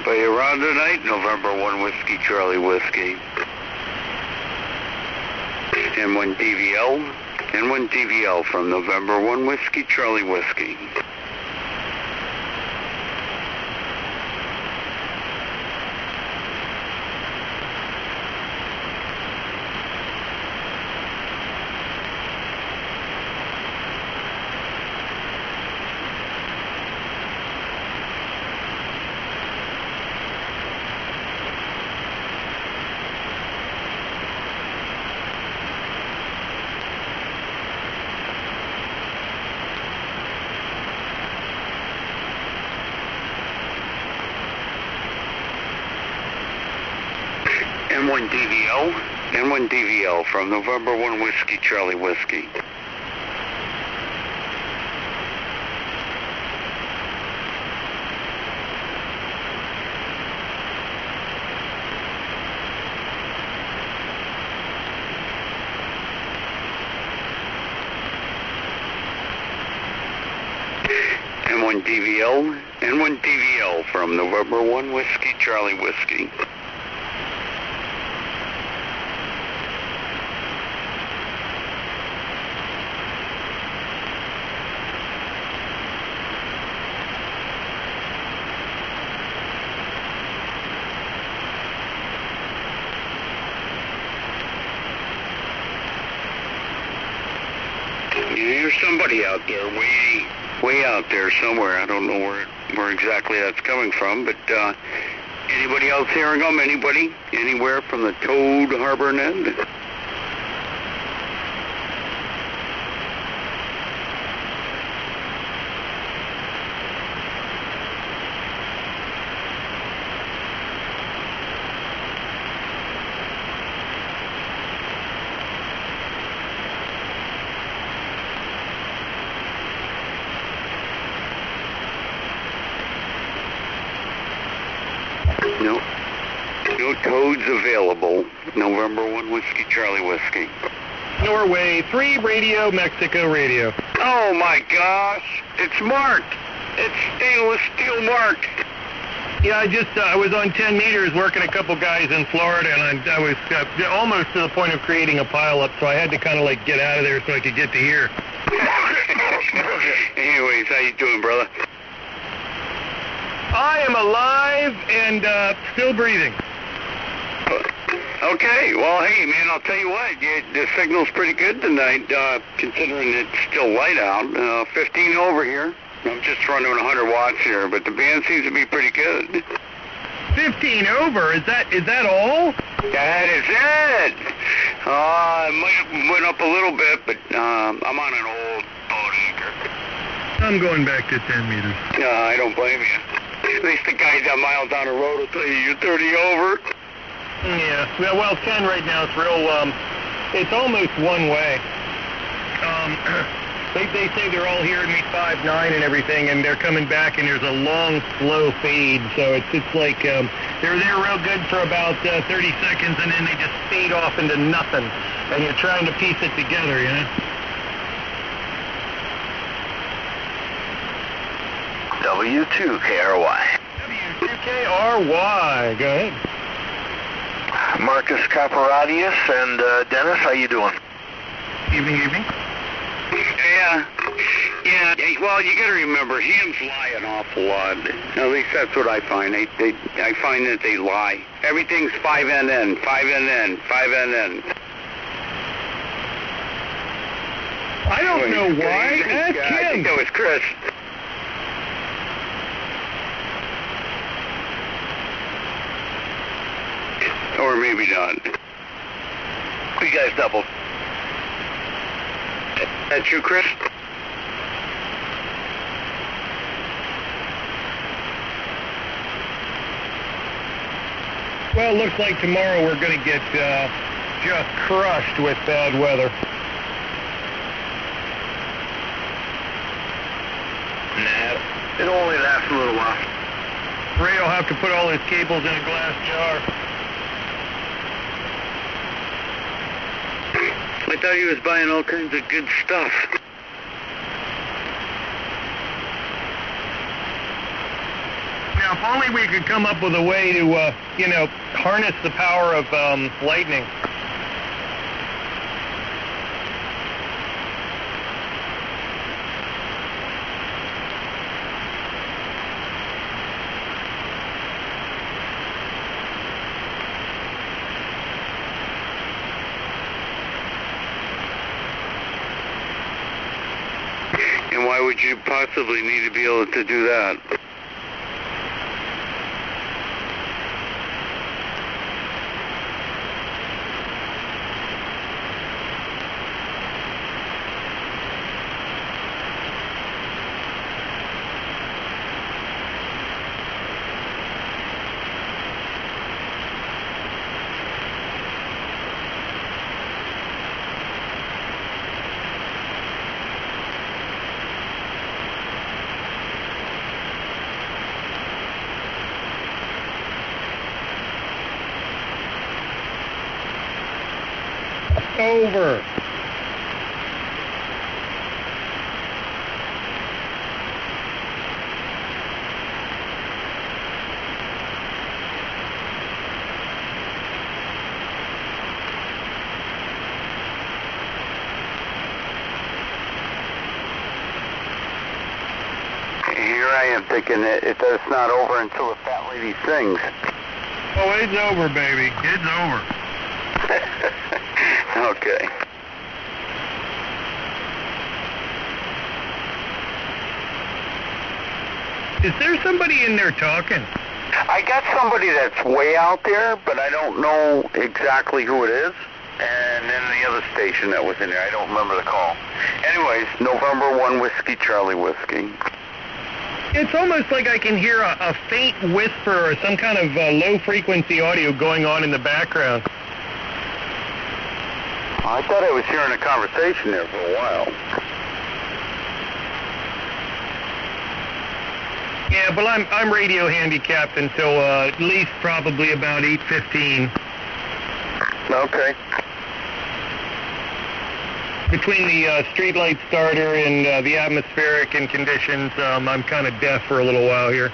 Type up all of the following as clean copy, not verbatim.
Are you around tonight? November 1 Whiskey Charlie Whiskey. N1 DVL. N1 DVL from November 1 Whiskey Charlie Whiskey. N1 DVL. N1 DVL from November 1 Whiskey Charlie Whiskey. N1 DVL. N1 DVL from November 1 Whiskey Charlie Whiskey. There's somebody out there, way out there somewhere. I don't know where exactly that's coming from, but anybody else hearing them? Anybody? Anywhere from the Toad Harbor end? No Toads available. November 1 Whiskey Charlie Whiskey. Norway 3 Radio, Mexico Radio. Oh my gosh, it's marked. It's stainless steel marked. Yeah, I was on 10 meters working a couple guys in Florida, and I was almost to the point of creating a pileup, so I had to kind of like get out of there so I could get to here. Anyways, how you doing, brother? I am alive and still breathing. Okay, well, hey, man, I'll tell you what, the signal's pretty good tonight, considering it's still light out. 15 over here. I'm just running 100 watts here, but the band seems to be pretty good. 15 over? Is that all? That is it. It might have went up a little bit, but I'm on an old boat anchor. I'm going back to 10 meters. No, I don't blame you. At least the guys a mile down the road will tell you you're 30 over. Yeah, well, 10 right now. It's real, it's almost one way. They say they're all hearing me 5.9 and everything, and they're coming back, and there's a long, slow fade. So it's like they're there real good for about 30 seconds, and then they just fade off into nothing. And you're trying to piece it together, you know? W2KRY. W2KRY. Go ahead. Marcus Caparadius and Dennis, how you doing? Evening. Yeah. Well, you got to remember, hams lie an awful lot. At least that's what I find. I find that they lie. Everything's 5NN, 5NN, 5NN. I don't know why. Ask him. I think that was Chris. Or maybe not. You guys doubled. That's you, Chris? Well, it looks like tomorrow we're going to get just crushed with bad weather. Nah, it'll only last a little while. Ray will have to put all his cables in a glass jar. I thought he was buying all kinds of good stuff. Now, if only we could come up with a way to, harness the power of lightning. And why would you possibly need to be able to do that? Over. Here I am thinking it's not over until the fat lady sings. Oh, it's over, baby. It's over. Okay. Is there somebody in there talking? I got somebody that's way out there, but I don't know exactly who it is. And then the other station that was in there, I don't remember the call. Anyways, November 1 Whiskey Charlie Whiskey. It's almost like I can hear a faint whisper or some kind of low-frequency audio going on in the background. I thought I was hearing a conversation there for a while. Yeah, but I'm radio handicapped until at least probably about 8:15. Okay. Between the streetlight starter and the atmospheric and conditions, I'm kind of deaf for a little while here.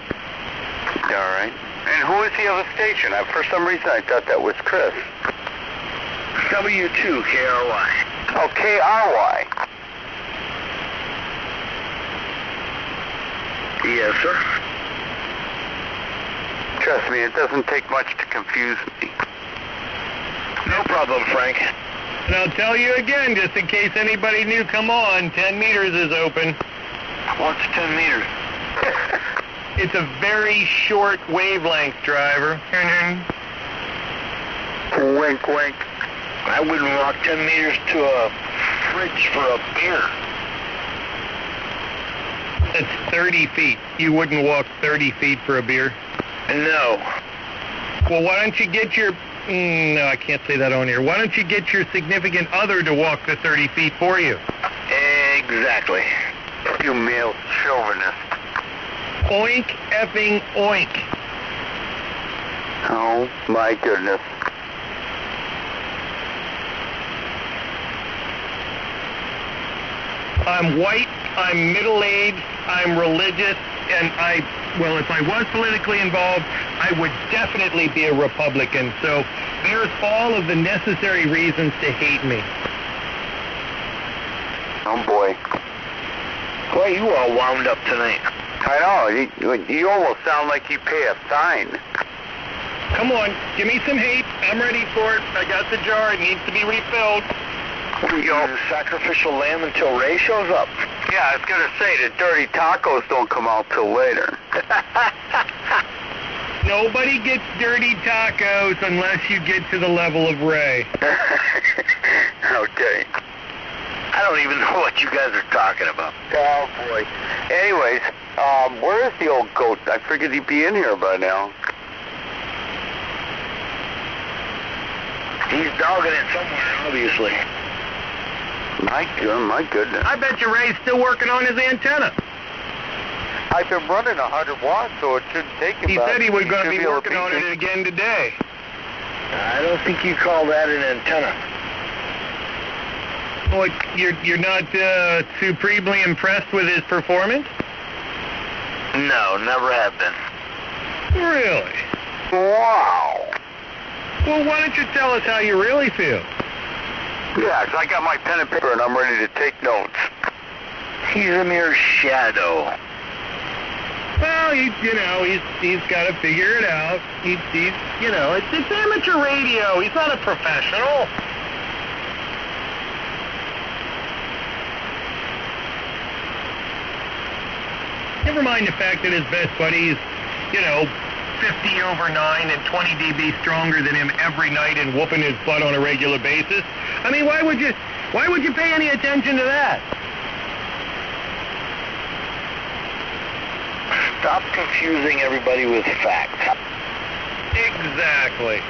All right. And who is the other station? For some reason, I thought that was Chris. W2 KRY. Oh, KRY. Yes, sir. Trust me, it doesn't take much to confuse me. No problem, Frank. And I'll tell you again, just in case anybody new, come on, 10 meters is open. What's 10 meters? It's a very short wavelength, driver. Wink, wink. I wouldn't walk 10 meters to a fridge for a beer. That's 30 feet. You wouldn't walk 30 feet for a beer? No. Well, why don't you get your... no, I can't say that on here. Why don't you get your significant other to walk the 30 feet for you? Exactly. You male chauvinist. Oink effing oink. Oh, my goodness. I'm white, I'm middle-aged, I'm religious, and if I was politically involved, I would definitely be a Republican. So there's all of the necessary reasons to hate me. Oh, boy. Boy, you all wound up tonight. I know. You almost sound like you pay a fine. Come on, give me some hate. I'm ready for it. I got the jar. It needs to be refilled. You're the sacrificial lamb until Ray shows up. Yeah, I was going to say, the dirty tacos don't come out till later. Nobody gets dirty tacos unless you get to the level of Ray. Okay. I don't even know what you guys are talking about. Oh, boy. Anyways, where is the old goat? I figured he'd be in here by now. He's dogging it somewhere, obviously. My goodness. I bet you Ray's still working on his antenna. I've been running 100 watts, so it shouldn't take him. He said he was going to be working on it again today. I don't think you call that an antenna. Well, you're not supremely impressed with his performance? No, never have been. Really? Wow. Well, why don't you tell us how you really feel? Yeah, 'cause I got my pen and paper and I'm ready to take notes. He's a mere shadow. Well, he's got to figure it out. He's it's amateur radio. He's not a professional. Never mind the fact that his best buddy's, 50 over 9 and 20 dB stronger than him every night and whooping his butt on a regular basis. I mean, why would you pay any attention to that? Stop confusing everybody with facts. Exactly.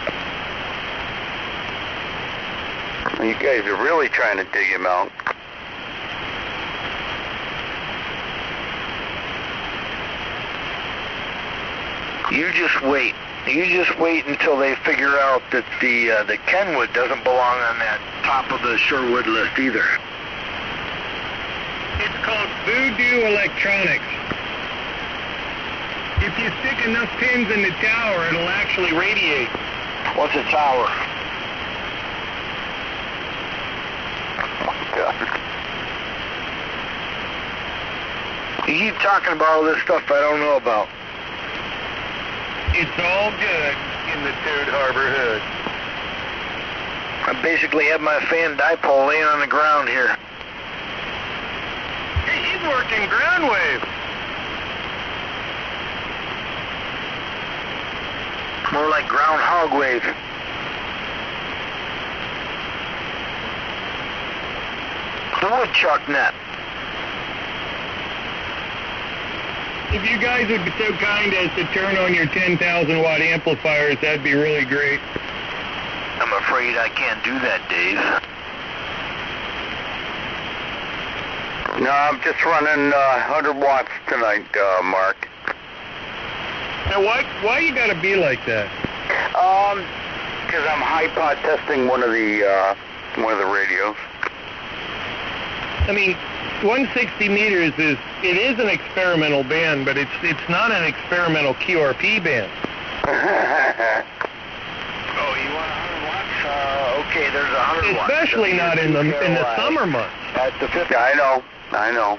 You guys are really trying to dig him out. You just wait. You just wait until they figure out that the Kenwood doesn't belong on that top of the Sherwood list either. It's called Voodoo Electronics. If you stick enough pins in the tower, it'll actually radiate. What's a tower? You keep talking about all this stuff I don't know about. It's all good in the Toad Harbor hood. I basically have my fan dipole laying on the ground here. Hey, he's working ground wave. More like groundhog wave. Woodchuck net. If you guys would be so kind as to turn on your 10,000 watt amplifiers, that'd be really great. I'm afraid I can't do that, Dave. No, I'm just running 100 watts tonight, Mark. Now, why you gotta be like that? Because I'm high-pot testing one of the radios. I mean, 160 meters is an experimental band, but it's not an experimental QRP band. Oh, you want 100 watts? Okay, there's 100 watts. Especially not in the summer months. At the 50. I know.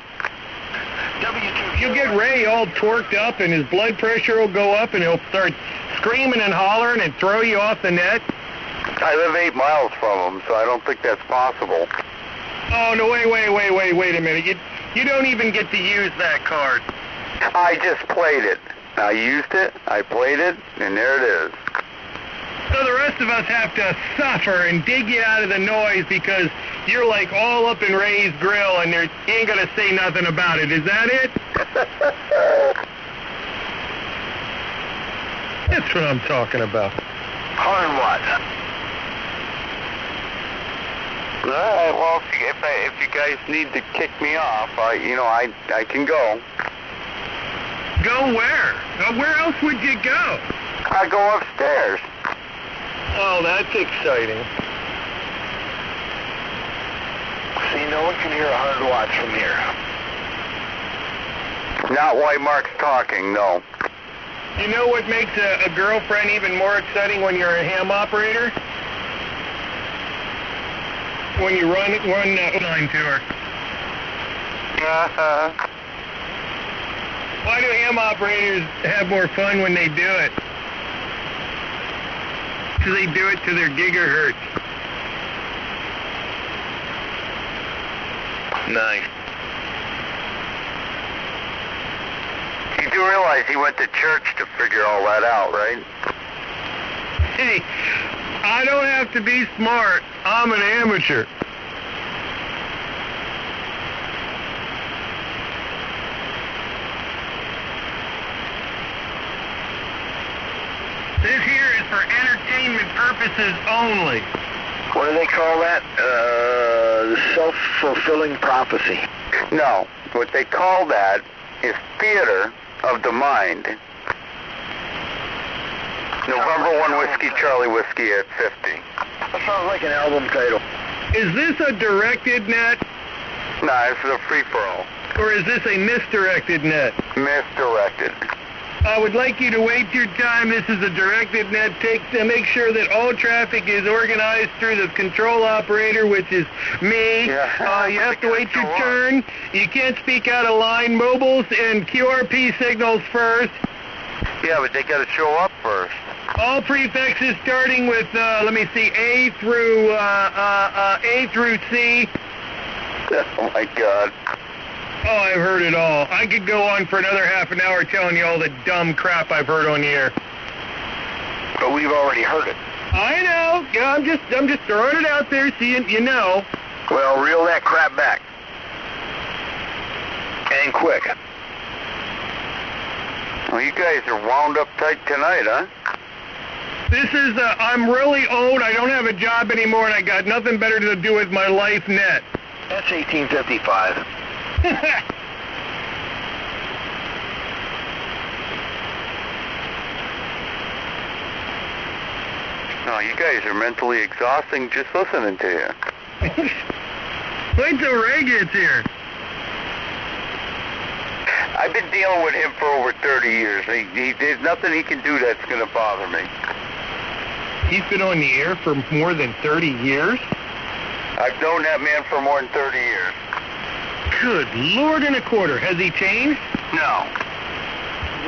You'll get Ray all torqued up, and his blood pressure will go up, and he'll start screaming and hollering and throw you off the net. I live 8 miles from him, so I don't think that's possible. Oh, no, wait a minute. You don't even get to use that card. I just played it. I used it, I played it, and there it is. So the rest of us have to suffer and dig you out of the noise because you're like all up in Ray's grill and he ain't going to say nothing about it. Is that it? That's what I'm talking about. 100 watts. All right, well, if you guys need to kick me off, I can go. Go where? Where else would you go? I go upstairs. Oh, that's exciting. See, no one can hear 100 watts from here. Not while Mark's talking, no. You know what makes a girlfriend even more exciting when you're a ham operator? When you run line to her. Why do ham operators have more fun when they do it? Because they do it to their gigahertz. Nice. You do realize he went to church to figure all that out, right? Hey, I don't have to be smart. I'm an amateur. This here is for entertainment purposes only. What do they call that? Self-fulfilling prophecy. No, what they call that is theater of the mind. November 1 Whiskey Charlie Whiskey at 50. That sounds like an album title. Is this a directed net? No, this is a free-for-all. Or is this a misdirected net? Misdirected. I would like you to wait your time. This is a directed net. Make sure that all traffic is organized through the control operator, which is me. Yeah. You have to wait your turn. You can't speak out of line. Mobiles and QRP signals first. Yeah, but they got to show up first. All prefixes starting with, let me see, A through C. Oh, my God. Oh, I've heard it all. I could go on for another half an hour telling you all the dumb crap I've heard on the air. But we've already heard it. I know. Yeah, I'm just throwing it out there so you know. Well, reel that crap back. And quick. Well, you guys are wound up tight tonight, huh? This is, I'm really old. I don't have a job anymore, and I got nothing better to do with my life net. That's 1855. No, you guys are mentally exhausting just listening to you. Wait till Ray gets here. I've been dealing with him for over 30 years. There's nothing he can do that's going to bother me. He's been on the air for more than 30 years? I've known that man for more than 30 years. Good Lord and a quarter. Has he changed? No.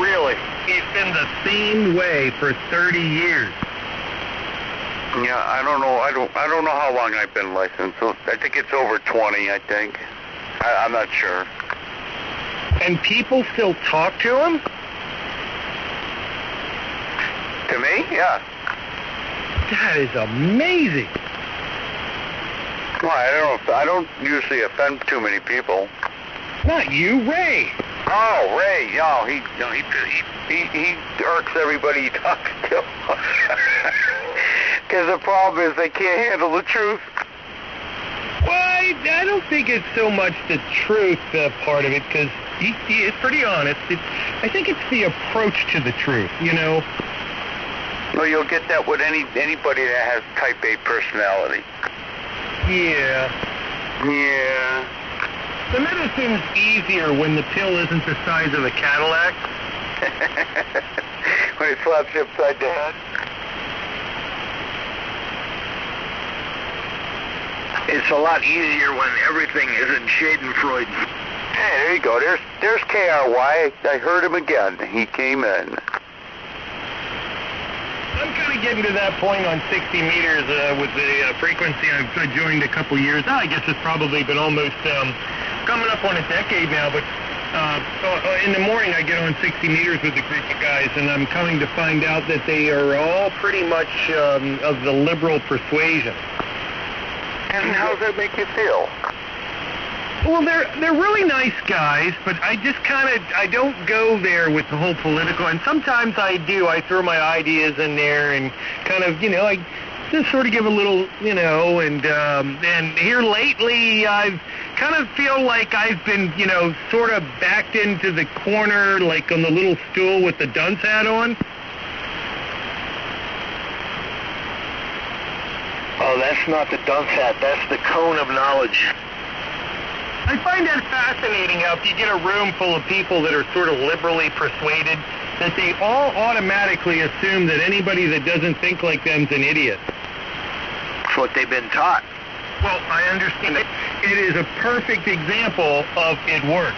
Really? He's been the same way for 30 years. Yeah, I don't know. I don't know how long I've been licensed. So I think it's over 20, I think. I'm not sure. And people still talk to him? To me? Yeah. That is amazing. Well, I don't usually offend too many people. Not you, Ray. Oh, Ray. No, he irks everybody he talks to. Because the problem is they can't handle the truth. Well, I don't think it's so much the truth part of it, because he is pretty honest. I think it's the approach to the truth, you know. Well, you'll get that with anybody that has type A personality. Yeah. Yeah. The medicine's easier when the pill isn't the size of a Cadillac. When it slaps you upside the head. It's a lot easier when everything isn't Schadenfreude. Hey, there you go. There's KRY. I heard him again. He came in. I'm kind of getting to that point on 60 meters with the frequency I joined a couple years. I guess it's probably been almost coming up on a decade now, but in the morning I get on 60 meters with a group of guys, and I'm coming to find out that they are all pretty much of the liberal persuasion. And how does that make you feel? Well, they're really nice guys, but I just I don't go there with the whole political, and sometimes I do. I throw my ideas in there and kind of, I just sort of give a little, and here lately I've kind of feel like I've been, sort of backed into the corner, like on the little stool with the dunce hat on. Oh, that's not the dunce hat. That's the cone of knowledge. I find that fascinating how if you get a room full of people that are sort of liberally persuaded, that they all automatically assume that anybody that doesn't think like them's an idiot. That's what they've been taught. Well, I understand it. It is a perfect example of it works.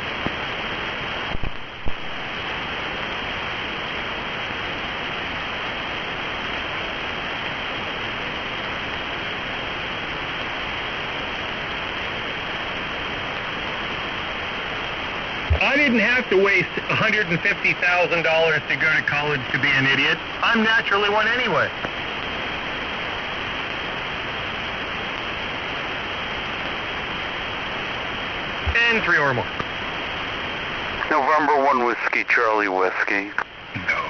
I didn't have to waste $150,000 to go to college to be an idiot. I'm naturally one anyway. And 3 or more. November 1 Whiskey, Charlie Whiskey.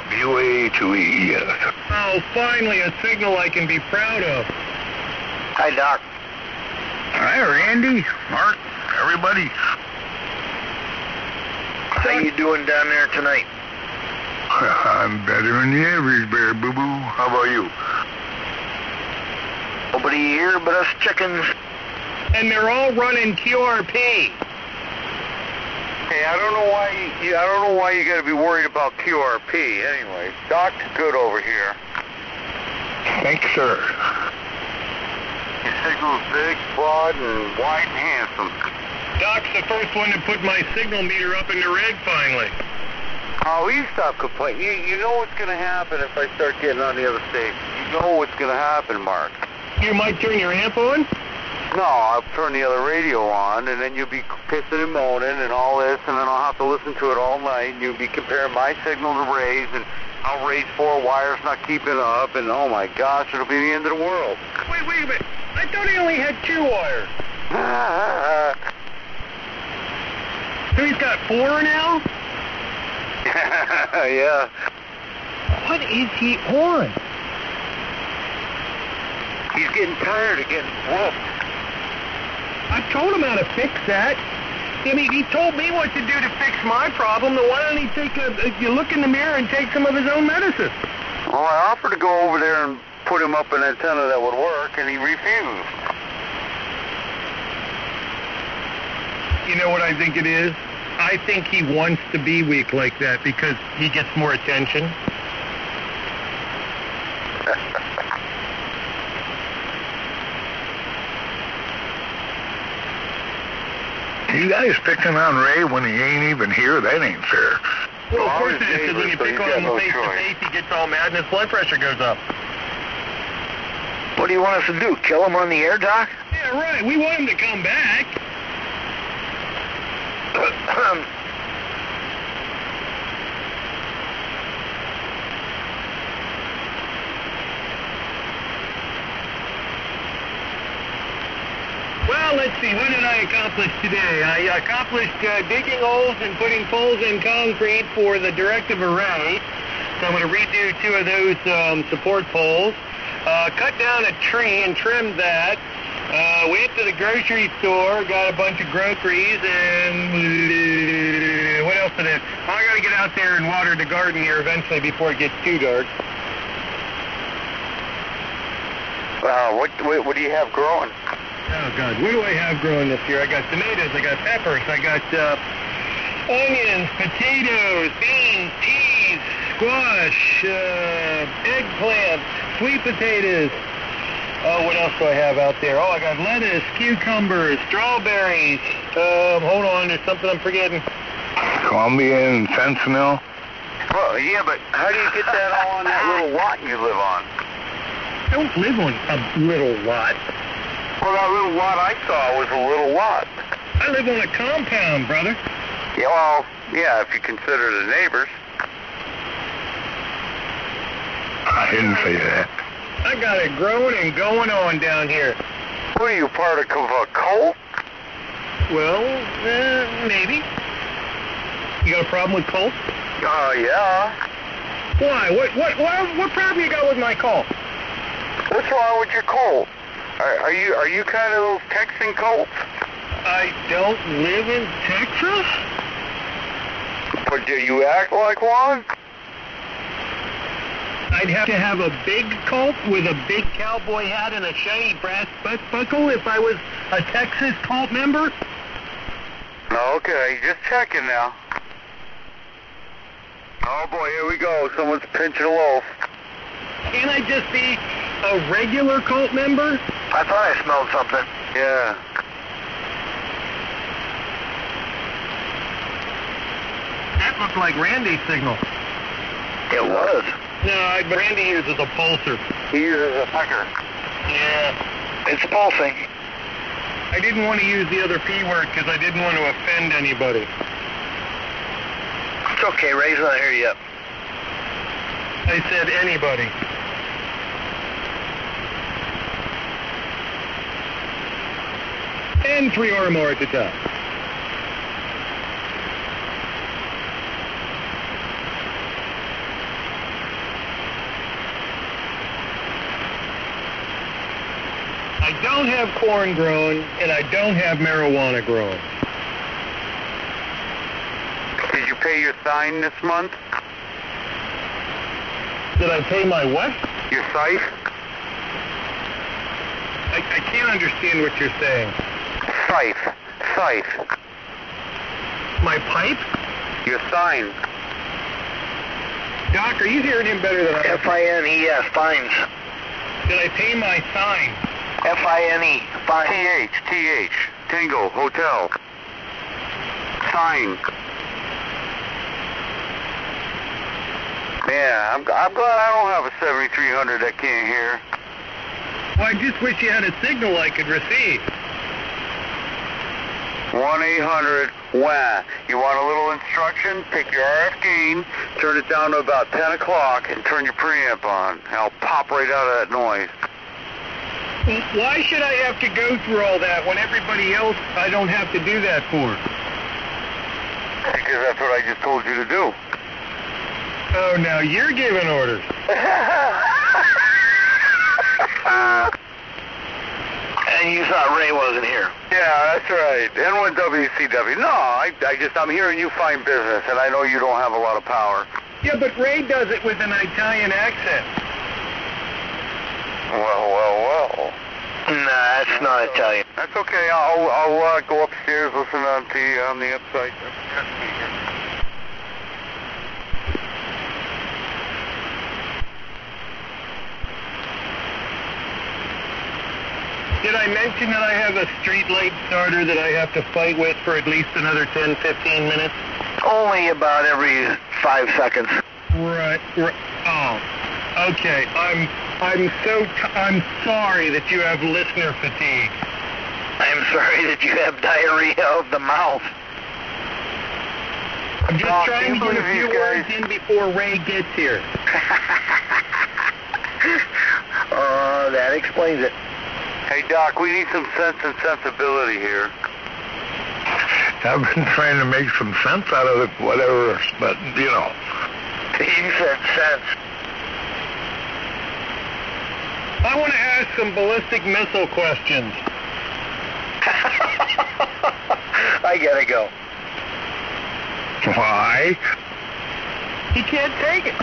WA2E. Oh, finally, a signal I can be proud of. Hi, Doc. Hi, Randy, Mark, everybody. How you doing down there tonight? I'm better than the average bear, boo-boo. How about you? Nobody here but us chickens. And they're all running QRP. Hey, Hey, I don't know why you got to be worried about QRP. Anyway, Doc's good over here. Thanks, sir. Your signal's big, broad, and wide and handsome. Doc's the first one to put my signal meter up in the red finally. Oh, you stop complaining. You know what's going to happen if I start getting on the other station. You know what's going to happen, Mark. You might turn your amp on? No, I'll turn the other radio on, and then you'll be pissing and moaning and all this, and then I'll have to listen to it all night, and you'll be comparing my signal to Ray's, and how Ray's 4 wires not keeping up, and oh my gosh, it'll be the end of the world. Wait a minute. I thought he only had 2 wires. So he's got 4 now? Yeah. What is he on? He's getting tired of getting whooped. I told him how to fix that. I mean, he told me what to do to fix my problem, then why don't he look in the mirror and take some of his own medicine? Well, I offered to go over there and put him up an antenna that would work, and he refused. You know what I think it is? I think he wants to be weak like that because he gets more attention. You guys picking on Ray when he ain't even here? That ain't fair. Well, of course it is, because when you pick on him face to face, he gets all mad and his blood pressure goes up. What do you want us to do? Kill him on the air, Doc? Yeah, right. We want him to come back. Well, let's see. What did I accomplish today? I accomplished digging holes and putting poles in concrete for the directive array. So I'm going to redo 2 of those support poles. Cut down a tree and trimmed that. Went to the grocery store, got a bunch of groceries, and what else did I do? Oh, I got to get out there and water the garden here eventually before it gets too dark. What do you have growing? Oh, God, what do I have growing this year? I got tomatoes, I got peppers, I got onions, potatoes, beans, peas, squash, eggplant, sweet potatoes. Oh, what else do I have out there? Oh, I got lettuce, cucumbers, strawberries. Hold on, there's something I'm forgetting. Columbia and Sentinel? Well, yeah, but how do you get that all on that little lot you live on? I don't live on a little lot. Well, that little lot I saw was a little lot. I live on a compound, brother. Yeah, well, yeah, if you consider the neighbors. I didn't say that. I got it growing and going on down here. What are you, part of a cult? Well, maybe. You got a problem with Colt? Yeah. Why? What problem you got with my cult? What's wrong with your cult? Are you kind of those Texan cults? I don't live in Texas? But do you act like one? I'd have to have a big coat with a big cowboy hat and a shiny brass belt buckle if I was a Texas cult member? Okay, just checking now. Oh boy, here we go. Someone's pinching a loaf. Can't I just be a regular cult member? I thought I smelled something. Yeah. That looked like Randy's signal. It was. No, Randy uses a pulsar. He uses a pecker. Yeah. It's pulsing. I didn't want to use the other P word because I didn't want to offend anybody. It's okay, Ray's not here yet. I said anybody. And 3 or more at the top. I don't have corn grown, and I don't have marijuana grown. Did you pay your sign this month? Did I pay my what? Your site? I can't understand what you're saying. Scythe. My pipe? Your sign. Doc, are you hearing him better than I am? F-I-N-E-S, fines. Did I pay my fine? F-I-N-E, fines. T-H, Tango, Hotel. Sign. Yeah, I'm glad I don't have a 7300 that can't hear. Well, I just wish you had a signal I could receive. 1-800-WHA. You want a little instruction? Take your RF gain, turn it down to about 10 o'clock, and turn your preamp on. And I'll pop right out of that noise. Why should I have to go through all that when everybody else I don't have to do that for? Because that's what I just told you to do. Oh, now you're giving orders. And you thought Ray wasn't here. Yeah, that's right. N1WCW. No, I'm hearing you find business, and I know you don't have a lot of power. Yeah, but Ray does it with an Italian accent. Well. Nah, that's not Italian. That's okay. I'll go upstairs, listen on the upside. Did I mention that I have a street light starter that I have to fight with for at least another 10, 15 minutes? Only about every 5 seconds. Right. Oh, okay. I'm sorry that you have listener fatigue. I'm sorry that you have diarrhea of the mouth. I'm just trying to get a few words in before Ray gets here. Oh, that explains it. Hey, Doc, we need some sense and sensibility here. I've been trying to make some sense out of it, whatever, but, you know. You said sense. I want to ask some ballistic missile questions. I gotta go. Why? He can't take it.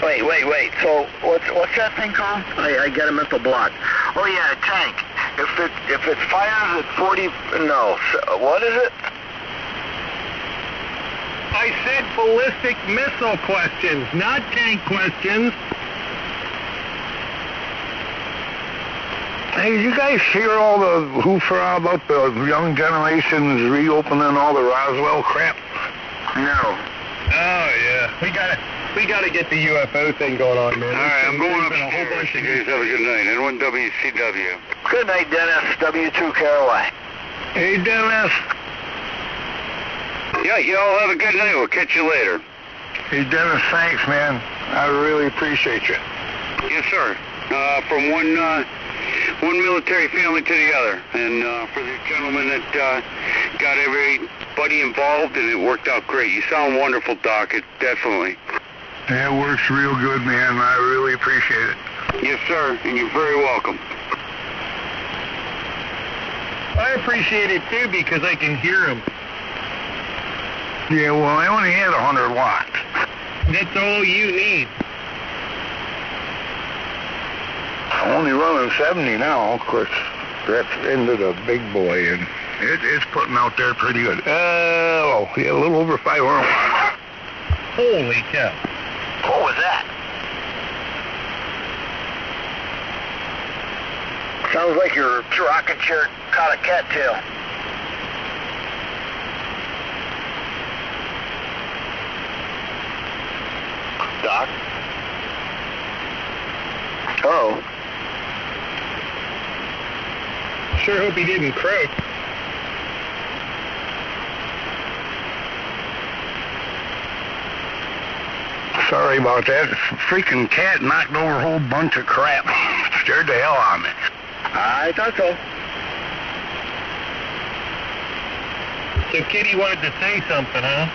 Wait. So what's that thing called? I got a mental block. Oh yeah, a tank. If it fires at 40, no. What is it? I said ballistic missile questions, not tank questions. Hey, you guys hear all the hoofah about the young generations reopening all the Roswell crap? No. Oh yeah, we gotta get the UFO thing going on, man. All right, I'm going There's been a whole bunch upstairs. of You guys have a good night. N1WCW. Good night, Dennis. W2 Caraway. Hey, Dennis. Yeah, you all have a good night. We'll catch you later. Hey, Dennis, thanks, man. I really appreciate you. Yes, sir. From one military family to the other. And for the gentleman that got everybody involved, and it worked out great. You sound wonderful, Doc. It definitely. That works real good, man. I really appreciate it. Yes, sir. And you're very welcome. I appreciate it too because I can hear him. Yeah, well, I only had 100 watts. That's all you need. I'm only running 70 now. Of course, that's into the big boy, and it's putting out there pretty good. Oh, yeah, a little over 500 watts. Holy cow. What was that? Sounds like your rocking chair caught a cattail. Doc? Oh. Sure hope he didn't croak. Sorry about that. Freaking cat knocked over a whole bunch of crap. Scared the hell out of me. I thought so. So Kitty wanted to say something, huh?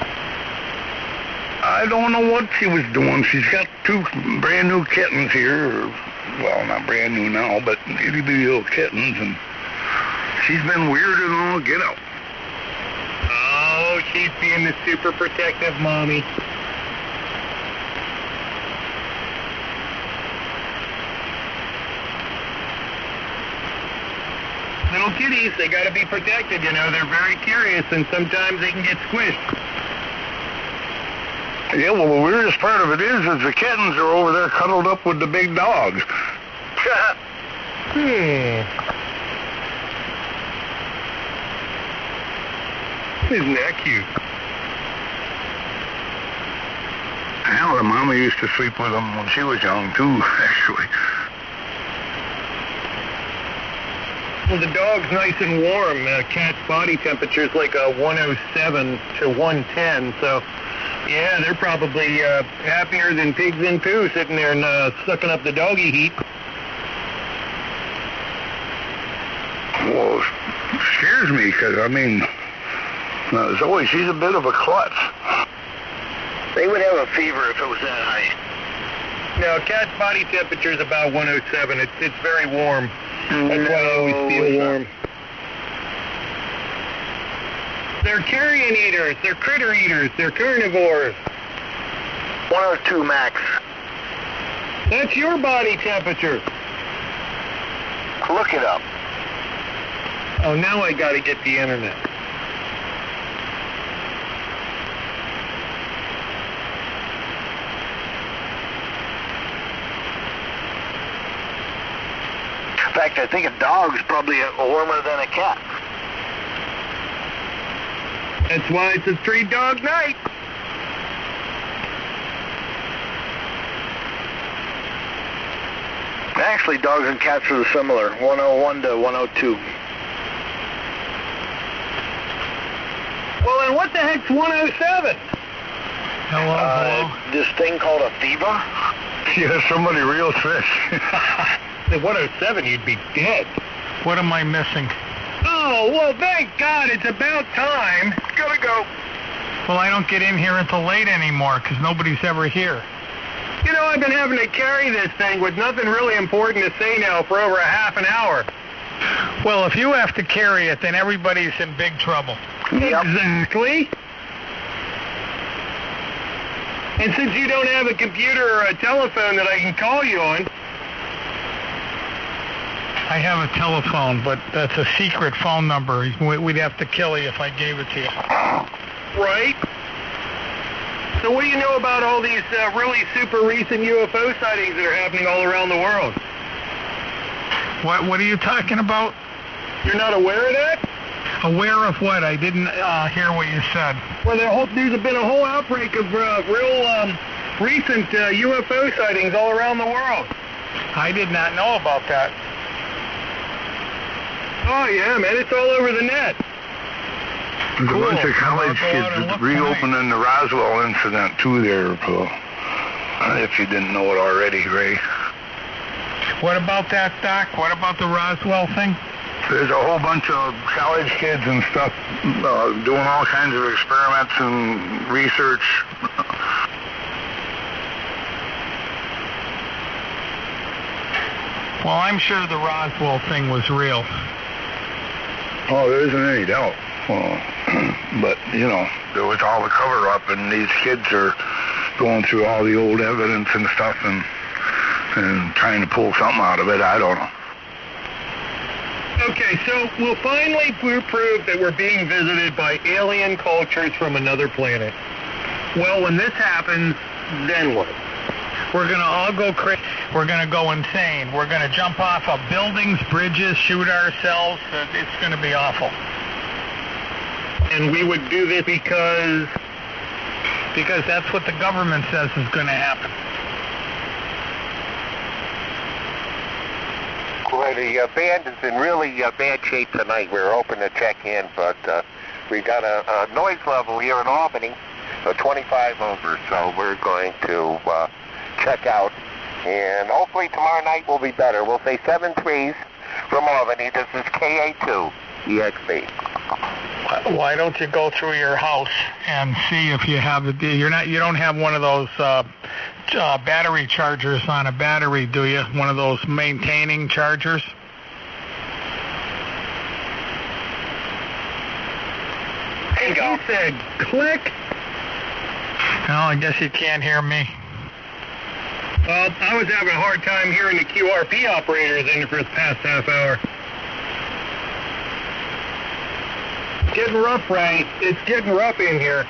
I don't know what she was doing. She's got 2 brand new kittens here. Well, not brand new now, but itty bitty little kittens, and she's been weird and all get out. Oh, she's being the super protective mommy. Little little kitties, they got to be protected, you know. They're very curious, and sometimes they can get squished. Yeah, well, the weirdest part of it is the kittens are over there cuddled up with the big dogs. Isn't that cute? Hell, the mama used to sleep with them when she was young, too, actually. Well, the dog's nice and warm. Cat's body temperature is like a 107 to 110, so yeah, they're probably happier than pigs in poo sitting there and sucking up the doggy heat. Well, it scares me because, I mean, Zoe, she's a bit of a klutz. They would have a fever if it was that high. No, cat's body temperature is about 107. It's very warm. That's why I always feel warm. They're carrion eaters. They're critter eaters. They're carnivores. 102 max. That's your body temperature. Look it up. Oh, now I got to get the internet. In fact, I think a dog's probably warmer than a cat. That's why it's a street dog night. Actually, dogs and cats are similar, 101 to 102. Well, then what the heck's 107? Hello. This thing called a fever? Yeah, somebody real sick. At 107, you'd be dead. What am I missing? Oh, well, thank God, it's about time. Gotta go. Well, I don't get in here until late anymore because nobody's ever here. You know, I've been having to carry this thing with nothing really important to say now for over a half an hour. Well, if you have to carry it, then everybody's in big trouble. Yep. Exactly. And since you don't have a computer or a telephone that I can call you on, I have a telephone, but that's a secret phone number. We'd have to kill you if I gave it to you. right? So what do you know about all these really super recent UFO sightings that are happening all around the world? What are you talking about? You're not aware of that? Aware of what? I didn't hear what you said. Well, there's been a whole outbreak of real recent UFO sightings all around the world. I did not know about that. Oh, yeah, man, it's all over the net. There's Cool. a bunch of college I'll go out and kids look reopening the Roswell incident, too, there, if you didn't know it already, Ray. What about that, Doc? What about the Roswell thing? There's a whole bunch of college kids and stuff doing all kinds of experiments and research. Well, I'm sure the Roswell thing was real. Oh, there isn't any doubt. But, there was all the cover-up, and these kids are going through all the old evidence and stuff and trying to pull something out of it. I don't know. Okay, so we'll finally prove that we're being visited by alien cultures from another planet. Well, when this happens, then what? We're going to all go crazy. We're going to go insane. We're going to jump off of buildings, bridges, shoot ourselves. It's going to be awful. And we would do this because that's what the government says is going to happen. Well, the band is in really bad shape tonight. We were hoping to check in, but we got a noise level here in Albany of 25 over, so we're going to check out. And hopefully tomorrow night will be better. We'll say 7-3s from Albany. This is KA2 EXB. Why don't you go through your house and see if you have you don't have one of those battery chargers on a battery, do you? One of those maintaining chargers? he said click. Well, I guess you can't hear me. Well, I was having a hard time hearing the QRP operators in for the past half hour. getting rough, Ray. It's getting rough in here.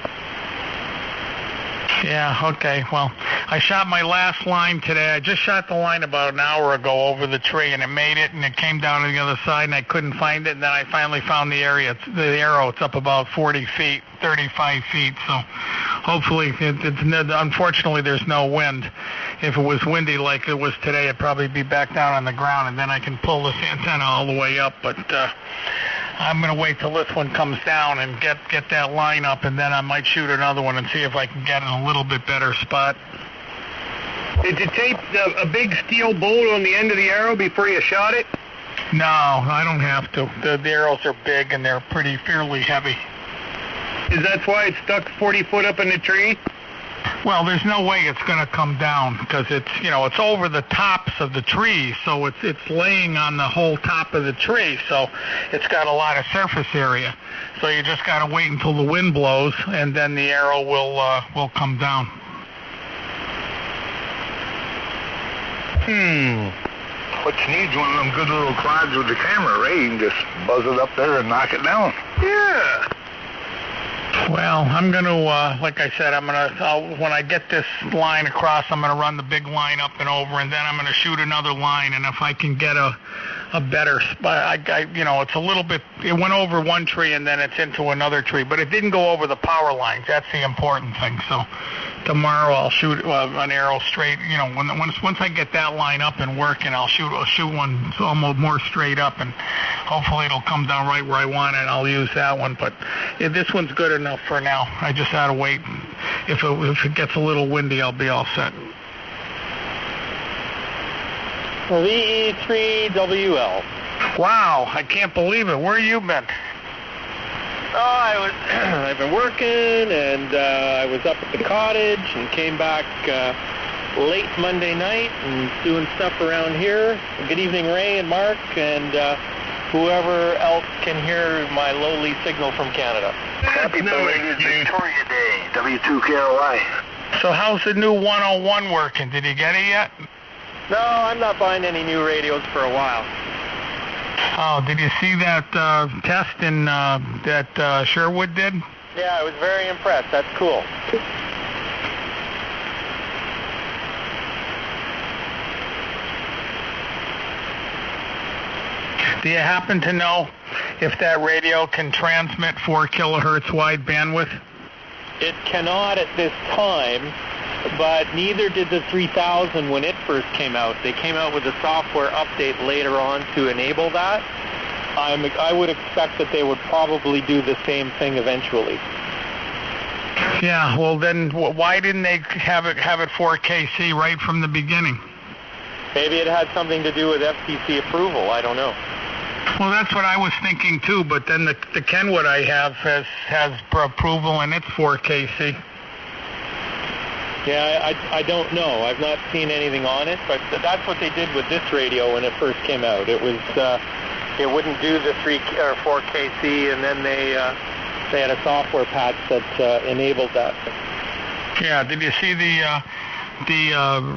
Yeah, okay. Well, I shot my last line today. I just shot the line about an hour ago over the tree, and it made it, and it came down to the other side, and I couldn't find it, and then I finally found the arrow. It's up about 40 feet, 35 feet, so hopefully, unfortunately, there's no wind. If it was windy like it was today, it'd probably be back down on the ground, and then I can pull this antenna all the way up, but I'm going to wait till this one comes down and get that line up, and then I might shoot another one and see if I can get in a little bit better spot. Did you tape a big steel bolt on the end of the arrow before you shot it? No, I don't have to. The arrows are big, and they're fairly heavy. Is that why it's stuck 40 foot up in the tree? Well, there's no way it's going to come down because it's over the tops of the trees, so it's laying on the whole top of the tree, so it's got a lot of surface area. So you just got to wait until the wind blows, and then the arrow will come down. What you need is one of them good little quads with the camera, Ray. You can just buzz it up there and knock it down. Yeah. Well, I'm going to, like I said, when I get this line across, I'm going to run the big line up and over, and then I'm going to shoot another line, and if I can get a better spot, it's a little bit, it went over one tree and then it's into another tree, but it didn't go over the power lines. That's the important thing. So tomorrow I'll shoot an arrow straight, once I get that line up and working, I'll shoot one almost more straight up, and hopefully it'll come down right where I want it, and I'll use that one. But this one's good enough for now. I just had to wait. If it gets a little windy, I'll be all set. VE3WL. Wow, I can't believe it. Where you been? Oh, I've been working, and I was up at the cottage and came back late Monday night and doing stuff around here. Good evening, Ray and Mark, and whoever else can hear my lowly signal from Canada. Happy belated Victoria Day, W2KRY. So how's the new 101 working? Did you get it yet? No, I'm not buying any new radios for a while. Oh, did you see that test that Sherwood did? Yeah, I was very impressed. That's cool. Do you happen to know if that radio can transmit 4 kilohertz wide bandwidth? It cannot at this time, but neither did the 3000 when it first came out. They came out with a software update later on to enable that. I would expect that they would probably do the same thing eventually. Yeah, well then why didn't they have it 4KC right from the beginning? Maybe it had something to do with FCC approval. I don't know. Well, that's what I was thinking too, but then the Kenwood I have has approval and it's 4KC. Yeah, I don't know. I've not seen anything on it, but that's what they did with this radio when it first came out. It was it wouldn't do the 3 or 4KC, and then they had a software patch that enabled that. Yeah. Did you see the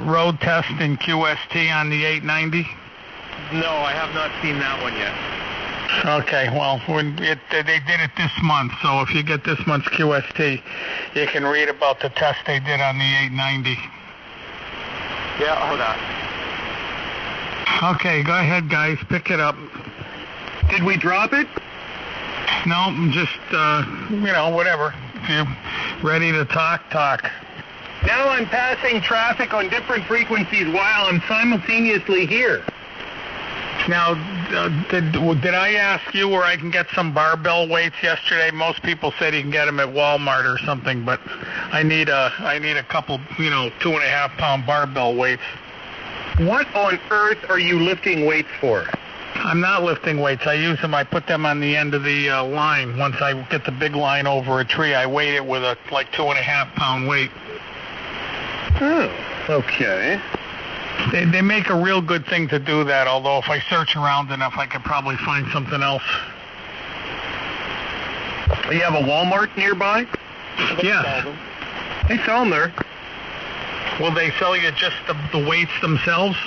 road test in QST on the 890? No, I have not seen that one yet. Okay, well, they did it this month, so if you get this month's QST, you can read about the test they did on the 890. Yeah, hold on. Okay, go ahead, guys, pick it up. Did we drop it? No, just, whatever. If you're ready to talk. Now I'm passing traffic on different frequencies while I'm simultaneously here. Now, did I ask you where I can get some barbell weights yesterday? Most people said you can get them at Walmart or something, but I need a couple, 2.5 pound barbell weights. What on earth are you lifting weights for? I'm not lifting weights. I use them. I put them on the end of the line. Once I get the big line over a tree, I weight it with a 2.5 pound weight. Oh, okay. They make a real good thing to do that, although if I search around enough, I could probably find something else. You have a Walmart nearby? Yeah. They sell them there. Will they sell you just the weights themselves?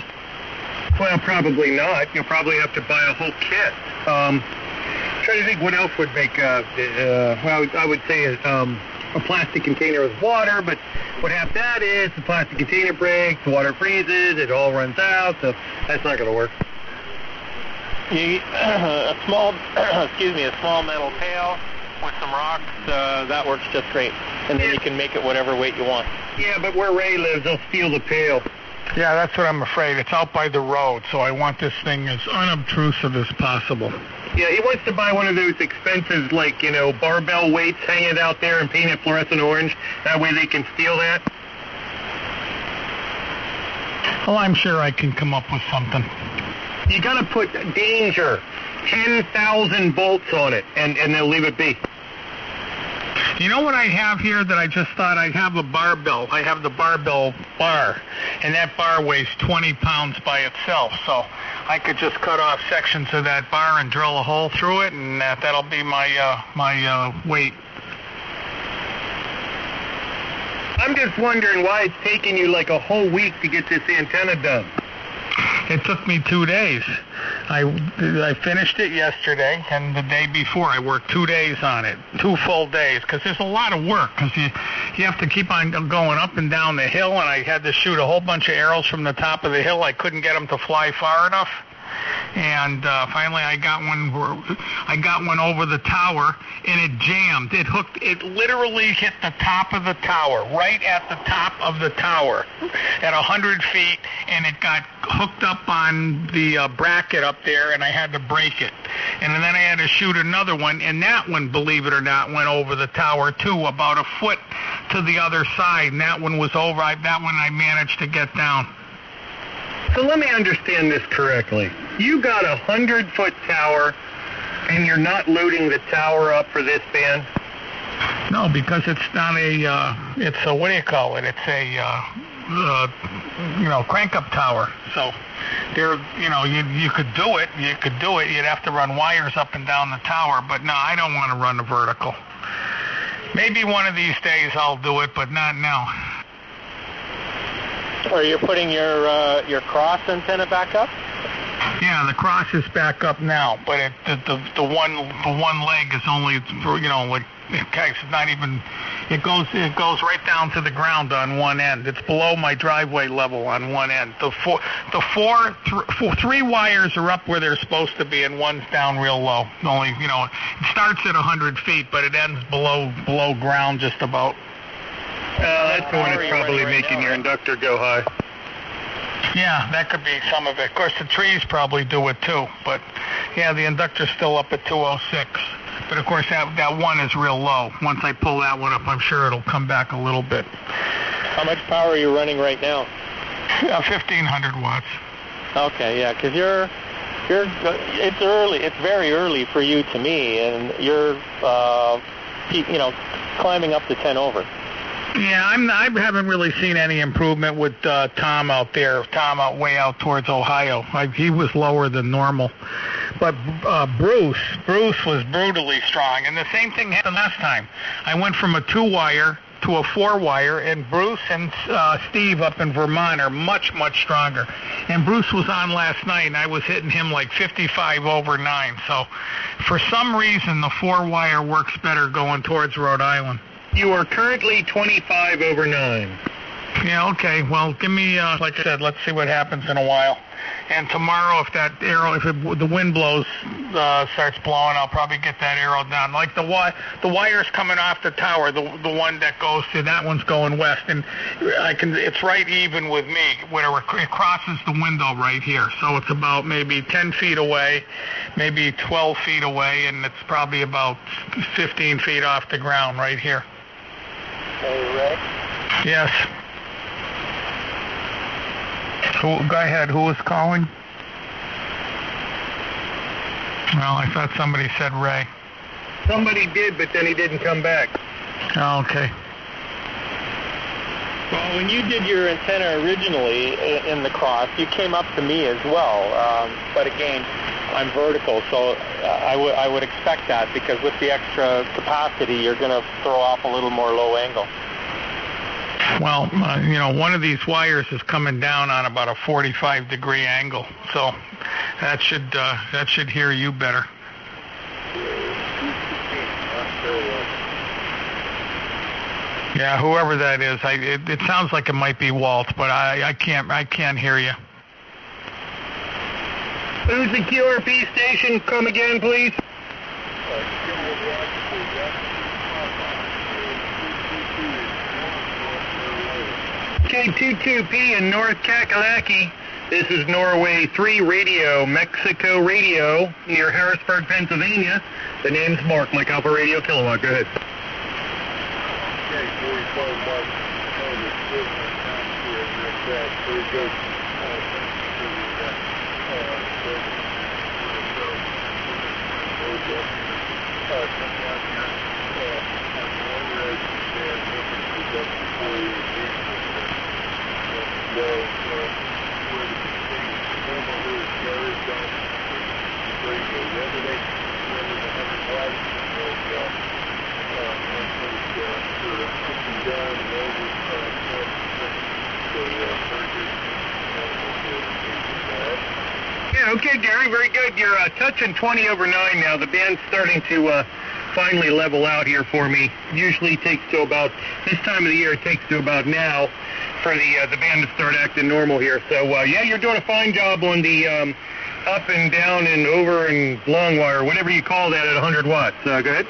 Well, probably not. You'll probably have to buy a whole kit. trying to think what else would make, well, I would say a plastic container with water, but what happens that is the plastic container breaks, the water freezes, it all runs out, so that's not going to work. A small metal pail with some rocks, that works just great. And then you can make it whatever weight you want. Yeah, but where Ray lives, they'll steal the pail. Yeah, that's what I'm afraid. It's out by the road, so I want this thing as unobtrusive as possible. Yeah, he wants to buy one of those expensive, like, barbell weights, hang it out there and paint it fluorescent orange. That way they can steal that. Well, I'm sure I can come up with something. You got to put danger, 10,000 bolts on it, and they'll leave it be. You know what I have here that I just thought I'd have a barbell. I have the barbell bar, and that bar weighs 20 pounds by itself. So I could just cut off sections of that bar and drill a hole through it, and that'll be my weight. I'm just wondering why it's taking you like a whole week to get this antenna done. It took me 2 days. I finished it yesterday, and the day before I worked 2 days on it, 2 full days, because there's a lot of work, because you have to keep on going up and down the hill, and I had to shoot a whole bunch of arrows from the top of the hill. I couldn't get them to fly far enough. And finally, I got one over the tower, and it jammed. It literally hit the top of the tower, right at the top of the tower, at 100 feet, and it got hooked up on the bracket up there, and I had to break it. And then I had to shoot another one, and that one, believe it or not, went over the tower too, about a foot to the other side, and that one was over. That one I managed to get down. So let me understand this correctly. You got a 100-foot tower, and you're not loading the tower up for this band? No, because it's not it's a, what do you call it? It's a, crank-up tower. So there, you could do it. You'd have to run wires up and down the tower, but no, I don't want to run a vertical. Maybe one of these days I'll do it, but not now. Are you putting your cross antenna back up? Yeah, the cross is back up now, but the one leg is only, it's not even. It goes right down to the ground on one end. It's below my driveway level on one end. Three wires are up where they're supposed to be, and one's down real low. Only, it starts at 100 feet, but it ends below ground just about. That's the one that's probably making your inductor go high. Yeah, that could be some of it. Of course, the trees probably do it too. But, yeah, the inductor's still up at 206. But, of course, that one is real low. Once I pull that one up, I'm sure it'll come back a little bit. How much power are you running right now? 1,500 watts. Okay, yeah, because it's early. It's very early for you to me, and you're, climbing up to 10 over. Yeah, I haven't really seen any improvement with Tom out there. Tom way out towards Ohio. He was lower than normal. But Bruce was brutally strong. And the same thing happened last time. I went from a 2-wire to a 4-wire, and Bruce and Steve up in Vermont are much, much stronger. And Bruce was on last night, and I was hitting him like 55 over 9. So for some reason, the 4-wire works better going towards Rhode Island. You are currently 25 over 9. Yeah, okay. Well, give me, like I said, let's see what happens in a while. And tomorrow, if that arrow, the wind blows, starts blowing, I'll probably get that arrow down. Like the wire's coming off the tower, the one that goes to, that one's going west, and it's right even with me, where it crosses the window right here. So it's about maybe 10 feet away, maybe 12 feet away, and it's probably about 15 feet off the ground right here. Hey, Rick? Yes. Go ahead. Who was calling? Well, I thought somebody said Ray. Somebody did, but then he didn't come back. Oh, okay. Well, when you did your antenna originally in the cross, you came up to me as well. But again, I'm vertical, so I would expect that, because with the extra capacity, you're going to throw off a little more low angle. Well, one of these wires is coming down on about a 45-degree angle, so that should hear you better. Yeah, whoever that is, it sounds like it might be Walt, but I can't hear you. Who's the QRP station? Come again, please. K22P in North Kakalaki. This is Norway 3 Radio, Mexico Radio, near Harrisburg, Pennsylvania. The name's Mark, Mike Alpha Radio Kilowatt. Go ahead. Yeah, okay, Gary, very good. You're touching 20 over 9 now. The band's starting to finally level out here for me. Usually takes to about, this time of the year, it takes to about now for the band to start acting normal here. So, yeah, you're doing a fine job on the up and down and over and long wire, whatever you call that at 100 watts. Go ahead.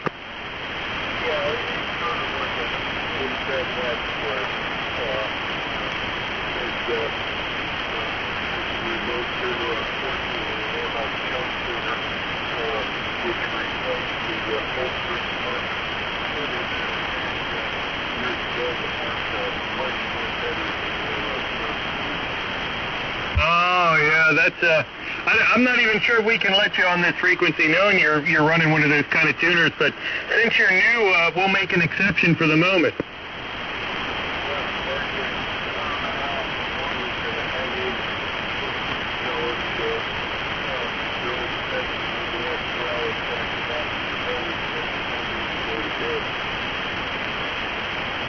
Oh, yeah, that's, I'm not even sure we can let you on this frequency knowing you're running one of those kind of tuners, but since you're new, we'll make an exception for the moment.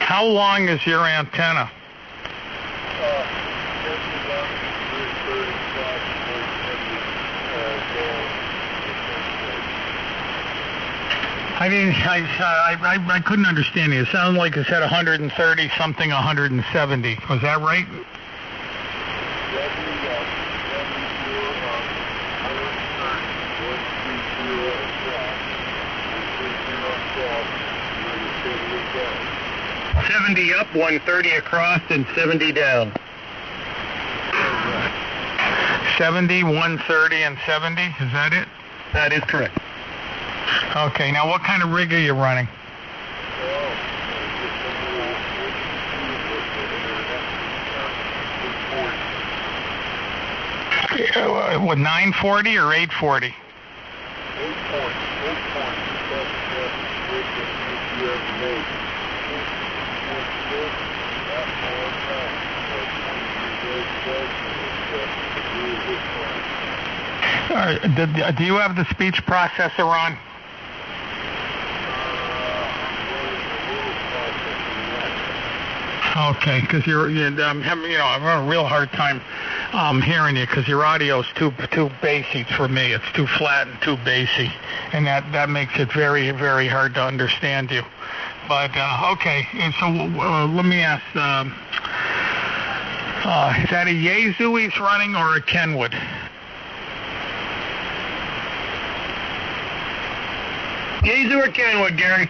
How long is your antenna? I couldn't understand you. It sounded like it said 130 something, 170. Was that right? $70 up, $130 across, and $70 down. 70, 130, and 70. Is that it? That is correct. Okay. Now, what kind of rig are you running? What, 940 or 840? 840. Do you have the speech processor on? Okay, because I'm having a real hard time hearing you because your audio is too bassy for me. It's too flat and too bassy, and that makes it very, very hard to understand you. But okay, and so let me ask: is that a Yaesu he's running or a Kenwood? Yaesu or Kenwood, Gary?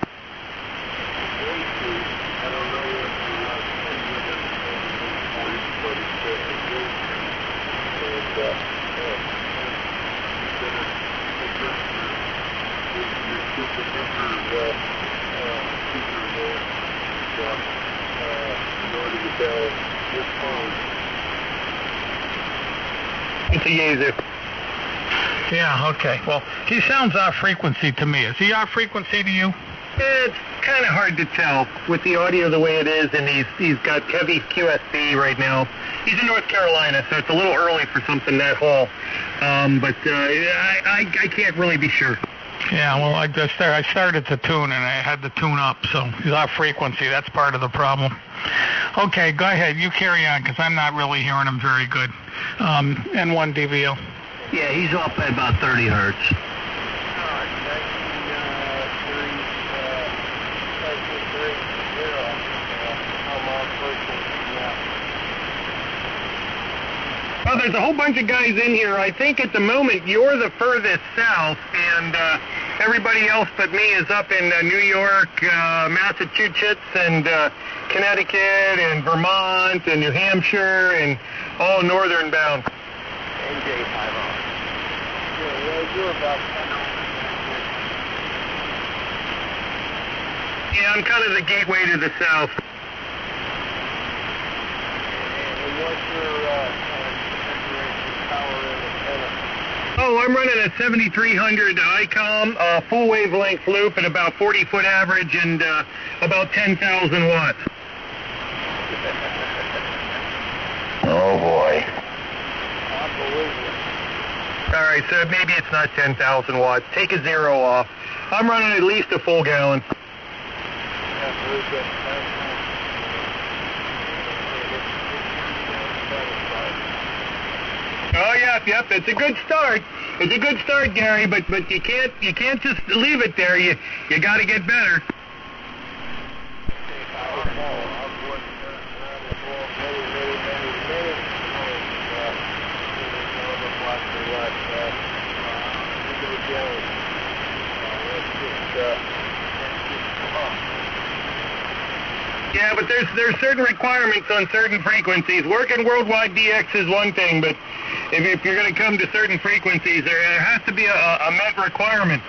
It's a Yaesu. Yeah, okay. Well, he sounds off frequency to me. Is he off frequency to you? It's kind of hard to tell with the audio the way it is, and he's got heavy QSB right now. He's in North Carolina, so it's a little early for something that whole. But I can't really be sure. Yeah, well, I started to tune, and I had to tune up, so he's off frequency. That's part of the problem. Okay, go ahead. You carry on, because I'm not really hearing him very good. N1 DVO. Yeah, he's off by about 30 hertz. Well, there's a whole bunch of guys in here. I think at the moment you're the furthest south, and everybody else but me is up in New York, Massachusetts, and Connecticut, and Vermont, and New Hampshire, and all northern bound. NJ 50. You're about 10 hours. Yeah, I'm kind of the gateway to the south. And what's your configuration power and antenna? Oh, I'm running a 7300 ICOM, full wavelength loop at about 40-foot average and about 10,000 watts. Oh, boy. Unbelievable. All right, so maybe it's not 10,000 watts. Take a zero off. I'm running at least a full gallon. Yeah, very good. Oh, yep. It's a good start. It's a good start, Gary. But you can't just leave it there. You got to get better. Yeah, but there's certain requirements on certain frequencies. Working worldwide DX is one thing, but if you're going to come to certain frequencies, there has to be a met requirement.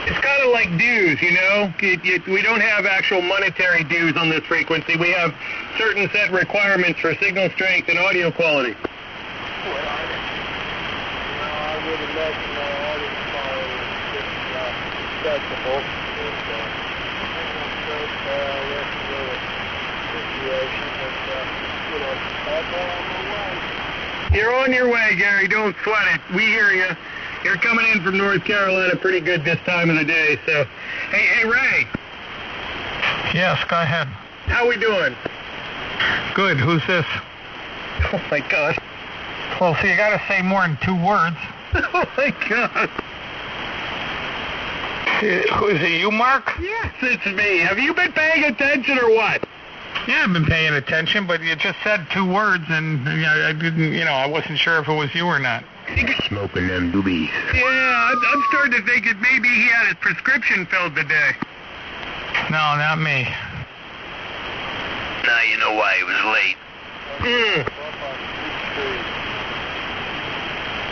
It's kind of like dues, you know? We don't have actual monetary dues on this frequency. We have certain set requirements for signal strength and audio quality. I would imagine all this power is acceptable. You're on your way, Gary. Don't sweat it. We hear you. You're coming in from North Carolina pretty good this time of the day. So, hey, Ray. Yes, go ahead. How we doing? Good. Who's this? Oh my gosh. Well, so you got to say more than 2 words. Oh my God. Who is it? You, Mark? Yes, it's me. Have you been paying attention or what? Yeah, I've been paying attention, but you just said 2 words, and I didn't. I wasn't sure if it was you or not. Smoking them doobies. Yeah, I'm starting to think that maybe he had his prescription filled today. No, not me. Now you know why he was late.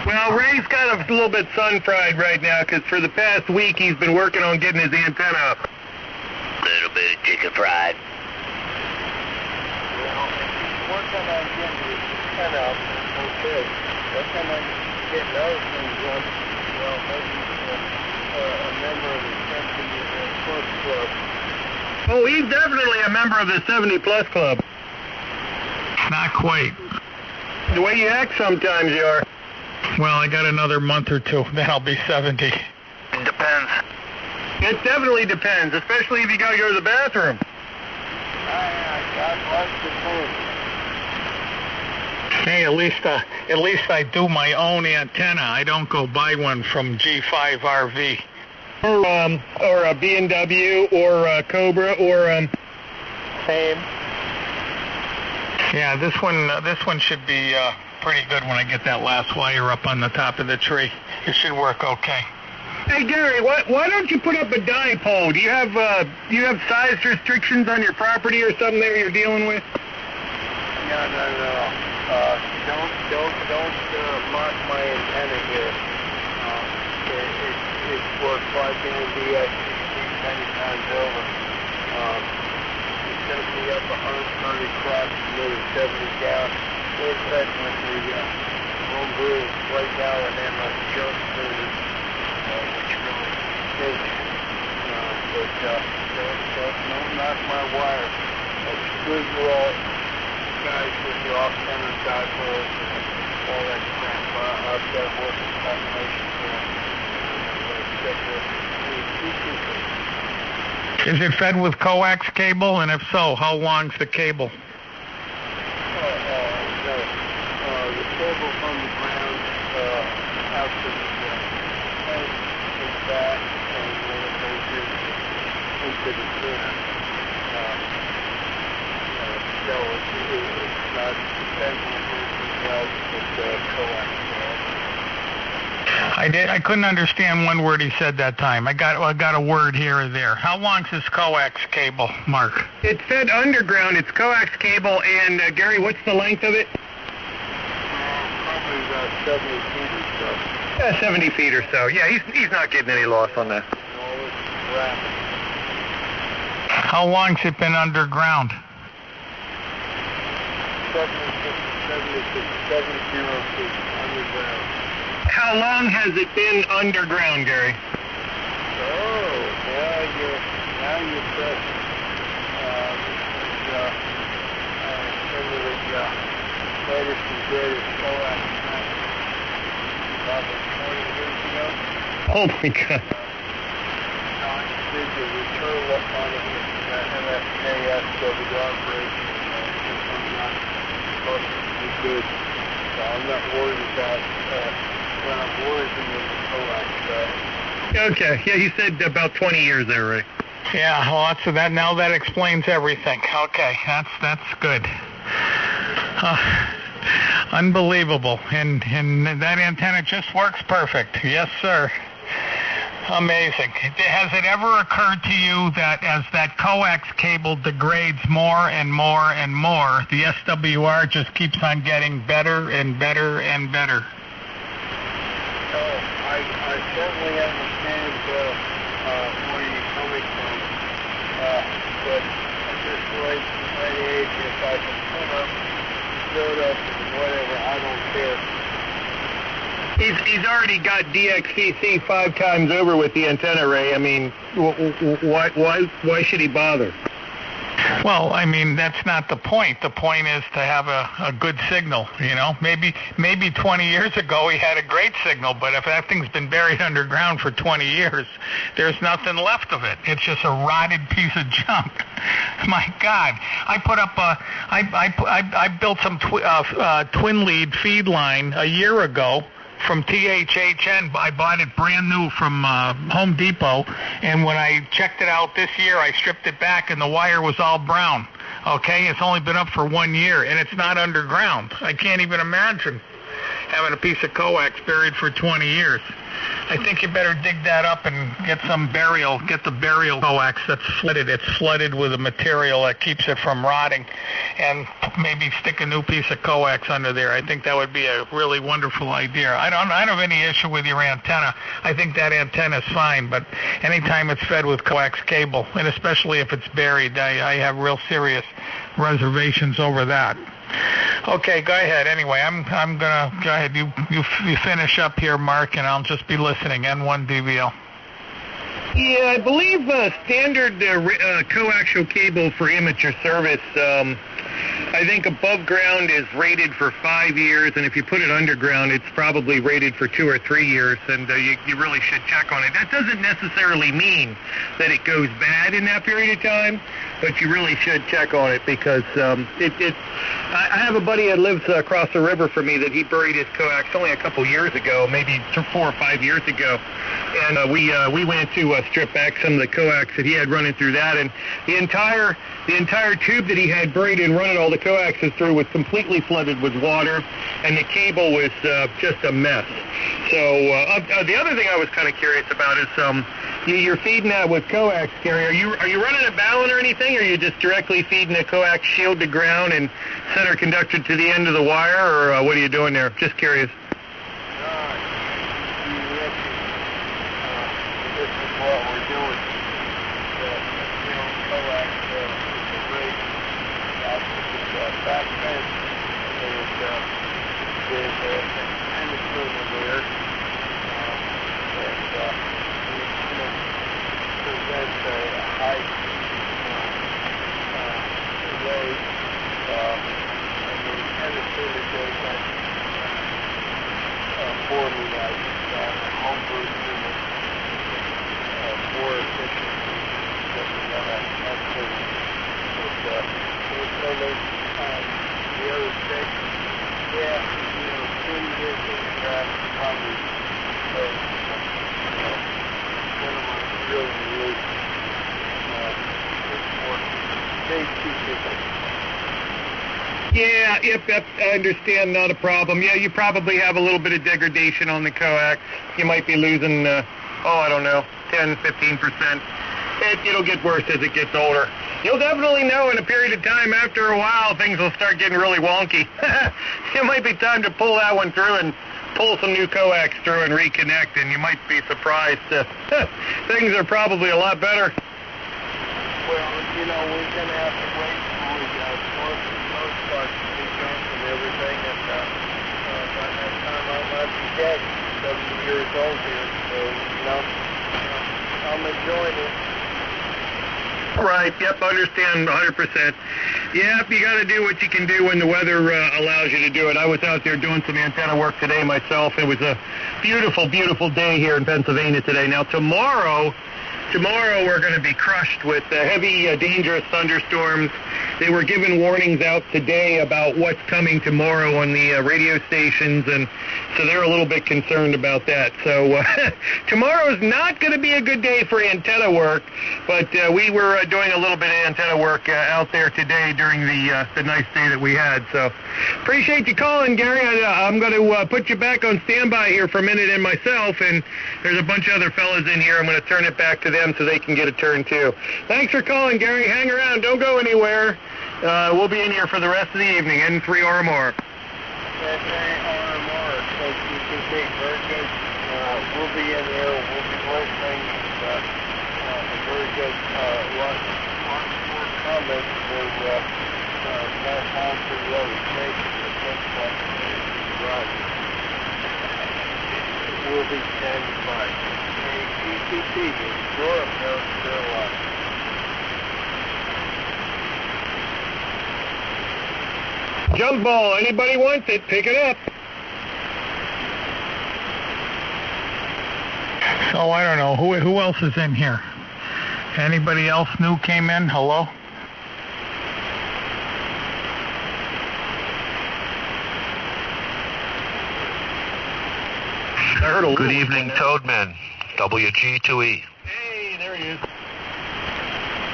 Well, Ray's kind of a little bit sun-fried right now because for the past week he's been working on getting his antenna up. Little bit of chicken fried. Working on getting his antenna up, okay. Working on getting other things done, well, maybe a member of the 70 Plus Club. Oh, he's definitely a member of the 70 Plus Club. Not quite. The way you act sometimes you are. Well, I got another month or 2, then I'll be 70. It depends. It definitely depends, especially if you gotta go to the bathroom. God bless the food. Hey, at least I do my own antenna. I don't go buy one from G5RV. Or a B&W, or a Cobra, or Same. Yeah, this one should be pretty good when I get that last wire up on the top of the tree. It should work okay. Hey Gary, why don't you put up a dipole? Do you have size restrictions on your property or something there you're dealing with? No. Don't mark my antenna here. It's worked 5-band DX many times over. It sent me up 130 crops to move 70 down. We're fed with the home brew right now and then my junk food, which really stinks. But don't knock my wire. That's good for all guys with the off-center dipoles and all that crap. I've got a working combination for them. Is it fed with coax cable? And if so, how long's the cable? The cable from the ground out to the tank is back, and then it goes into to the can. So it's not dependent on anything else but coax. I couldn't understand one word he said that time. I got a word here or there. How long's this coax cable, Mark? It said underground. It's coax cable, and Gary, what's the length of it? Probably about 70 feet or so. 70 feet or so. Yeah, he's not getting any loss on that. All this rapid. How long's it been underground? 70 feet underground. How long has it been underground, Gary? Oh, now you're pressing. Some of the latest and greatest coax about 20 years ago. Oh my God. Did the return up on it with MFKS over the operation. I'm not supposed to be good. So I'm not worried about when I'm working with the coax. Okay. Yeah, you said about 20 years there, right? Yeah, lots of that. Now that explains everything. Okay, that's good. Unbelievable. And that antenna just works perfect. Yes, sir. Amazing. Has it ever occurred to you that as that coax cable degrades more and more and more, the SWR just keeps on getting better and better and better? I certainly understand where you're coming from, but at this late age, if I can put up, build up, and whatever, I don't care. He's already got DXCC 5 times over with the antenna array. I mean, why should he bother? Well, I mean, that's not the point. The point is to have a good signal, you know. Maybe 20 years ago he had a great signal, but if that thing's been buried underground for 20 years, there's nothing left of it. It's just a rotted piece of junk. My God. I put up I built some twin lead feed line a year ago from THHN. I bought it brand new from Home Depot, and when I checked it out this year, I stripped it back, and the wire was all brown. Okay, it's only been up for 1 year, and it's not underground. I can't even imagine having a piece of coax buried for 20 years. I think you better dig that up and get the burial coax that's flooded. It's flooded with a material that keeps it from rotting, and maybe stick a new piece of coax under there. I think that would be a really wonderful idea. I don't have any issue with your antenna. I think that antenna is fine, but anytime it's fed with coax cable, and especially if it's buried, I have real serious reservations over that. Okay, go ahead. Anyway, I'm gonna go ahead. You finish up here, Mark, and I'll just be listening. N1 DVL. Yeah, I believe standard coaxial cable for amateur service. I think above ground is rated for 5 years, and if you put it underground, it's probably rated for 2 or 3 years, and you really should check on it. That doesn't necessarily mean that it goes bad in that period of time, but you really should check on it because I have a buddy that lives across the river from me that he buried his coax only a couple years ago, maybe 4 or 5 years ago, and we went to strip back some of the coax that he had running through that, and the entire tube that he had buried and running all the coaxes through was completely flooded with water, and the cable was just a mess. So the other thing I was kind of curious about is you're feeding that with coax, Gary. Are you running a balun or anything, or are you just directly feeding a coax shield to ground and center conductor to the end of the wire, or what are you doing there? Just curious. This is what we're doing. Coax back then, there's an antenna there, and presents a high load, and the antenna goes like 4 meters, home version is more efficient than the antenna. The other thing, twin years in the grass probably minimum really safety system. Yeah, yep, I understand, not a problem. Yeah, you probably have a little bit of degradation on the coax. You might be losing, I don't know, 10, 15%. It'll get worse as it gets older. You'll definitely know in a period of time, after a while, things will start getting really wonky. It might be time to pull that one through and pull some new coax through and reconnect, and you might be surprised. Things are probably a lot better. Well, we're going to have to wait till we most parts to be done and everything, and by that time I might be dead, 70 years old here, so, I'm enjoying it. Right, yep, understand 100%. Yep, you got to do what you can do when the weather allows you to do it. I was out there doing some antenna work today myself. It was a beautiful, beautiful day here in Pennsylvania today. Now, tomorrow we're going to be crushed with heavy, dangerous thunderstorms. They were given warnings out today about what's coming tomorrow on the radio stations, and so they're a little bit concerned about that. So tomorrow is not going to be a good day for antenna work, but we were doing a little bit of antenna work out there today during the nice day that we had. So appreciate you calling, Gary. I'm going to put you back on standby here for a minute and myself, and there's a bunch of other fellas in here. I'm going to turn it back to them so they can get a turn too. Thanks for calling, Gary. Hang around. Don't go anywhere. We'll be in here for the rest of the evening, N3 RMR. RMR, KQTP, very good. We'll be in here. We'll be listening. Very good. Lots more comments for that time for the other station. We'll be standing by. KQTP in Durham, North Carolina. Jump ball. Anybody wants it, pick it up. So I don't know. Who else is in here? Anybody else new came in? Hello? Good evening, Toadman. WG2E. Hey, there he is.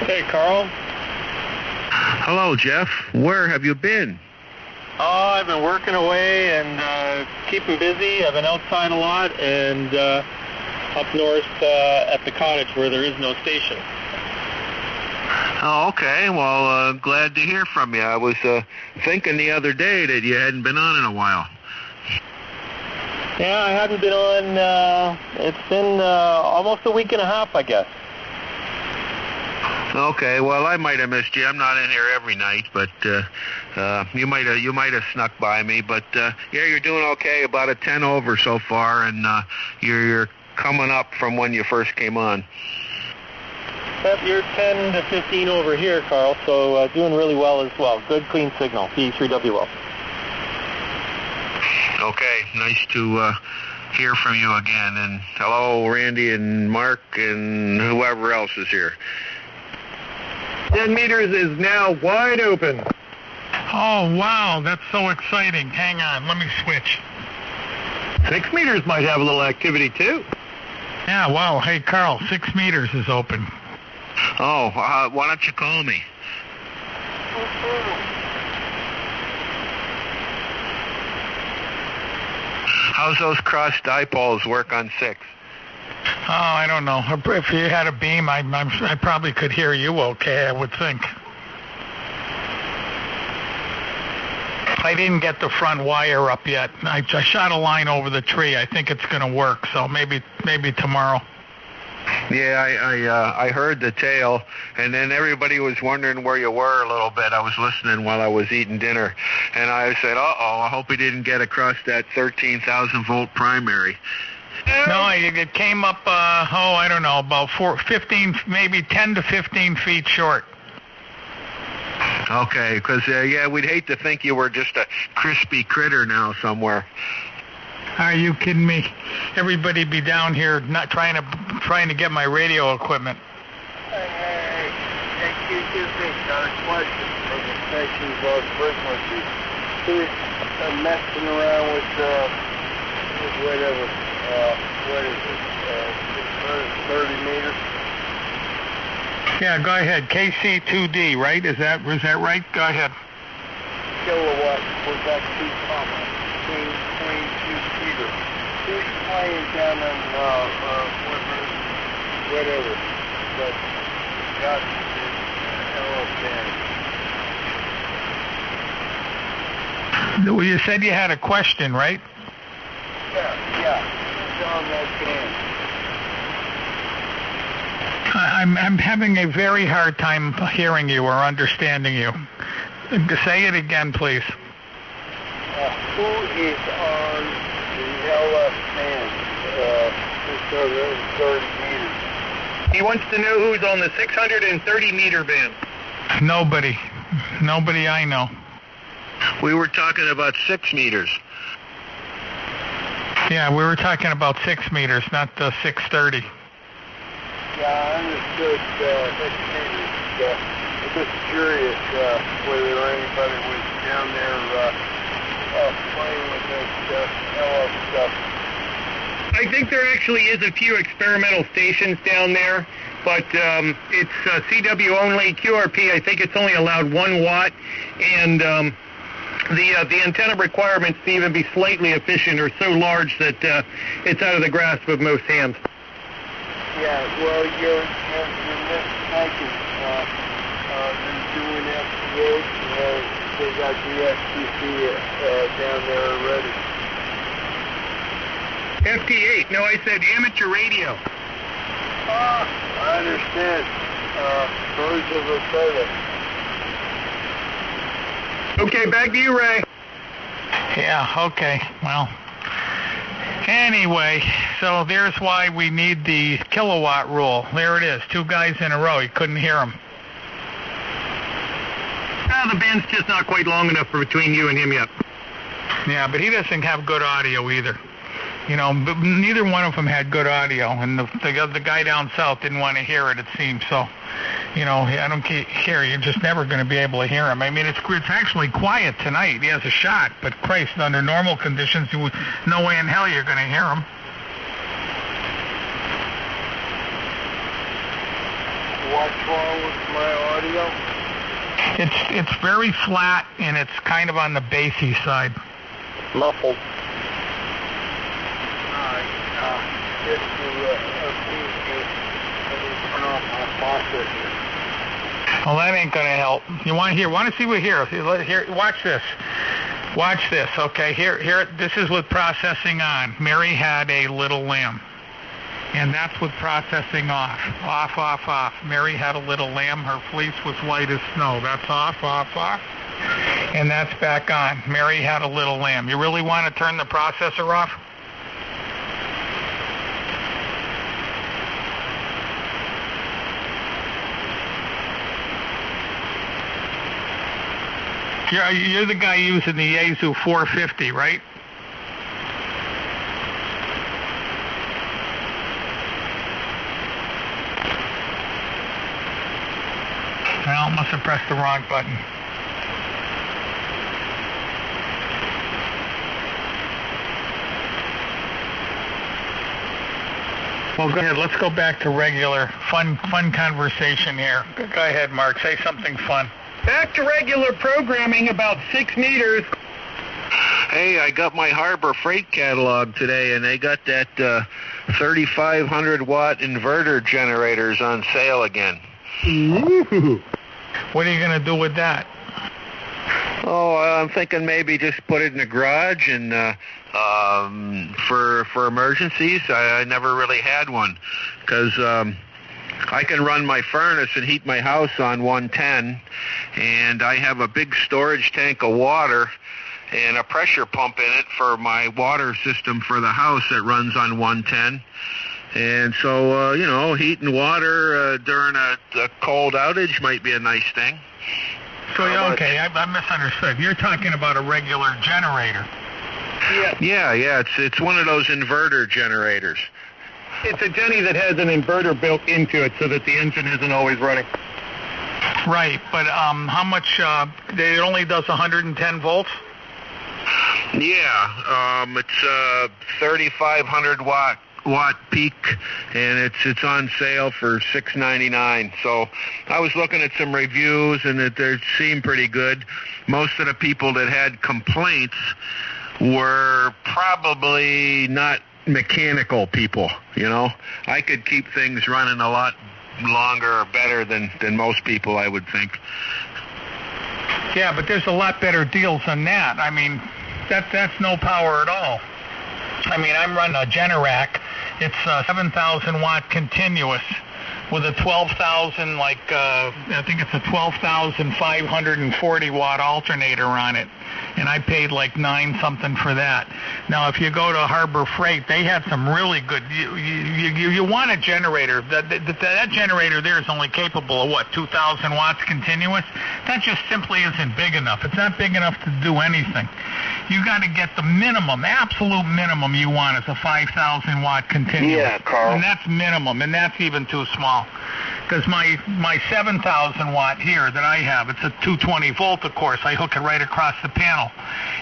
Hey, Carl. Hello, Jeff. Where have you been? Oh, I've been working away and keeping busy. I've been outside a lot and up north at the cottage where there is no station. Oh, okay. Well, glad to hear from you. I was thinking the other day that you hadn't been on in a while. Yeah, I hadn't been on. It's been almost a week and a half, I guess. Okay, well, I might have missed you. I'm not in here every night, but you might have snuck by me. But yeah, you're doing okay. About a 10 over so far, and you're coming up from when you first came on. Yep, you're 10 to 15 over here, Carl. So doing really well as well. Good, clean signal. P3WL. Okay, nice to hear from you again. And hello, Randy and Mark and whoever else is here. 10 meters is now wide open. Oh, wow. That's so exciting. Hang on. Let me switch. 6 meters might have a little activity, too. Yeah, wow. Hey, Carl, 6 meters is open. Oh, why don't you call me? How's those cross dipoles work on 6? Oh, I don't know. If you had a beam, I probably could hear you okay, I would think. I didn't get the front wire up yet. I shot a line over the tree. I think it's going to work, so maybe tomorrow. Yeah, I heard the tail, and then everybody was wondering where you were a little bit. I was listening while I was eating dinner, and I said, uh-oh, I hope he didn't get across that 13,000-volt primary. No, it came up, I don't know, about 15, maybe 10 to 15 feet short. Okay, because, yeah, we'd hate to think you were just a crispy critter now somewhere. Are you kidding me? Everybody be down here not trying to get my radio equipment. Hey, QTP, got a question from the station's frequency. Who's messing around with whatever, what is it, 30 meters? Yeah, go ahead. KC2D, right? Is that right? Go ahead. Kilowatt was that 2 comma, 22 Peter. He's playing down in, whatever, but got the Well, you said you had a question, right? Yeah, it's on that band. I'm having a very hard time hearing you or understanding you. Say it again, please. Who is on the LF band, 630 meters? He wants to know who's on the 630-meter band. Nobody I know. We were talking about 6 meters. Yeah, we were talking about 6 meters, not the 630. Yeah, I understood 6 meters. I'm just curious whether anybody was down there playing with this LF stuff. I think there actually is a few experimental stations down there, but it's CW only. QRP, I think it's only allowed 1 watt, and the antenna requirements to even be slightly efficient are so large that it's out of the grasp of most hands. Yeah, well, you're mistaken. They're doing FCH, they got the FCC down there already. FT8, no, I said amateur radio. I understand. Birds of a feather. Okay, back to you, Ray. Yeah, okay. Well, anyway, so there's why we need the kilowatt rule. There it is, 2 guys in a row. You couldn't hear them. The band's just not quite long enough for between you and him yet. Yeah, but he doesn't have good audio either. You know, but neither one of them had good audio, and the guy down south didn't want to hear it, it seems. So, you know, I don't hear. You're just never going to be able to hear him. I mean, it's actually quiet tonight. He has a shot, but Christ, under normal conditions, no way in hell you're going to hear him. What's wrong with my audio? It's very flat, and it's kind of on the bassy side. Muffled. Well, that ain't gonna help. You want to see what here? Here, watch this. Watch this. Okay, here. This is with processing on. Mary had a little lamb, and that's with processing off. Off. Mary had a little lamb. Her fleece was white as snow. That's off. And that's back on. Mary had a little lamb. You really want to turn the processor off? You're the guy using the Yaesu 450, right? Well, must have pressed the wrong button. Well, go ahead. Let's go back to regular, fun conversation here. Go ahead, Mark. Say something fun. Back to regular programming, about 6 meters. Hey, I got my Harbor Freight catalog today, and they got that 3,500-watt inverter generators on sale again. Ooh. What are you going to do with that? Oh, I'm thinking maybe just put it in the garage and for emergencies. I never really had one because I can run my furnace and heat my house on 110, and I have a big storage tank of water and a pressure pump in it for my water system for the house that runs on 110. And so, heating water during a cold outage might be a nice thing. So, okay, I misunderstood. You're talking about a regular generator. Yeah, it's one of those inverter generators. It's a Jenny that has an inverter built into it so that the engine isn't always running. Right, but how much, it only does 110 volts? Yeah, it's a 3,500 watt watt peak, and it's on sale for $6.99. So I was looking at some reviews, and they seemed pretty good. Most of the people that had complaints were probably not mechanical people. I could keep things running a lot longer or better than most people, I would think. Yeah, but there's a lot better deals than that. I mean, that's no power at all. I mean, I'm running a Generac. It's a 7,000 watt continuous with a 12,000, I think it's a 12,540 watt alternator on it. And I paid like $9 something for that. Now, if you go to Harbor Freight, they had some really good. You want a generator. That generator there is only capable of 2,000 watts continuous. That just simply isn't big enough. It's not big enough to do anything. You got to get the minimum, absolute minimum you want is a 5,000 watt continuous. Yeah, Carl. And that's minimum, and that's even too small. Because my 7,000 watt here that I have, it's a 220 volt, of course. I hook it right across the panel.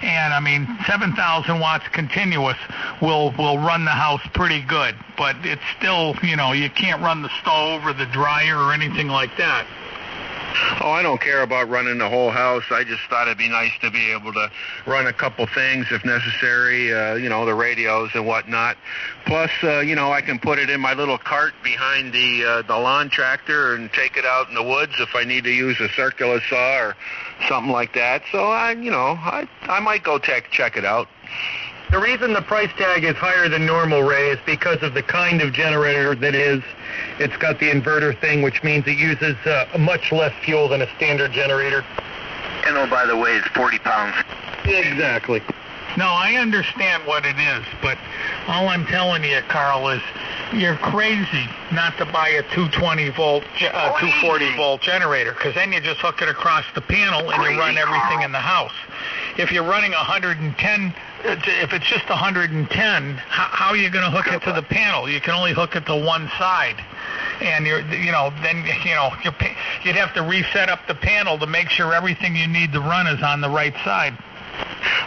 And, I mean, 7,000 watts continuous will run the house pretty good. But it's still, you can't run the stove or the dryer or anything like that. Oh, I don't care about running the whole house. I just thought it'd be nice to be able to run a couple things if necessary, the radios and whatnot. Plus, I can put it in my little cart behind the lawn tractor and take it out in the woods if I need to use a circular saw or something like that. So, I might go check it out. The reason the price tag is higher than normal, Ray, is because of the kind of generator that is. It's got the inverter thing, which means it uses much less fuel than a standard generator. And oh, by the way, it's 40 pounds. Exactly. No, I understand what it is, but all I'm telling you, Carl, is you're crazy not to buy a 220 volt, 240 volt generator, because then you just hook it across the panel and you run everything in the house. If you're running 110, if it's just 110, how are you going to hook it to the panel? You can only hook it to one side. And you'd have to reset up the panel to make sure everything you need to run is on the right side.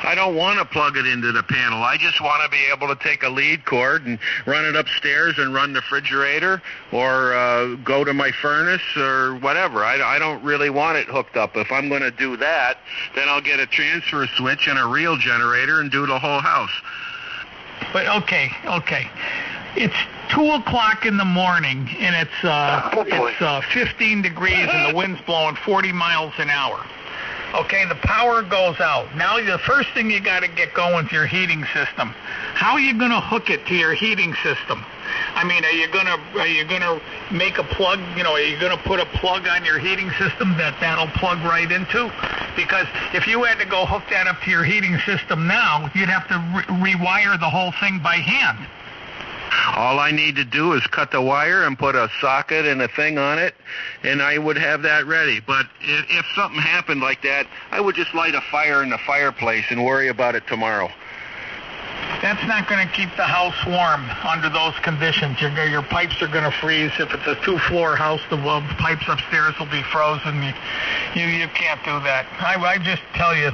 I don't want to plug it into the panel. I just want to be able to take a lead cord and run it upstairs and run the refrigerator or go to my furnace or whatever. I don't really want it hooked up. If I'm going to do that, then I'll get a transfer switch and a real generator and do the whole house. But okay. It's 2 o'clock in the morning, and it's 15 degrees, and the wind's blowing 40 miles an hour. Okay, the power goes out. Now the first thing you got to get going is your heating system. How are you going to hook it to your heating system? I mean, are you gonna make a plug? Are you gonna put a plug on your heating system that'll plug right into? Because if you had to go hook that up to your heating system now, you'd have to rewire the whole thing by hand. All I need to do is cut the wire and put a socket and a thing on it, and I would have that ready. But if something happened like that, I would just light a fire in the fireplace and worry about it tomorrow. That's not going to keep the house warm under those conditions. Your pipes are going to freeze. If it's a 2-floor house, the pipes upstairs will be frozen. You can't do that. I just tell you,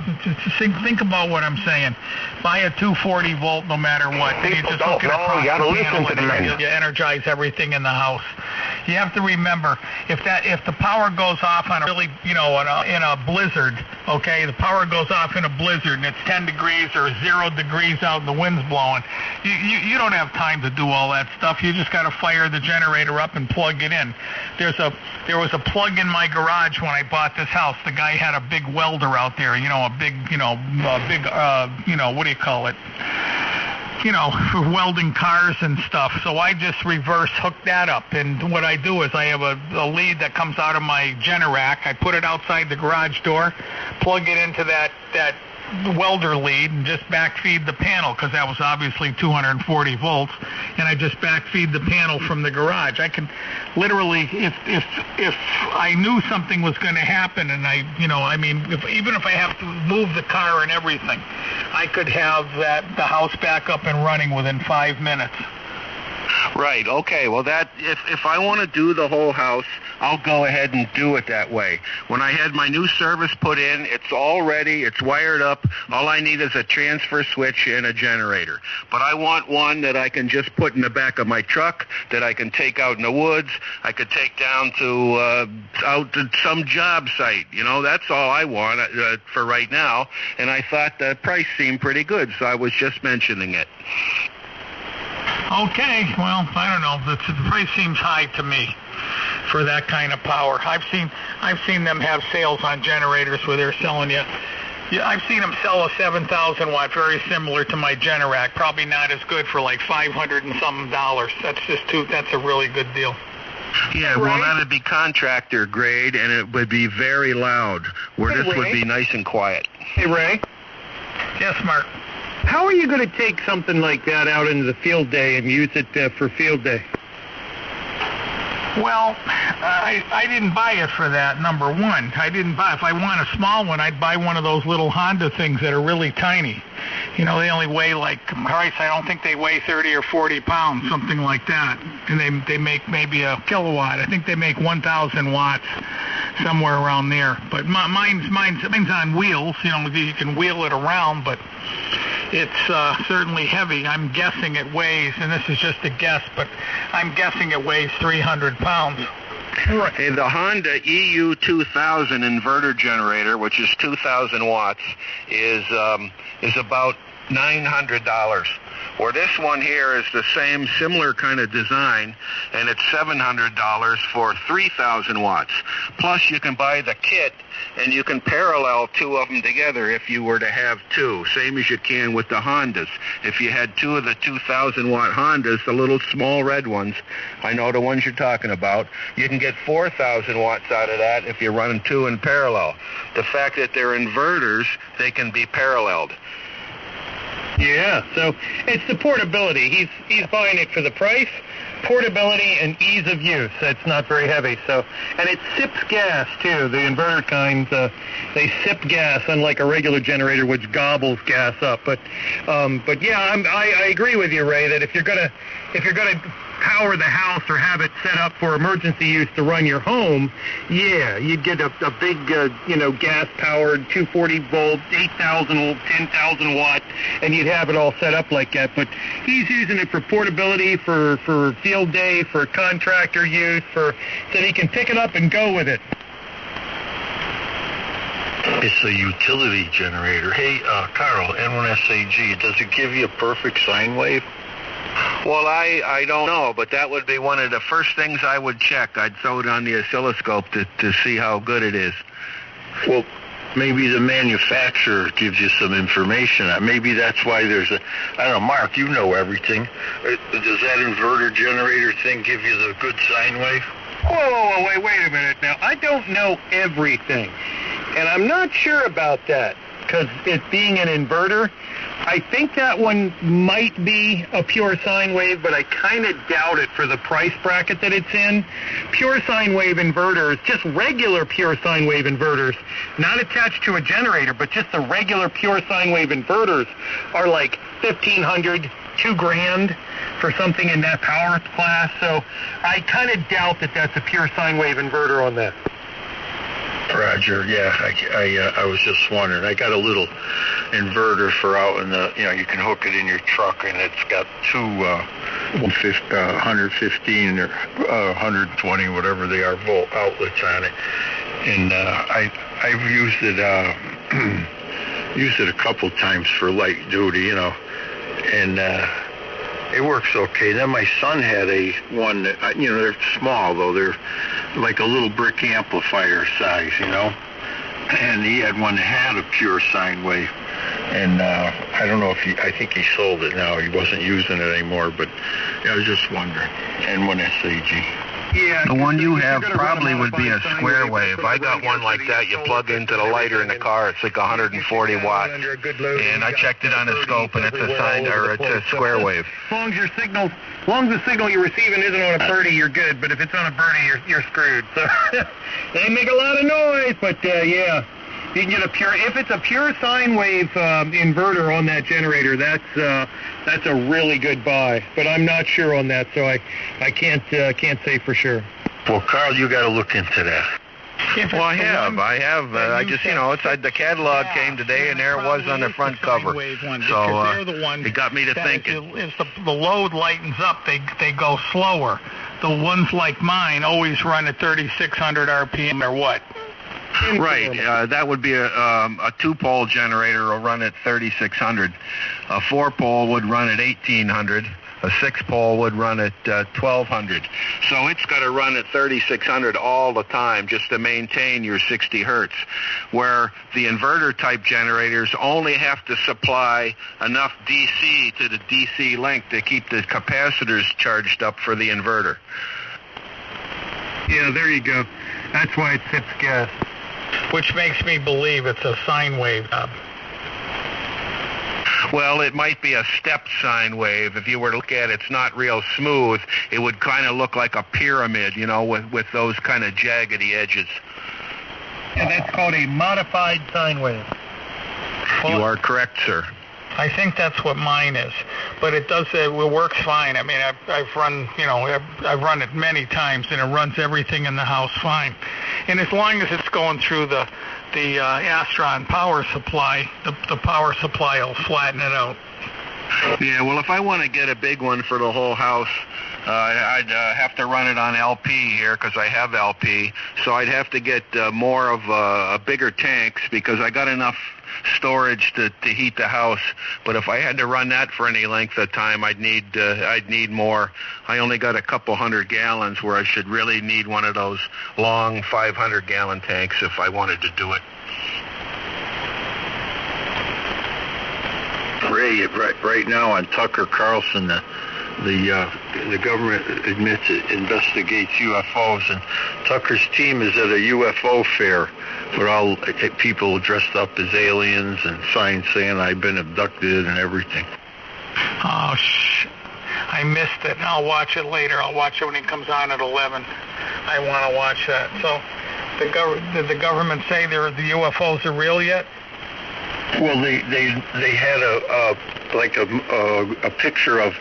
think about what I'm saying. Buy a 240 volt no matter what. You just hook it across the panel and you energize everything in the house. You have to remember, if the power goes off on in a blizzard, okay, the power goes off in a blizzard and it's 10 degrees or 0 degrees out and the wind's blowing, you don't have time to do all that stuff. You just got to fire the generator up and plug it in. There was a plug in my garage when I bought this house. The guy had a big welder out there, what do you call it? For welding cars and stuff. So I just reverse hook that up. And what I do is I have a lead that comes out of my Generac. I put it outside the garage door, plug it into that welder lead, and just backfeed the panel, because that was obviously 240 volts, and I just backfeed the panel from the garage. I can literally, if I knew something was going to happen, and even if I have to move the car and everything, I could have the house back up and running within 5 minutes. Right. Okay. Well, that if I want to do the whole house, I'll go ahead and do it that way. When I had my new service put in, it's all ready, it's wired up. All I need is a transfer switch and a generator. But I want one that I can just put in the back of my truck, that I can take out in the woods, I could take down to out to some job site. You know, that's all I want for right now. And I thought the price seemed pretty good, so I was just mentioning it. Okay, well, I don't know. The price seems high to me for that kind of power. I've seen them have sales on generators where they're selling you. Yeah, I've seen them sell a 7,000 watt, very similar to my Generac. Probably not as good for like $500 and something. That's a really good deal. Yeah, well, that'd be contractor grade, and it would be very loud, where this would be nice and quiet. Hey, Ray? Yes, Mark. How are you going to take something like that out into the field day and use it for field day? Well, I didn't buy it for that, number one. If I want a small one, I'd buy one of those little Honda things that are really tiny. You know, they only weigh I don't think they weigh 30 or 40 pounds, something like that. And they make maybe a kilowatt. I think they make 1,000 watts, somewhere around there. But mine's on wheels. You know, you can wheel it around, but it's certainly heavy. I'm guessing it weighs, and this is just a guess, but I'm guessing it weighs 300 pounds. Right. The Honda EU2000 inverter generator, which is 2,000 watts, is about $900. Where this one here is the similar kind of design, and it's $700 for 3,000 watts. Plus, you can buy the kit, and you can parallel two of them together if you were to have two, same as you can with the Hondas. If you had two of the 2,000 watt Hondas, the little small red ones, I know the ones you're talking about, you can get 4,000 watts out of that if you're running two in parallel. The fact that they're inverters, they can be paralleled. Yeah, so it's the portability. He's buying it for the price, portability, and ease of use. It's not very heavy. So, and it sips gas too. The inverter kinds, they sip gas, unlike a regular generator, which gobbles gas up. But yeah, I agree with you, Ray, that if you're gonna power the house or have it set up for emergency use to run your home, yeah, you'd get a big, gas-powered 240-volt, 8,000, 10,000 watt, and you'd have it all set up like that. But he's using it for portability, for field day, for contractor use, so he can pick it up and go with it. It's a utility generator. Hey, Carl, N1SAG, does it give you a perfect sine wave? Well, I don't know, but that would be one of the first things I would check. I'd throw it on the oscilloscope to see how good it is. Well, maybe the manufacturer gives you some information. Maybe that's why there's I don't know, Mark, you know everything. Does that inverter generator thing give you the good sine wave? Whoa, wait a minute now. I don't know everything, and I'm not sure about that, because it being an inverter, I think that one might be a pure sine wave, but I kind of doubt it for the price bracket that it's in. Pure sine wave inverters, just regular pure sine wave inverters, not attached to a generator, but just the regular pure sine wave inverters are like $1,500, $2,000 for something in that power class. So I kind of doubt that that's a pure sine wave inverter on that. Roger, yeah, I was just wondering. I got a little inverter for out in the, you can hook it in your truck, and it's got two 115 or 120, whatever they are, volt outlets on it. And I've used it a couple times for light duty, and it works okay. Then my son had one that, they're small, though. They're like a little brick amplifier size, and he had one that had a pure sine wave. And I don't know I think he sold it now. He wasn't using it anymore, but I was just wondering. N1SAG. Yeah, the one you have probably would be a square wave. I got one like that. You plug into the lighter in the car. It's like 140 watts. And I checked it on a scope, and it's a square wave. As long as the signal you're receiving isn't on a birdie, you're good. But if it's on a birdie, you're screwed. So they make a lot of noise, but yeah. You can get if it's a pure sine wave inverter on that generator, that's a really good buy. But I'm not sure on that, so I can't say for sure. Well, Carl, you got to look into that. If Well, I it's the have. one I have. that I you just, said it's the catalog came today, and there it was on the front cover. Sine wave one, So because they're the ones it got me to that thinking. As the load lightens up, they go slower. The ones like mine always run at 3,600 RPM or what? Right. That would be a 2-pole generator will run at 3,600. A 4-pole would run at 1,800. A 6-pole would run at 1,200. So it's got to run at 3,600 all the time just to maintain your 60 hertz, where the inverter-type generators only have to supply enough DC to the DC link to keep the capacitors charged up for the inverter. Yeah, there you go. That's why it tips gas. Which makes me believe it's a sine wave. Well, it might be a step sine wave. If you were to look at it, it's not real smooth. It would kind of look like a pyramid, with those kind of jaggedy edges. And that's called a modified sine wave. You are correct, sir. I think that's what mine is, but it does. It works fine. I mean, I've run, I've run it many times, and it runs everything in the house fine. And as long as it's going through the Astron power supply, the power supply will flatten it out. Yeah, well, if I want to get a big one for the whole house, I'd have to run it on LP here because I have LP. So I'd have to get more of bigger tanks because I got enough storage to heat the house. But if I had to run that for any length of time, I'd need more. I only got a couple 100 gallons where I should really need one of those long 500-gallon tanks if I wanted to do it. Ray, right now on Tucker Carlson, the government admits it investigates UFOs, and Tucker's team is at a UFO fair with all people dressed up as aliens and signs saying I've been abducted and everything. Oh, I missed it. I'll watch it later. I'll watch it when it comes on at 11. I want to watch that. So, did the government say the UFOs are real yet? Well, they had a picture of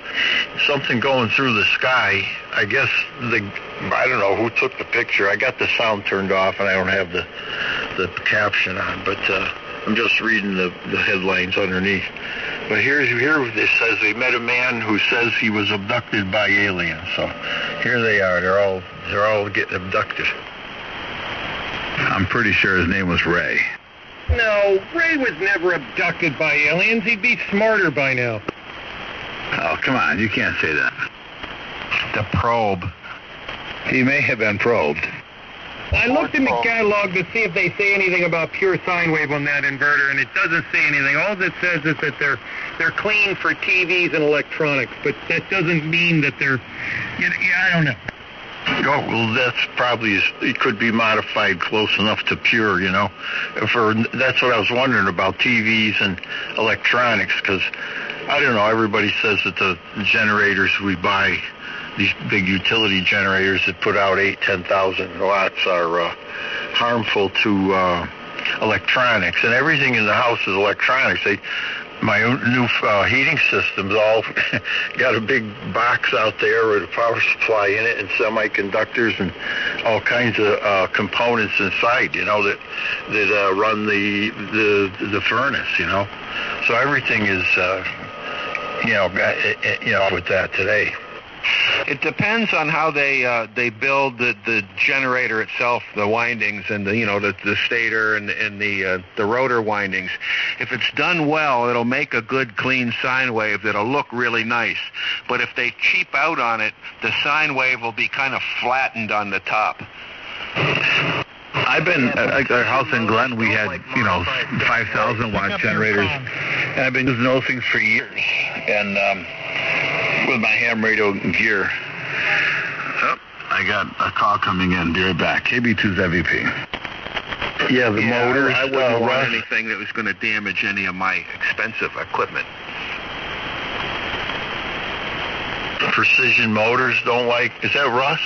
something going through the sky. I guess I don't know who took the picture. I got the sound turned off and I don't have the caption on, but I'm just reading the headlines underneath. But here it says they met a man who says he was abducted by aliens. So here they are. They're all getting abducted. I'm pretty sure his name was Ray. No, Ray was never abducted by aliens. He'd be smarter by now. Oh, come on. You can't say that. The probe. He may have been probed. I looked in the catalog to see if they say anything about pure sine wave on that inverter, and it doesn't say anything. All it says is that they're clean for TVs and electronics, but that doesn't mean that they're... I don't know. Oh, well, that's probably, it could be modified close enough to pure, That's what I was wondering about TVs and electronics, because, I don't know, everybody says that the generators we buy, these big utility generators that put out 10,000 watts are harmful to electronics, and everything in the house is electronics. My new heating system's all got a big box out there with a power supply in it and semiconductors and all kinds of components inside, that run the furnace, So everything is, with that today. It depends on how they build the generator itself, the windings and the stator and the rotor windings. If it's done well, it'll make a good clean sine wave that'll look really nice. But if they cheap out on it, the sine wave will be kind of flattened on the top. I've been at our house in Glen. We had 5,000 watt generators, and I've been using those things for years. And with my ham radio gear. Oh, I got a call coming in. Be right back. KB2's MVP. Yeah, the motors. I wouldn't want anything that was going to damage any of my expensive equipment. Precision motors don't like. Is that Russ?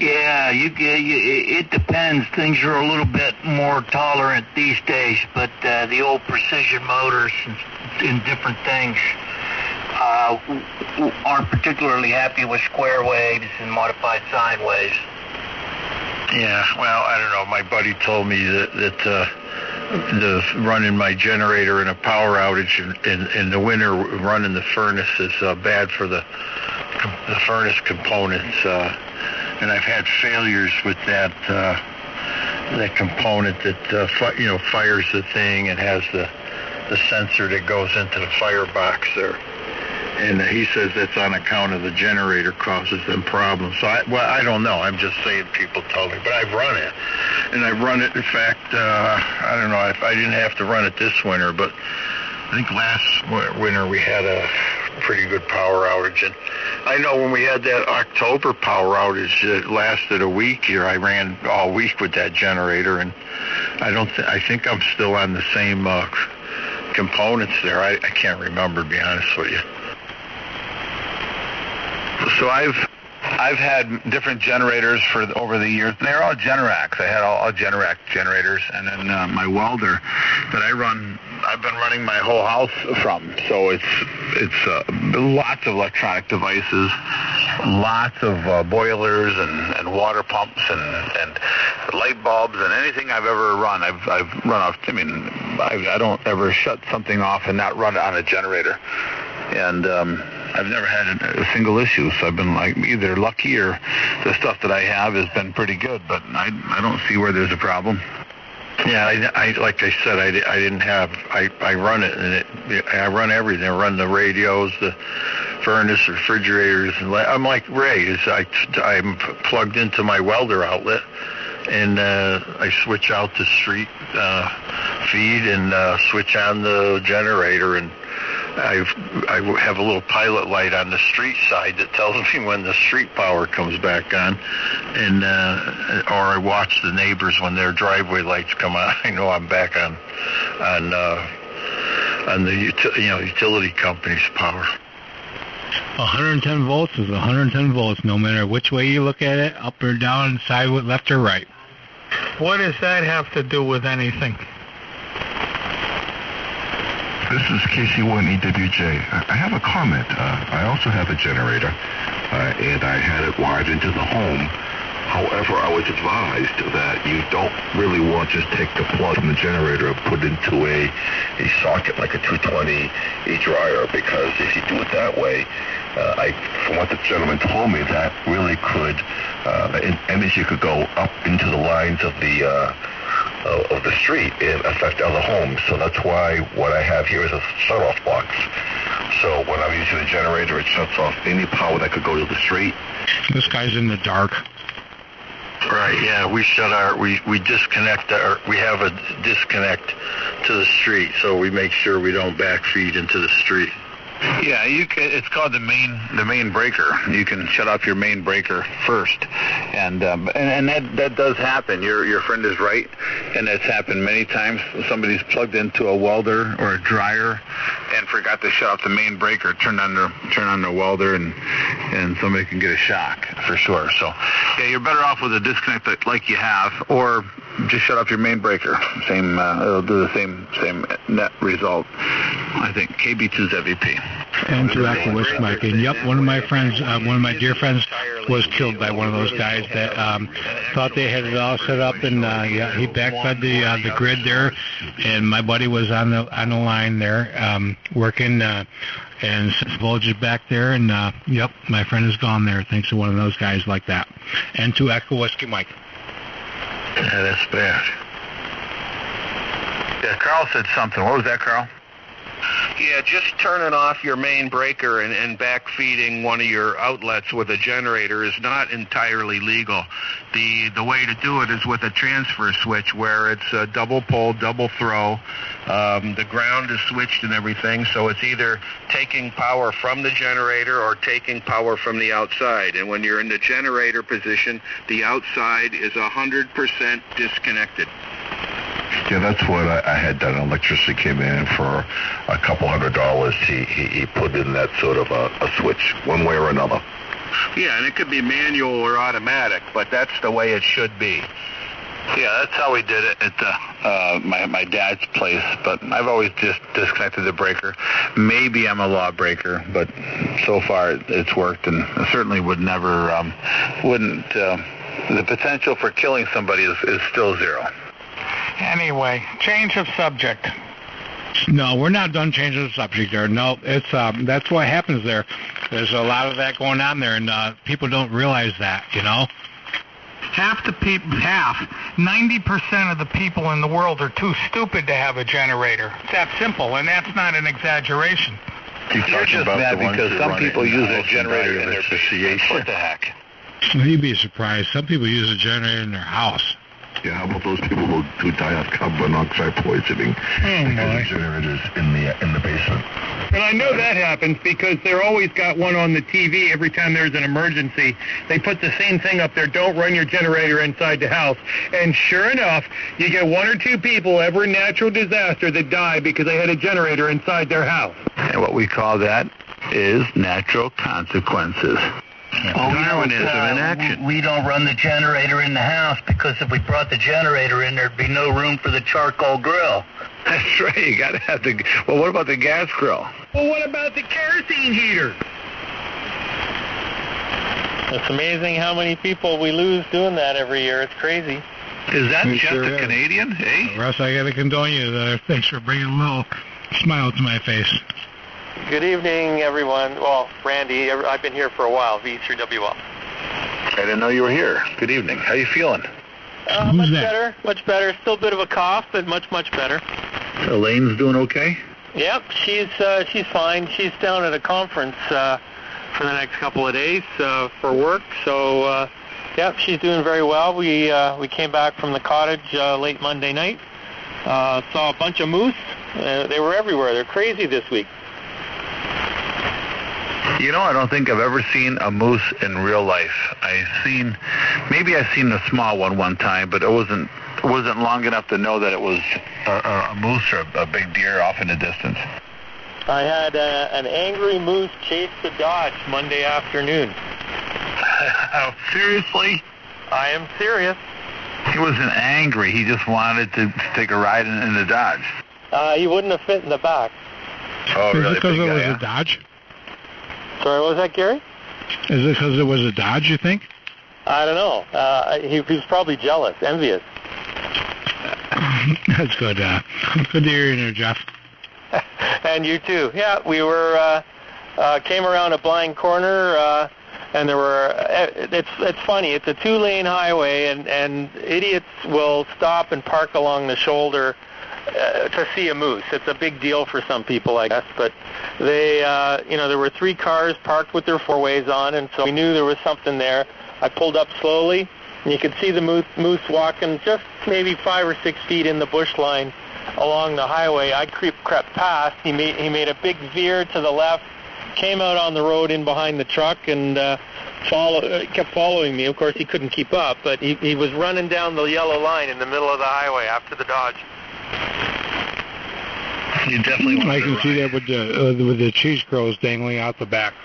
Yeah, it depends. Things are a little bit more tolerant these days, but the old precision motors and different things aren't particularly happy with square waves and modified sine waves. Yeah, well, I don't know. My buddy told me that the running my generator in a power outage in the winter, running the furnace is bad for the furnace components. And I've had failures with that component that fires the thing and has the sensor that goes into the firebox there. And he says that's on account of the generator causes them problems. So I don't know. I'm just saying people told me. But I've run it. And I've run it, in fact, I don't know if I didn't have to run it this winter, but I think last winter we had a pretty good power outage. And I know when we had that October power outage that lasted a week here, I ran all week with that generator. And I think I'm still on the same components there. I can't remember, to be honest with you. So I've had different generators over the years. They're all Generacs. I had all Generac generators, and then my welder that I've been running my whole house from. So it's lots of electronic devices, lots of boilers and water pumps and light bulbs and anything I've ever run. I've run off. I mean, I don't ever shut something off and not run it on a generator. And I've never had a single issue, so I've been like either lucky or the stuff that I have has been pretty good, but I don't see where there's a problem. Yeah, I like I said, I run it, and I run everything. I run the radios, the furnace, refrigerators, and I'm like Ray. I'm plugged into my welder outlet, and I switch out the street feed and switch on the generator, and I have a little pilot light on the street side that tells me when the street power comes back on, and or I watch the neighbors when their driveway lights come on. I know I'm back on the utility company's power. 110 volts is 110 volts, no matter which way you look at it, up or down, sideways, left or right. What does that have to do with anything? This is KC1 EWJ. I have a comment. I also have a generator, and I had it wired into the home. However, I was advised that you don't really want to just take the plug from the generator and put it into a socket like a 220 dryer, because if you do it that way, from what the gentleman told me, that really could, energy could go up into the lines of the street and affect other homes. So that's why what I have here is a shut-off box. So when I'm using the generator, it shuts off any power that could go to the street. This guy's in the dark. Right, yeah, we disconnect, we have a disconnect to the street, so we make sure we don't backfeed into the street. Yeah, it's called the main breaker. You can shut off your main breaker first, and that does happen. Your friend is right, and that's happened many times. Somebody's plugged into a welder or a dryer and forgot to shut off the main breaker, turn on the welder, and somebody can get a shock for sure. So yeah, you're better off with a disconnect like you have, or just shut off your main breaker. It'll do the same net result. I think KB2's MVP. And to Aquawisk, Mike. And yep, one of my dear friends was killed by one of those guys that thought they had it all set up, and he backfed the grid there, and my buddy was on the line there working, and voltage back there, and yep, my friend is gone there thanks to one of those guys like that. And to Aquawisk, Mike. Yeah, that's bad. Yeah, Carl said something. What was that, Carl? Yeah, just turning off your main breaker and backfeeding one of your outlets with a generator is not entirely legal. The way to do it is with a transfer switch, where it's a double pole, double throw. The ground is switched and everything, so it's either taking power from the generator or taking power from the outside. And when you're in the generator position, the outside is 100% disconnected. Yeah, that's what I had done. Electricity came in for a couple $100. He put in that sort of a switch, one way or another. Yeah, and it could be manual or automatic, but that's the way it should be. Yeah, that's how we did it at my dad's place, but I've always just disconnected the breaker. Maybe I'm a lawbreaker, but so far it's worked, and I certainly would never, wouldn't the potential for killing somebody is still zero. Anyway, change of subject. No, we're not done changing the subject there. No, it's that's what happens there. There's a lot of that going on there, and people don't realize that, you know. 90% of the people in the world are too stupid to have a generator. It's that simple, and that's not an exaggeration. You're just mad because some people use a generator in their association. What the heck? You'd be surprised. Some people use a generator in their house. Yeah, how about those people who die of carbon monoxide poisoning because of generators in the basement? And I know that happens because they're always got one on the TV every time there's an emergency. They put the same thing up there, don't run your generator inside the house. And sure enough, you get one or two people every natural disaster that die because they had a generator inside their house. And what we call that is natural consequences. Darwinism in action. We don't run the generator in the house because if we brought the generator in, there'd be no room for the charcoal grill. That's right. You got to have the. Well, what about the gas grill? Well, what about the kerosene heater? It's amazing how many people we lose doing that every year. It's crazy. Is that just a Canadian? Eh? Russ, I got to condone you there. Thanks for bringing a little smile to my face. Good evening, everyone. Well, Randy, I've been here for a while, V3WL. I didn't know you were here. Good evening. How you feeling? Much better. Still a bit of a cough, but much better. Elaine's doing okay? Yep, she's fine. She's down at a conference for the next couple of days for work. So, yep, she's doing very well. We came back from the cottage late Monday night. Saw a bunch of moose. They were everywhere. They're crazy this week. You know, I don't think I've ever seen a moose in real life. Maybe I've seen a small one time, but it wasn't long enough to know that it was a moose or a big deer off in the distance. I had an angry moose chase the Dodge Monday afternoon. Seriously? I am serious. He wasn't angry. He just wanted to take a ride in the Dodge. He wouldn't have fit in the back. Oh, really? Is it because it was a Dodge? Sorry, what was that, Gary? Is it because it was a Dodge, you think? I don't know. He was probably jealous, envious. That's good. Good to hear you there, Jeff. And you too. Yeah, we were came around a blind corner, and there were. It's funny. It's a 2-lane highway, and idiots will stop and park along the shoulder to see a moose. It's a big deal for some people, I guess, but they, there were 3 cars parked with their 4-ways on, and so we knew there was something there. I pulled up slowly, and you could see the moose walking just maybe 5 or 6 feet in the bush line along the highway. I crept past. He made a big veer to the left, came out on the road in behind the truck, and kept following me. Of course, he couldn't keep up, but he was running down the yellow line in the middle of the highway after the Dodge. You definitely want I can see that with the cheese crows dangling out the back.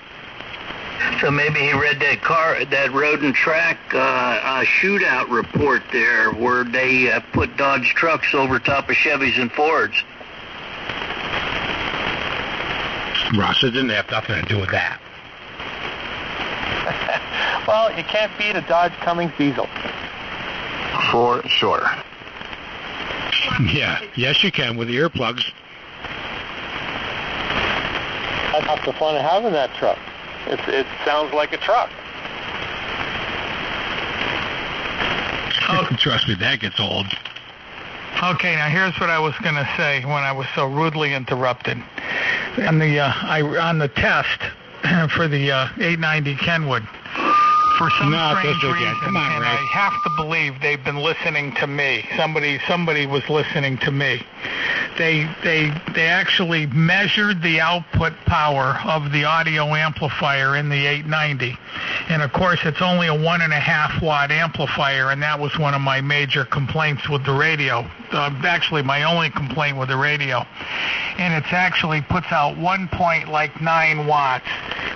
So maybe he read that Road and Track shootout report there where they put Dodge trucks over top of Chevys and Fords. Ross, it didn't have nothing to do with that. Well, you can't beat a Dodge Cummins diesel. For sure. Yeah, yes you can with the earplugs. That's the fun of having that truck. It sounds like a truck. Oh, trust me, that gets old. Okay, now here's what I was going to say when I was so rudely interrupted. On the test for the 890 Kenwood, for some strange reason, Come on, and Ray. I have to believe they've been listening to me. Somebody was listening to me. They actually measured the output power of the audio amplifier in the 890, and of course it's only a 1.5 watt amplifier, and that was one of my major complaints with the radio. actually my only complaint with the radio. And it actually puts out 1.9 watts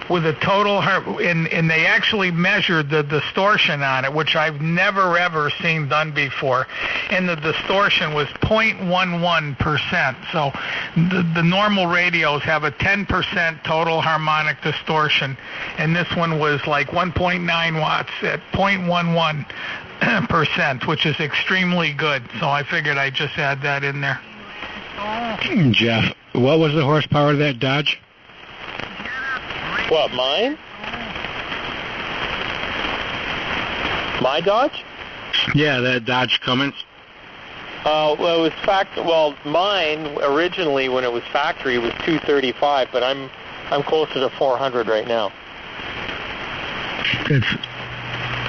with a total, and they actually measured the distortion on it, which I've never ever seen done before, and the distortion was 0.11%. So the normal radios have a 10% total harmonic distortion, and this one was like 1.9 watts at 0.11%, which is extremely good. So I figured I'd just add that in there. Jeff, what was the horsepower of that Dodge? What, mine? My Dodge? Yeah, that Dodge Cummins. Well, it was mine originally when it was factory was 235, but I'm closer to 400 right now. It's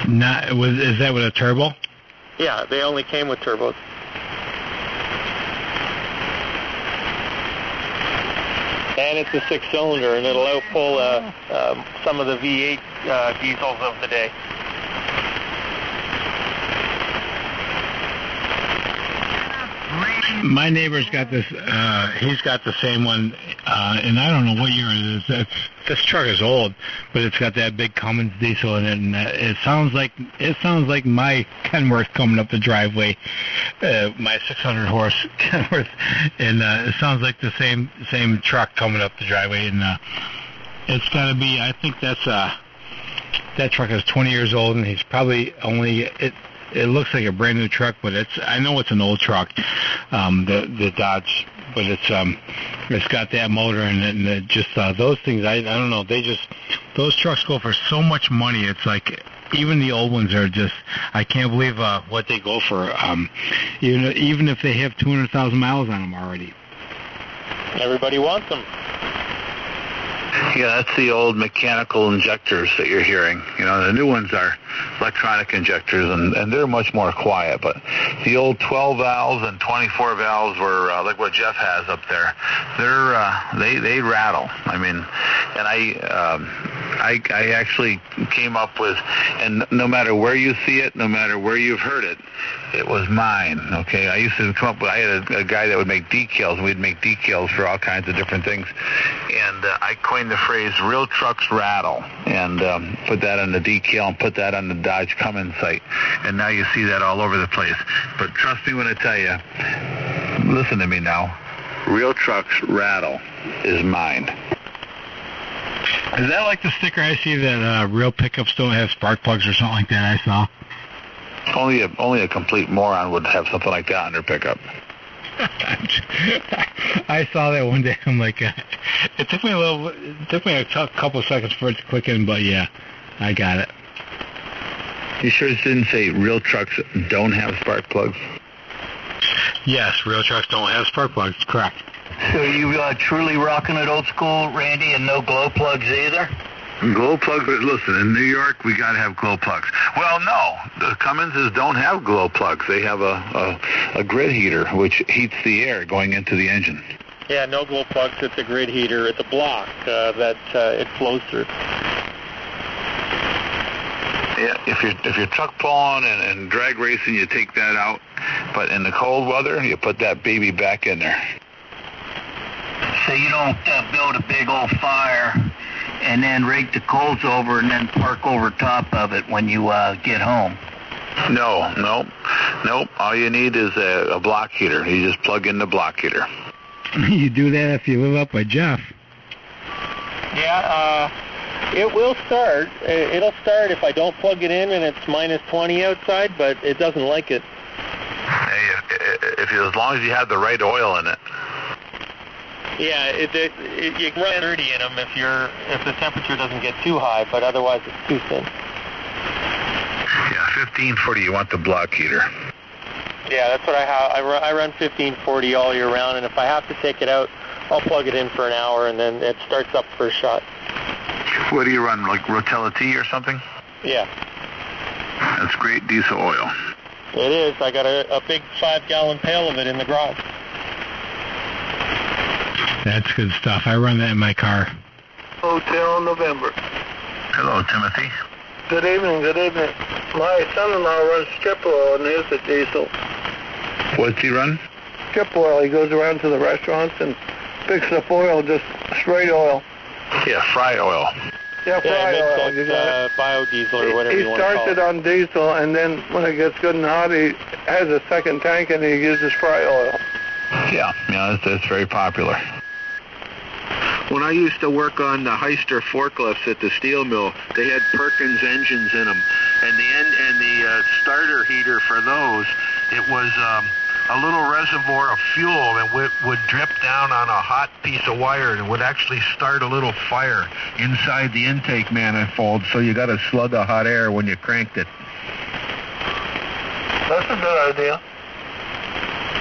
not. Is that with a turbo? Yeah, they only came with turbos. And it's a 6-cylinder, and it'll outpull some of the V8 diesels of the day. My neighbor's got this. He's got the same one, and I don't know what year it is. This truck is old, but it's got that big Cummins diesel in it, and it sounds like my Kenworth coming up the driveway, my 600 horse Kenworth, and it sounds like the same truck coming up the driveway, and it's got to be. I think that truck is 20 years old, and he's probably only It looks like a brand new truck, but I know it's an old truck, the Dodge, but it's got that motor in it, and it just those things. I don't know. Those trucks go for so much money. It's like even the old ones are just. I can't believe what they go for. Even if they have 200,000 miles on them already. Everybody wants them. Yeah, that's the old mechanical injectors that you're hearing. The new ones are electronic injectors, and they're much more quiet. But the old 12 valves and 24 valves were like what Jeff has up there. They rattle. I mean, and I actually came up with, and no matter where you see it, no matter where you've heard it, it was mine. Okay, I used to come up with. I had a guy that would make decals. We'd make decals for all kinds of different things, and I coined the phrase "real trucks rattle," and put that on the decal and put that on the Dodge Cummins site, and now you see that all over the place. But trust me when I tell you, listen to me now, real trucks rattle is mine. Is that like the sticker I see that real pickups don't have spark plugs or something like that? I saw. Only a complete moron would have something like that on their pickup. I saw that one day. I'm like, it took me a couple of seconds for it to click in, but yeah, I got it. You sure it didn't say real trucks don't have spark plugs? Yes, real trucks don't have spark plugs. Correct. So you truly rocking it old school, Randy, and no glow plugs either? Glow plugs, but listen, in New York, we got to have glow plugs. Well, no, the Cumminses don't have glow plugs. They have a grid heater, which heats the air going into the engine. Yeah, no glow plugs. It's a grid heater. It's a block that it flows through. Yeah, if you're truck pulling and drag racing, you take that out. But in the cold weather, you put that baby back in there. So you don't build a big old fire and then rake the coals over and then park over top of it when you get home. No. All you need is a block heater. You just plug in the block heater. You do that if you live up by Jeff. Yeah, it will start. It'll start if I don't plug it in and it's minus 20 outside, but it doesn't like it. Hey, as long as you have the right oil in it. Yeah, you can run 30 in them if the temperature doesn't get too high, but otherwise it's too thin. Yeah, 1540. You want the block heater. Yeah, that's what I have. I run 1540 all year round, and if I have to take it out, I'll plug it in for an hour, and then it starts up for a shot. What do you run, like Rotella T or something? Yeah. That's great diesel oil. It is. I got a big 5-gallon pail of it in the garage. That's good stuff. I run that in my car. Hotel November. Hello, Timothy. Good evening. My son-in-law runs strip oil and is a diesel. What's he run? Chip oil. He goes around to the restaurants and picks up oil, just straight oil. Yeah, fry oil. Yeah, fry oil. Biodiesel or whatever He you want to starts call it on diesel, and then when it gets good and hot, he has a second tank and he uses fry oil. Yeah, that's very popular. When I used to work on the Heister forklifts at the steel mill, they had Perkins engines in them, and the starter heater for those, it was a little reservoir of fuel that would drip down on a hot piece of wire, and it would actually start a little fire inside the intake manifold, so you got a slug of hot air when you cranked it. That's a good idea.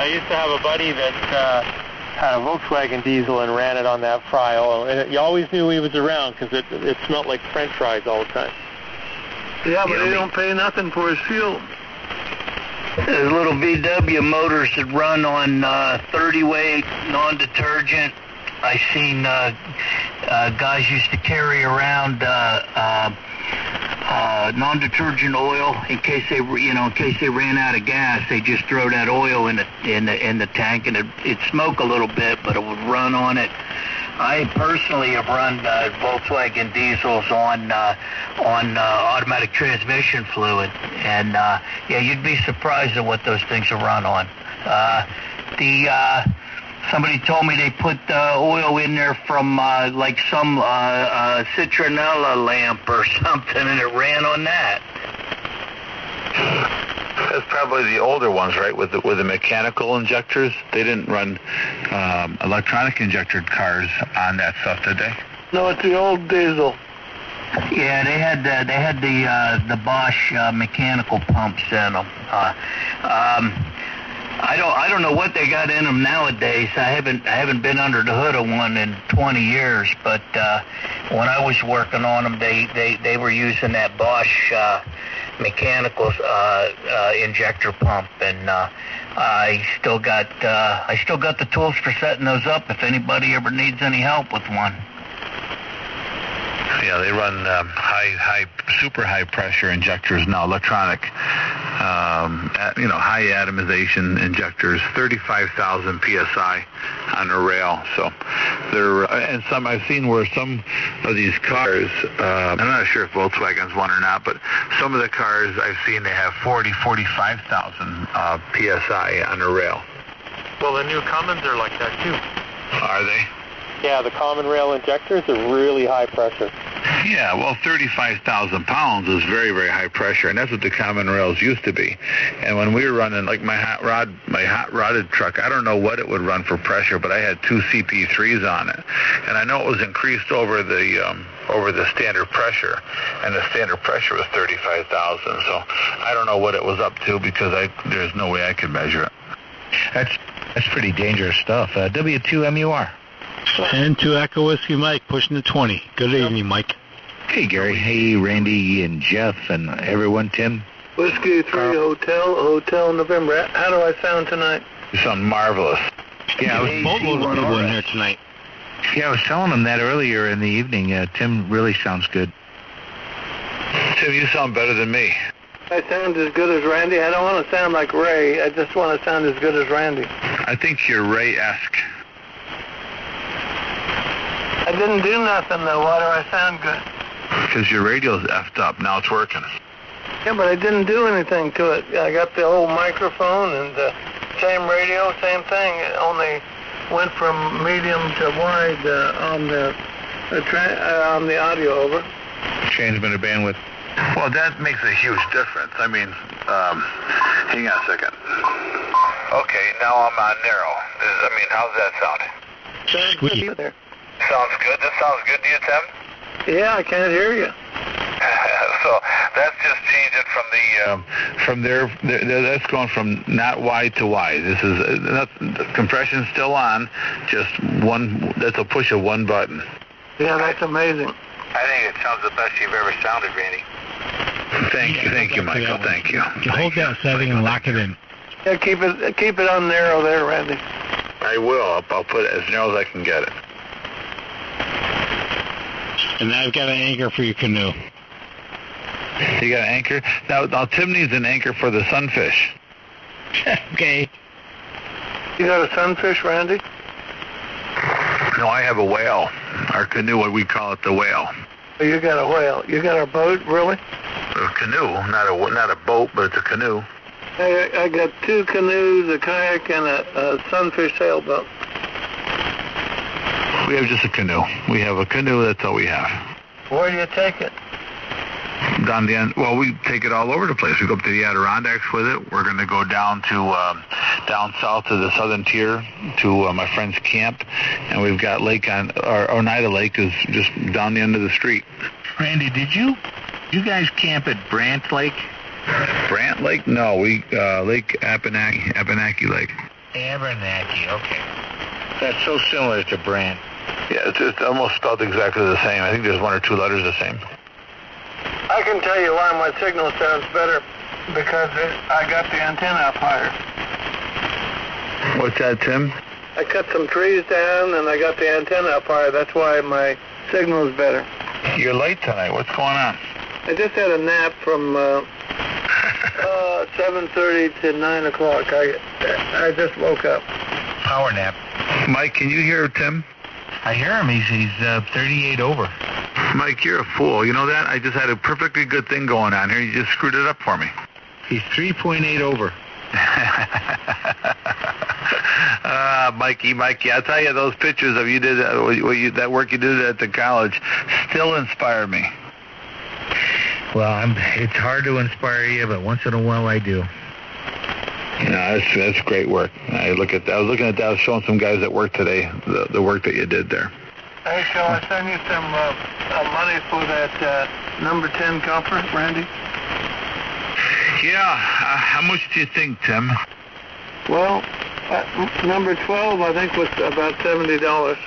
I used to have a buddy that had a Volkswagen diesel and ran it on that fry oil, and you always knew he was around because it smelled like French fries all the time. Yeah, but he don't pay nothing for his fuel. There's little VW motors that run on 30-weight non-detergent. I seen guys used to carry around non-detergent oil in case they ran out of gas. They just throw that oil in the tank, and it'd smoke a little bit, but it would run on it. I personally have run Volkswagen diesels on automatic transmission fluid, and yeah, you'd be surprised at what those things will run on. Somebody told me they put oil in there from like some citronella lamp or something, and it ran on that. That's probably the older ones, right? With the mechanical injectors, they didn't run electronic injected cars on that stuff, did they? No, it's the old diesel. Yeah, they had the Bosch mechanical pumps in them. I don't know what they got in them nowadays. I haven't been under the hood of one in 20 years, but when I was working on them, they were using that Bosch mechanical injector pump, and I still got the tools for setting those up if anybody ever needs any help with one. Yeah, they run super high pressure injectors now, electronic, high atomization injectors, 35,000 psi on a rail. So and some I've seen where some of these cars, I'm not sure if Volkswagen's one or not, but some of the cars I've seen, they have 45,000 psi on a rail. Well, the new Cummins are like that too. Are they? Yeah, the common rail injectors are really high pressure. Yeah, well, 35,000 pounds is very, very high pressure, and that's what the common rails used to be. And when we were running, like my hot rodded truck, I don't know what it would run for pressure, but I had 2 CP3s on it, and I know it was increased over the standard pressure, and the standard pressure was 35,000. So I don't know what it was up to because there's no way I could measure it. That's pretty dangerous stuff. W2MUR. And to Echo Whiskey Mike, pushing the 20. Good evening, Mike. Hey, Gary. Hey, Randy and Jeff and everyone. Tim. Whiskey 3 Hotel November. How do I sound tonight? You sound marvelous. Yeah, I was Boatload of people in here tonight. Yeah, I was telling them that earlier in the evening. Tim really sounds good. Tim, you sound better than me. I sound as good as Randy. I don't want to sound like Ray. I just want to sound as good as Randy. I think you're Ray-esque. I didn't do nothing, though. Why do I sound good? Because your radio's effed up. Now it's working. Yeah, but I didn't do anything to it. I got the old microphone and same radio, same thing. It only went from medium to wide on the audio over. Changement of bandwidth. Well, that makes a huge difference. I mean, hang on a second. Okay, now I'm on narrow. How's that sound? Sounds good there. Sounds good. This sounds good to you, Tim? Yeah, I can't hear you. So that's just changing from that's going from not wide to wide. This is the compression's still on, just one. That's a push of one button. Yeah, that's amazing. I think it sounds the best you've ever sounded, Randy. Thank you, Michael. Thank you. Hold that setting and lock it in. Yeah, keep it on narrow there, Randy. I will. I'll put it as narrow as I can get it. And I've got an anchor for your canoe. You got an anchor? Now Tim needs an anchor for the sunfish. Okay. You got a sunfish, Randy? No, I have a whale. Our canoe, what we call it, the whale. You got a whale. You got a boat, really? A canoe, not a boat, but it's a canoe. I got 2 canoes, a kayak, and a sunfish sailboat. We have just a canoe. We have a canoe, that's all we have. Where do you take it? Down the end, well, we take it all over the place. We go up to the Adirondacks with it. We're going to go down to down south to the southern tier to my friend's camp, and we've got Oneida Lake is just down the end of the street. Randy, did you guys camp at Brant Lake? Brant Lake? No, we Lake Abenaki Lake. Abenaki, okay. That's so similar to Brant. Yeah, it's almost spelled exactly the same. I think there's 1 or 2 letters the same. I can tell you why my signal sounds better, because I got the antenna up higher. What's that, Tim? I cut some trees down and I got the antenna up higher. That's why my signal is better. You're late tonight. What's going on? I just had a nap from 7:30 to 9 o'clock. I just woke up. Power nap. Mike, can you hear Tim? I hear him. He's 38 over. Mike, you're a fool. You know that? I just had a perfectly good thing going on here. You just screwed it up for me. He's 3.8 over. Mikey, I'll tell you, those pictures of you did that work you did at the college still inspire me. Well, it's hard to inspire you, but once in a while I do. No, that's great work. I was looking at that. I was showing some guys at work today the work that you did there. Hey, shall I send you some money for that number 10 copper, Randy? Yeah. How much do you think, Tim? Well, number 12, I think, was about $70.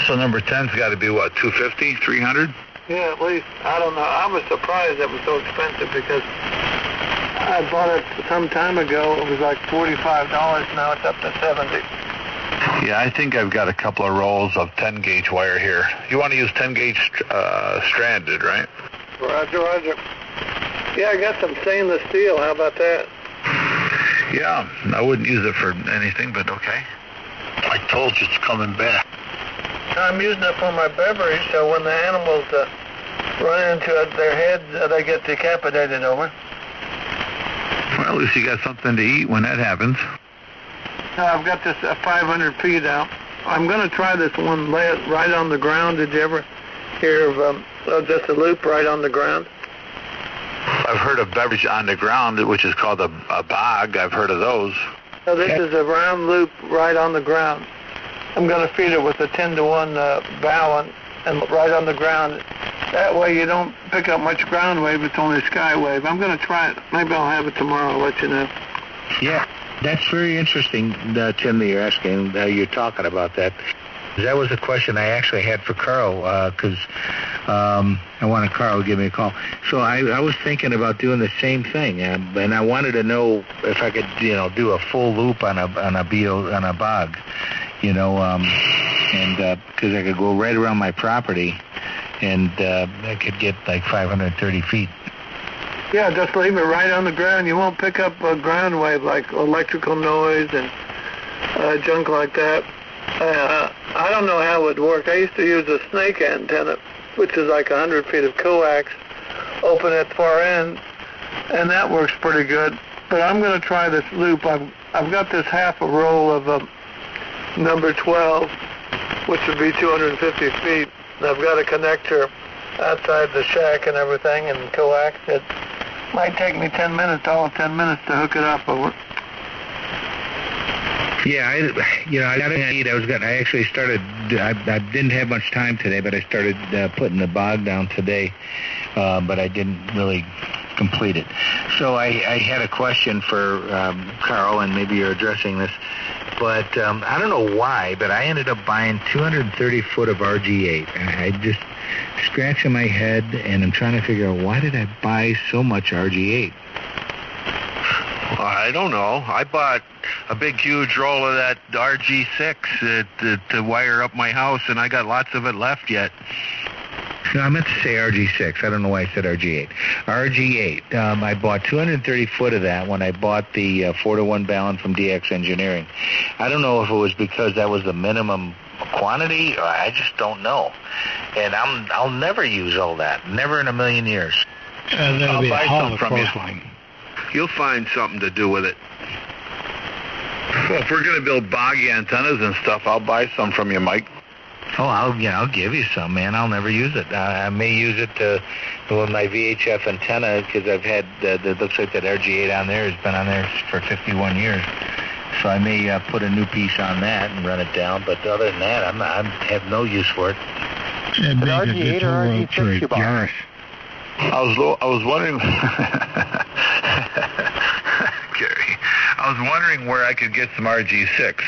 So number 10's got to be what, $250, $300? Yeah, at least. I don't know. I was surprised it was so expensive because I bought it some time ago. It was like $45. Now it's up to $70. Yeah, I think I've got a couple of rolls of 10-gauge wire here. You want to use 10-gauge stranded, right? Roger. Yeah, I got some stainless steel. How about that? Yeah, I wouldn't use it for anything, but okay. I told you it's coming back. I'm using it for my beverage, so when the animals run into their heads, they get decapitated over. Well, at least you got something to eat when that happens. I've got this 500 feet out. I'm going to try this one, lay it right on the ground. Did you ever hear of just a loop right on the ground? I've heard of beverage on the ground, which is called a bog. I've heard of those. So this is a round loop right on the ground. I'm going to feed it with a 10-to-1 bow and right on the ground. That way you don't pick up much ground wave, it's only sky wave. I'm going to try it. Maybe I'll have it tomorrow. I'll let you know. Yeah, that's very interesting, Tim, that you're asking. You're talking about that. That was a question I actually had for Carl, because I wanted Carl to give me a call. So I was thinking about doing the same thing, and I wanted to know if I could, do a full loop on a bog, and because I could go right around my property, and I could get like 530 feet. Yeah, just leave it right on the ground. You won't pick up a ground wave like electrical noise and junk like that. I don't know how it would work. I used to use a snake antenna, which is like 100 feet of coax, open at the far end, and that works pretty good. But I'm going to try this loop. I've got this half a roll of number 12, which would be 250 feet. And I've got a connector outside the shack and everything, and coax. It might take me 10 minutes, all of 10 minutes to hook it up. Yeah, I got an idea. I actually started. I didn't have much time today, but I started putting the bog down today, but I didn't really complete it. So I had a question for Carl, and maybe you're addressing this. But I don't know why, but I ended up buying 230 foot of RG8. I just scratching my head, and I'm trying to figure out why did I buy so much RG8? I don't know. I bought a big, huge roll of that RG6 to wire up my house, and I got lots of it left yet. No, I meant to say RG6. I don't know why I said RG8. RG8. I bought 230 foot of that when I bought the 4-to-1 balance from DX Engineering. I don't know if it was because that was the minimum quantity, or I just don't know. And I'll never use all that. Never in a million years. I'll buy some from you. You'll find something to do with it. Well, if we're going to build boggy antennas and stuff, I'll buy some from you, Mike. Oh, I'll give you some, man. I'll never use it. I may use it with my VHF antenna because I've had it looks like that RG8 on there has been on there for 51 years. So I may put a new piece on that and run it down. But other than that, I have no use for it. An RG8 or RG6 you bought? I was wondering, Gary. I was wondering where I could get some RG6.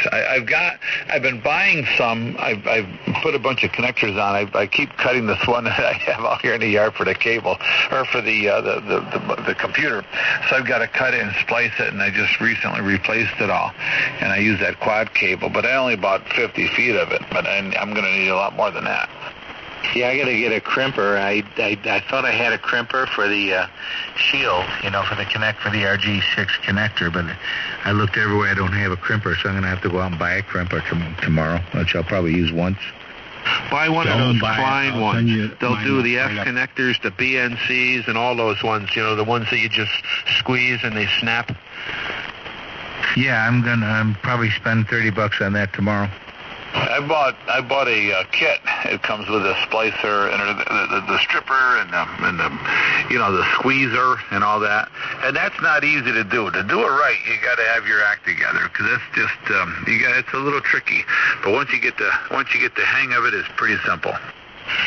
I've been buying some. I've put a bunch of connectors on. I keep cutting this one that I have out here in the yard for the cable or for the computer. So I've got to cut it and splice it, and I just recently replaced it all. And I use that quad cable, but I only bought 50 feet of it. But I'm going to need a lot more than that. Yeah, I got to get a crimper. I thought I had a crimper for the shield, for the RG6 connector, but I looked everywhere. I don't have a crimper, so I'm going to have to go out and buy a crimper tomorrow, which I'll probably use once. Buy one of those Klein ones. They'll do the F connectors, the BNCs, and all those ones. The ones that you just squeeze and they snap. Yeah, I'm probably spend $30 on that tomorrow. I bought a kit. It comes with a splicer and the stripper and the squeezer and all that. And that's not easy to do. To do it right, you got to have your act together because that's just it's a little tricky. But once you get the hang of it, it's pretty simple.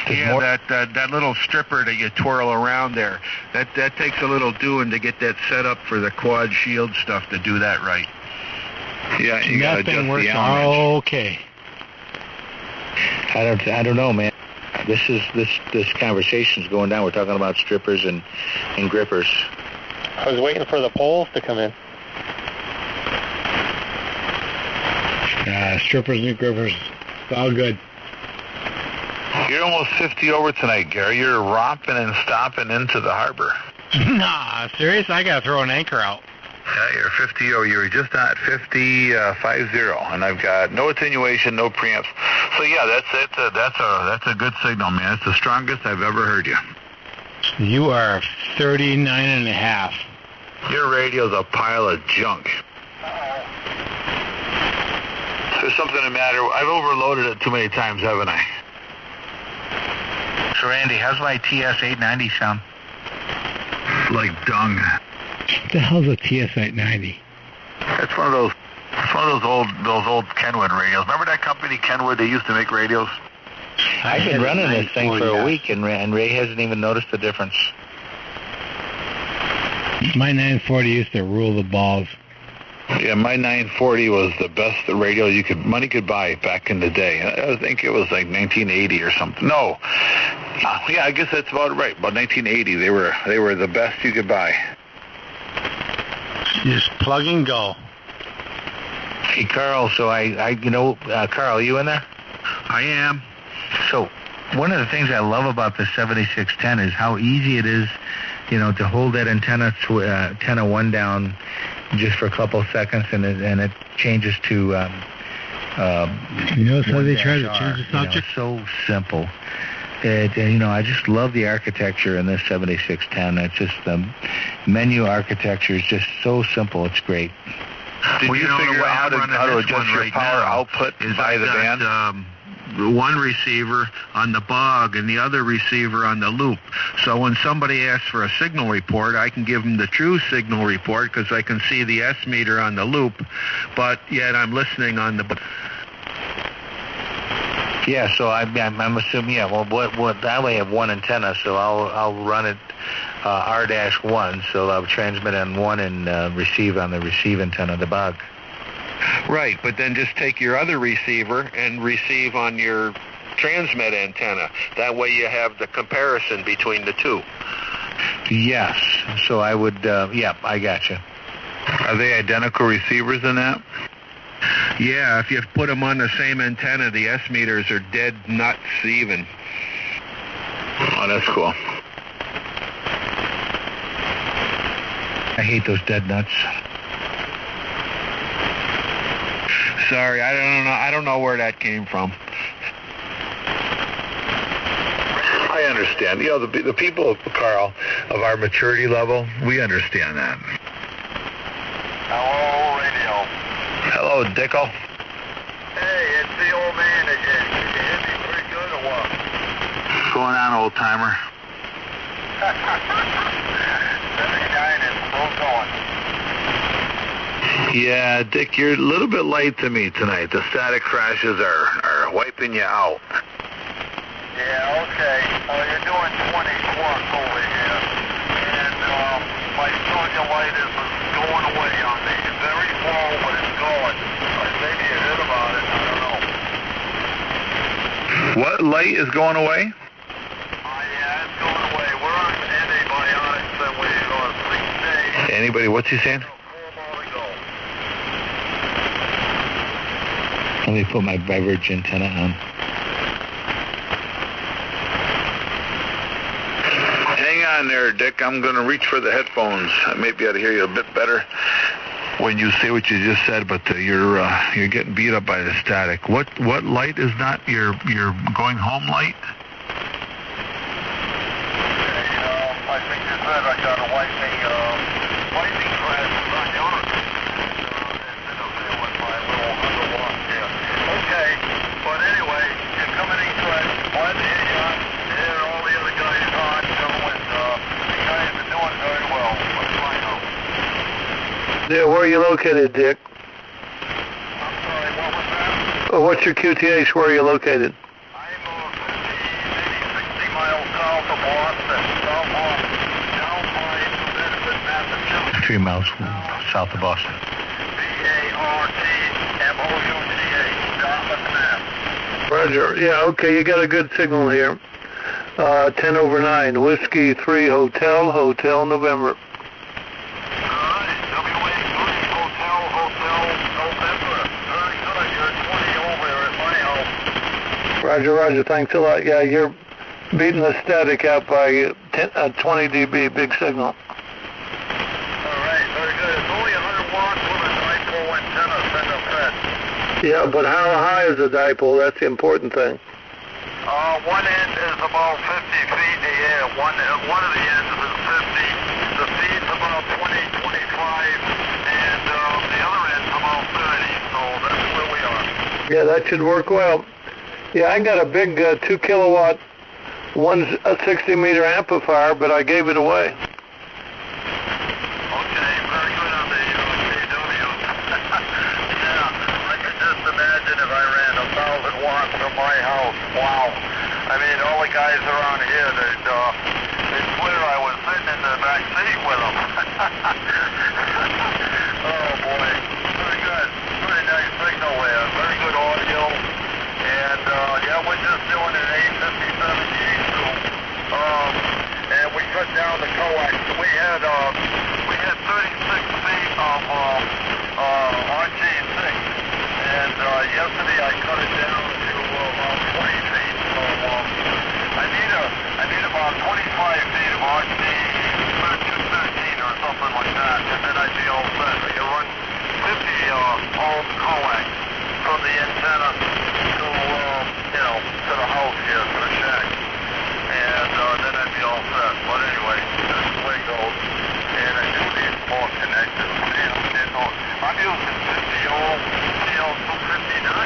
Yeah, that little stripper that you twirl around there, that takes a little doing to get that set up for the quad shield stuff to do that right. Yeah, you got to adjust the Allen wrench. Okay. I don't know, man. This conversation's going down. We're talking about strippers and grippers. I was waiting for the poles to come in. Strippers and grippers, all good. You're almost 50 over tonight, Gary. You're romping and stomping into the harbor. Nah, serious? I got to throw an anchor out. Yeah, you're 50. You're just at 50, 50, and I've got no attenuation, no preamps. So yeah, that's a good signal, man. It's the strongest I've ever heard you. You are 39 and a half. Your radio's a pile of junk. There's something the matter. I've overloaded it too many times, haven't I? So Randy, how's my TS-890 sound? Like dung. What the hell's a TS-890? It's one of those old Kenwood radios. Remember that company Kenwood? They used to make radios. I've been running this thing for a week, and Ray hasn't even noticed the difference. My 940 used to rule the balls. Yeah, my 940 was the best radio money could buy back in the day. I think it was like 1980 or something. No. Yeah, I guess that's about right. About 1980, they were the best you could buy. Just plug and go. Hey, Carl, so Carl, you in there? I am. So one of the things I love about the 7610 is how easy it is, to hold that antenna 1 down just for a couple of seconds, and it changes to. So they try to change the subject. So simple. I just love the architecture in this 7610. It's just the menu architecture is just so simple. It's great. Did you figure out how to adjust your power output by the band? One receiver on the bog and the other receiver on the loop. So when somebody asks for a signal report, I can give them the true signal report because I can see the S meter on the loop, but yet I'm listening on the... Yeah, so I'm assuming, that way I have one antenna, so I'll run it R-1, so I'll transmit on one and receive on the receive antenna, the bog. Right, but then just take your other receiver and receive on your transmit antenna. That way you have the comparison between the two. Yes, so I would, I got you. Are they identical receivers in that? Yeah, if you put them on the same antenna, the S meters are dead nuts even. Oh, that's cool. I hate those dead nuts. Sorry, I don't know where that came from. I understand. You know, the people, Carl, of our maturity level, we understand that. Hello, radio. Hello, Dicko. Hey, it's the old man again. Can you hear me pretty good or what? What's going on, old timer? 79 is still going. Yeah, Dick, you're a little bit late to me tonight. The static crashes are wiping you out. Yeah, okay. You're doing 20 plus over here. And my soldier light is going away on me. It's very slow, but it's going. Maybe you heard about it. I don't know. What light is going away? Yeah, it's going away. We're on antibiotics and we're on 6 days. Anybody, what's he saying? 4 more to go. Let me put my beverage antenna on. Hang on there, Dick. I'm going to reach for the headphones. I may be able to hear you a bit better when you say what you just said, but you're getting beat up by the static. What light is not your going home light? I think you said I got a wiping crash on yours. Interfere with my little underwater here. Okay, but anyway, you're coming in correct. Glad to hear you on. Hear all the other guys on. You guys are doing very well. What's my hope? Yeah, where are you located, Dick? I'm sorry, what was that? Oh, what's your QTH? Where are you located? I'm 60 miles south of Boston. Down by Medford, Massachusetts. 3 miles south of Boston. BARTMOUTA, Dartmouth, Mass. Roger. Yeah, okay, you got a good signal here. 10 over 9. Whiskey 3 Hotel November. Roger, thanks a lot. Yeah, you're beating the static out by 20 dB, big signal. All right, very good. It's only 100 watts with a dipole antenna, center fed. Yeah, but how high is the dipole? That's the important thing. One end is about 50 feet in the air. One of the ends is 50. The feed's about 20, 25, and the other end's about 30. So that's where we are. Yeah, that should work well. Yeah, I got a big 2 kilowatt, 160 meter amplifier, but I gave it away. Okay, very good on the KW. Yeah, I can just imagine if I ran 1,000 watts from my house. Wow. I mean, all the guys around here, they'd swear I was sitting in the back seat with them. Oh, boy. Very good. Very nice signal there. Very good audio. And, yeah, we're just doing an 850-78 and we cut down the coax. We had 36 feet of RG6, and yesterday I cut it down to about 20 feet. So I need about 25 feet of RG13 or something like that, and then I'd be all set. I can run 50 ohm coax from the antenna to the house here, to the shack. And then I'd be all set. But anyway, that's the way it goes. And I do need more connectors. I'm using 50 ohm CL259.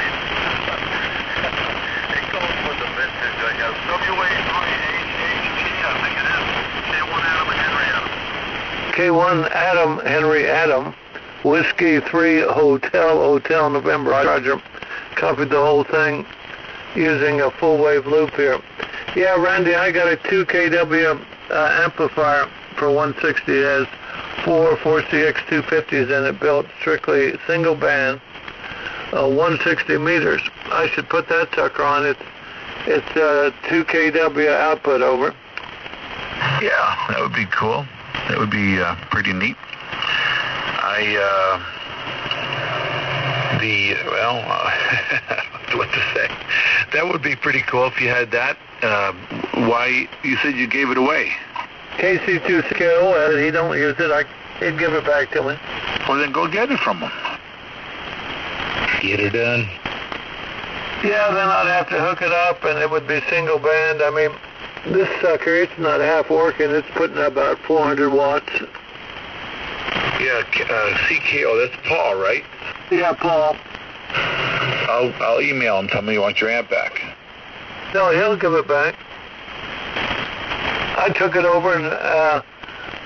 It goes with the vintage, I guess. WA3HHT, I think it is. K1 Adam Henry Adam. Whiskey 3 Hotel November. Roger. Copied the whole thing using a full wave loop here. Yeah, Randy, I got a 2 kW amplifier for 160. It has 4 4CX250s in it, built strictly single band, 160 meters. I should put that sucker on. It's 2 kW output, over. Yeah, that would be cool. That would be pretty neat. what to say. That would be pretty cool if you had that. Why, you said you gave it away? KC2CKO, he don't use it, he'd give it back to me. Well, then go get it from him. Get her done. Yeah, then I'd have to hook it up, and it would be single band. I mean, this sucker, it's not half working. It's putting out about 400 watts. Yeah, CKO, that's Paul, right? Yeah, Paul. I'll email him, tell me you want your amp back. No, he'll give it back. I took it over and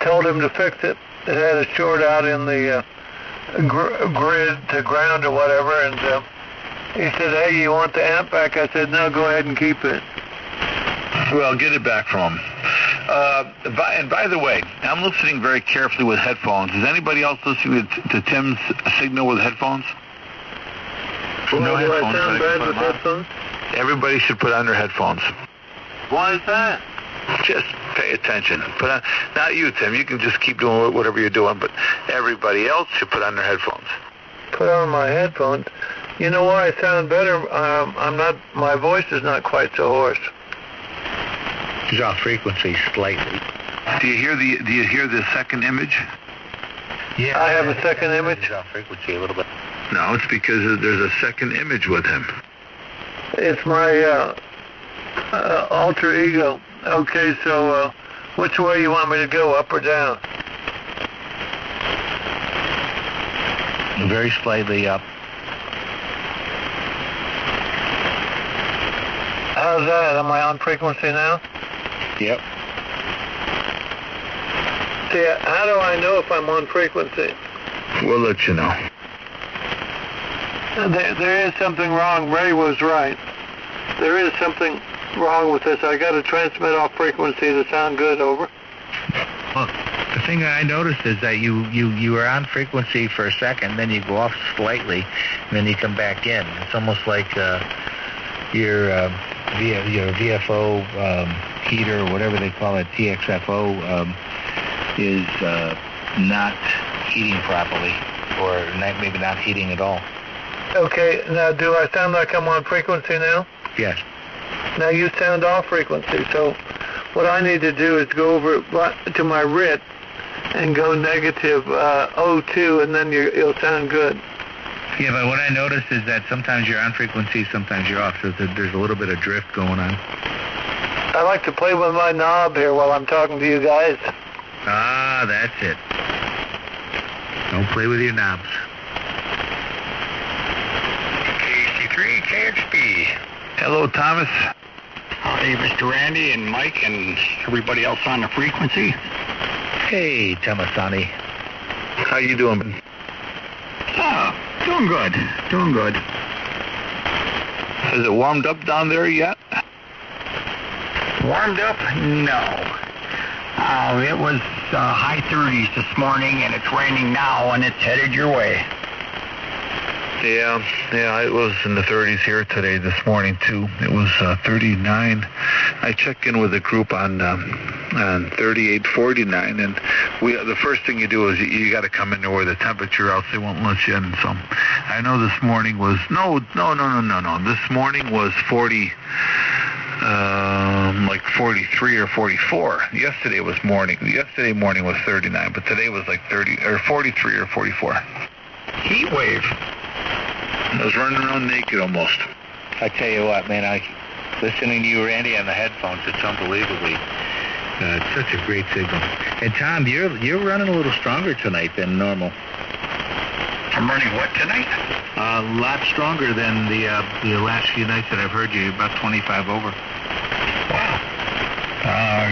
told him to fix it. It had a short out in the grid to ground or whatever, and he said, hey, you want the amp back? I said, no, go ahead and keep it. Well, get it back from him. And by the way, I'm listening very carefully with headphones. Is anybody else listening to Tim's signal with headphones? Well, no do headphones. I sound bad with headphones? Everybody should put on their headphones. Why is that? Just pay attention. Not you, Tim. You can just keep doing whatever you're doing, but everybody else should put on their headphones. Put on my headphones. You know why I sound better? My voice is not quite so hoarse. It's off frequency slightly. Do you hear the second image? Yeah. I have a second image. It's off frequency a little bit. No, it's because there's a second image with him. It's my alter ego. Okay, so which way you want me to go, up or down? Very slightly up. How's that? Am I on frequency now? Yep. See, how do I know if I'm on frequency? We'll let you know. There is something wrong. Ray was right. There is something wrong with this. I got to transmit off frequency to sound good. Over. Well, the thing I noticed is that you were on frequency for a second, then you go off slightly, and then you come back in. It's almost like your VFO heater, or whatever they call it, TXFO, is not heating properly, or maybe not heating at all. Okay, now do I sound like I'm on frequency now? Yes. Now you sound off frequency, so what I need to do is go over to my RIT and go negative 02, and then you'll sound good. Yeah, but what I noticed is that sometimes you're on frequency, sometimes you're off, so there's a little bit of drift going on. I like to play with my knob here while I'm talking to you guys. Ah, that's it. Don't play with your knobs. KC3 KXP. Hello, Thomas. Hey, Mr. Randy and Mike and everybody else on the frequency. Hey, Tomasani. How you doing? Doing good. Doing good. Has it warmed up down there yet? Warmed up? No. It was high 30s this morning, and it's raining now, and it's headed your way. Yeah, it was in the 30s here today, this morning, too. It was 39. I checked in with the group on 3849, and the first thing you do is you got to come in there with the temperature, else they won't let you in. So I know this morning was, no. This morning was 40, like 43 or 44. Yesterday morning was 39, but today was like 30 or 43 or 44. Heat wave. I was running around naked almost. I tell you what, man, listening to you, Randy, on the headphones, it's unbelievably. It's such a great signal. And Tom, you're running a little stronger tonight than normal. I'm running what tonight? A lot stronger than the last few nights that I've heard you. About 25 over. Wow.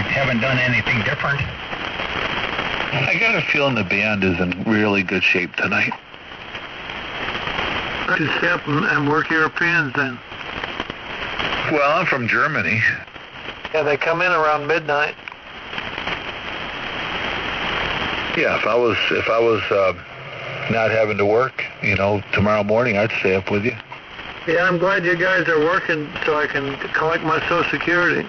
Haven't done anything different. I got a feeling the band is in really good shape tonight. I should stay up and work Europeans then. Well, I'm from Germany. Yeah, they come in around midnight. Yeah, if I was not having to work, tomorrow morning, I'd stay up with you. Yeah, I'm glad you guys are working so I can collect my Social Security.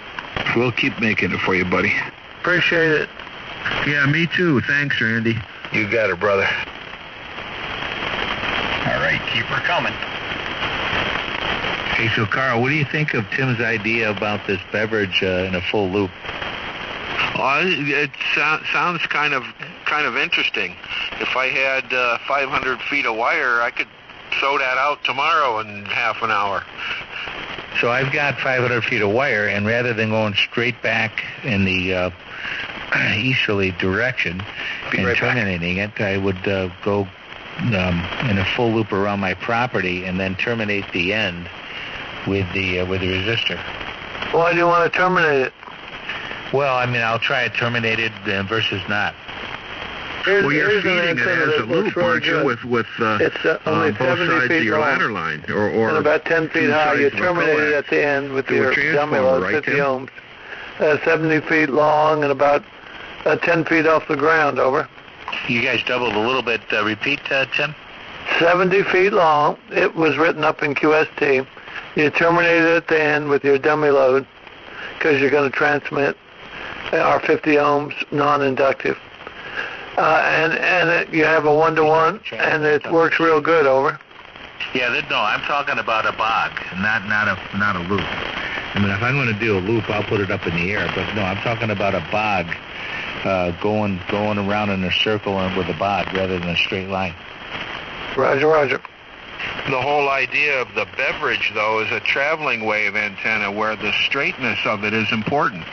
We'll keep making it for you, buddy. Appreciate it. Yeah, me too. Thanks, Randy. You got it, brother. All right, keep her coming. Hey, so Carl, what do you think of Tim's idea about this beverage in a full loop? It sounds kind of interesting. If I had 500 feet of wire, I could sew that out tomorrow in half an hour. So I've got 500 feet of wire, and rather than going straight back in the easterly direction and terminating it, I would go in a full loop around my property and then terminate the end with the resistor. Why do you want to terminate it? Well, I mean, I'll try it terminated versus not. Well, you're feeding it as a loop, aren't you, with it's only both 70 sides feet of your long, ladder line, or and about 10 feet high. You terminate it at the end with your dummy load, 50 ohms. 70 feet long and about 10 feet off the ground, over. You guys doubled a little bit. Repeat, Tim? 70 feet long. It was written up in QST. You terminate it at the end with your dummy load because you're going to transmit our 50 ohms non-inductive. And you have a 1-to-1, and it works real good, over. Yeah, no, I'm talking about a bog, not a loop. I mean, if I'm going to do a loop, I'll put it up in the air. But no, I'm talking about a bog, going around in a circle with a bog rather than a straight line. Roger, roger. The whole idea of the beverage, though, is a traveling wave antenna where the straightness of it is important.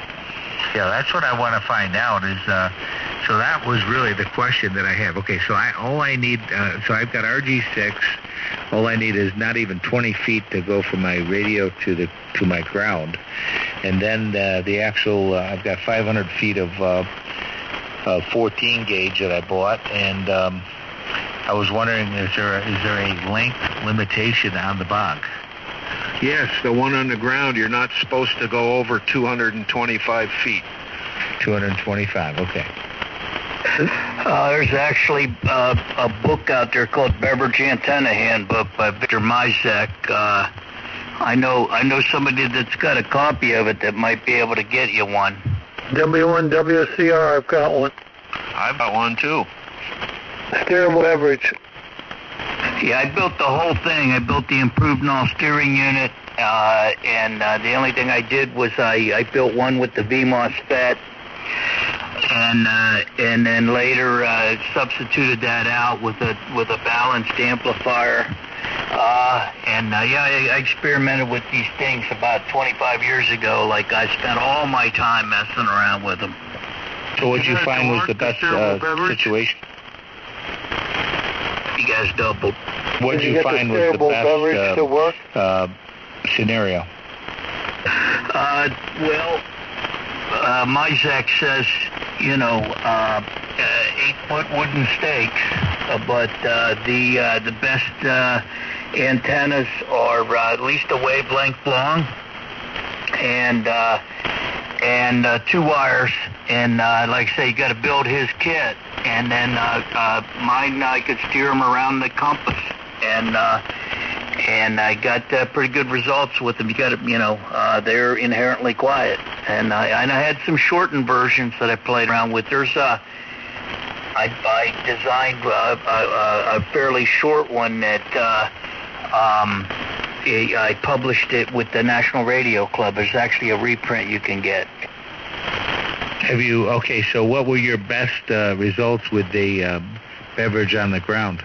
Yeah, that's what I want to find out is, so that was really the question that I have. Okay, so all I need, so I've got RG6. All I need is not even 20 feet to go from my radio to my ground. And then the actual, I've got 500 feet of 14 gauge that I bought, and I was wondering, is there a length limitation on the bog? Yes, the one on the ground, you're not supposed to go over 225 feet. 225, okay. There's actually a book out there called Beverage Antenna Handbook by Victor Mizek. I know somebody that's got a copy of it that might be able to get you one. W1 WCR, I've got one. I've got one too. Steerable beverage. Yeah, I built the whole thing. I built the improved null steering unit, and the only thing I did was I built one with the VMOSFET, and then later substituted that out with a balanced amplifier. I experimented with these things about 25 years ago. Like, I spent all my time messing around with them. So what did you find was the best situation? You guys doubled. What did you find was the best scenario? Mizek says, 8-foot wooden stakes, but the best antennas are at least a wavelength long, and 2 wires, and like I say, you got to build his kit, and then mine, I could steer them around the compass, and I got pretty good results with them. You got to, they're inherently quiet, and I had some shortened versions that I played around with. There's I designed a fairly short one that I published it with the National Radio Club. There's actually a reprint you can get. Okay, so what were your best results with the beverage on the ground?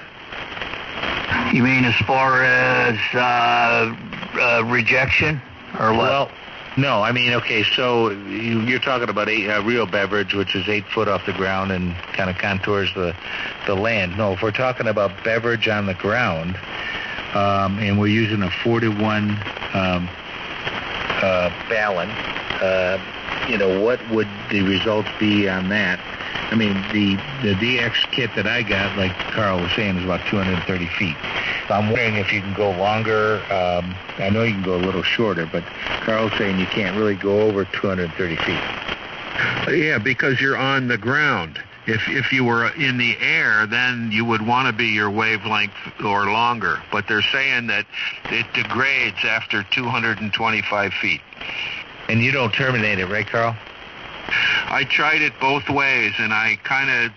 You mean as far as rejection or what? Well, no, I mean, okay, so you're talking about a real beverage, which is 8 foot off the ground and kind of contours the land. No, if we're talking about beverage on the ground, and we're using a 4-to-1 balance, what would the results be on that? I mean, the DX kit that I got, like Carl was saying, is about 230 feet. So I'm wondering if you can go longer. I know you can go a little shorter, but Carl's saying you can't really go over 230 feet. Yeah, because you're on the ground. If you were in the air, then you would want to be your wavelength or longer. But they're saying that it degrades after 225 feet. And you don't terminate it, right, Carl? I tried it both ways, and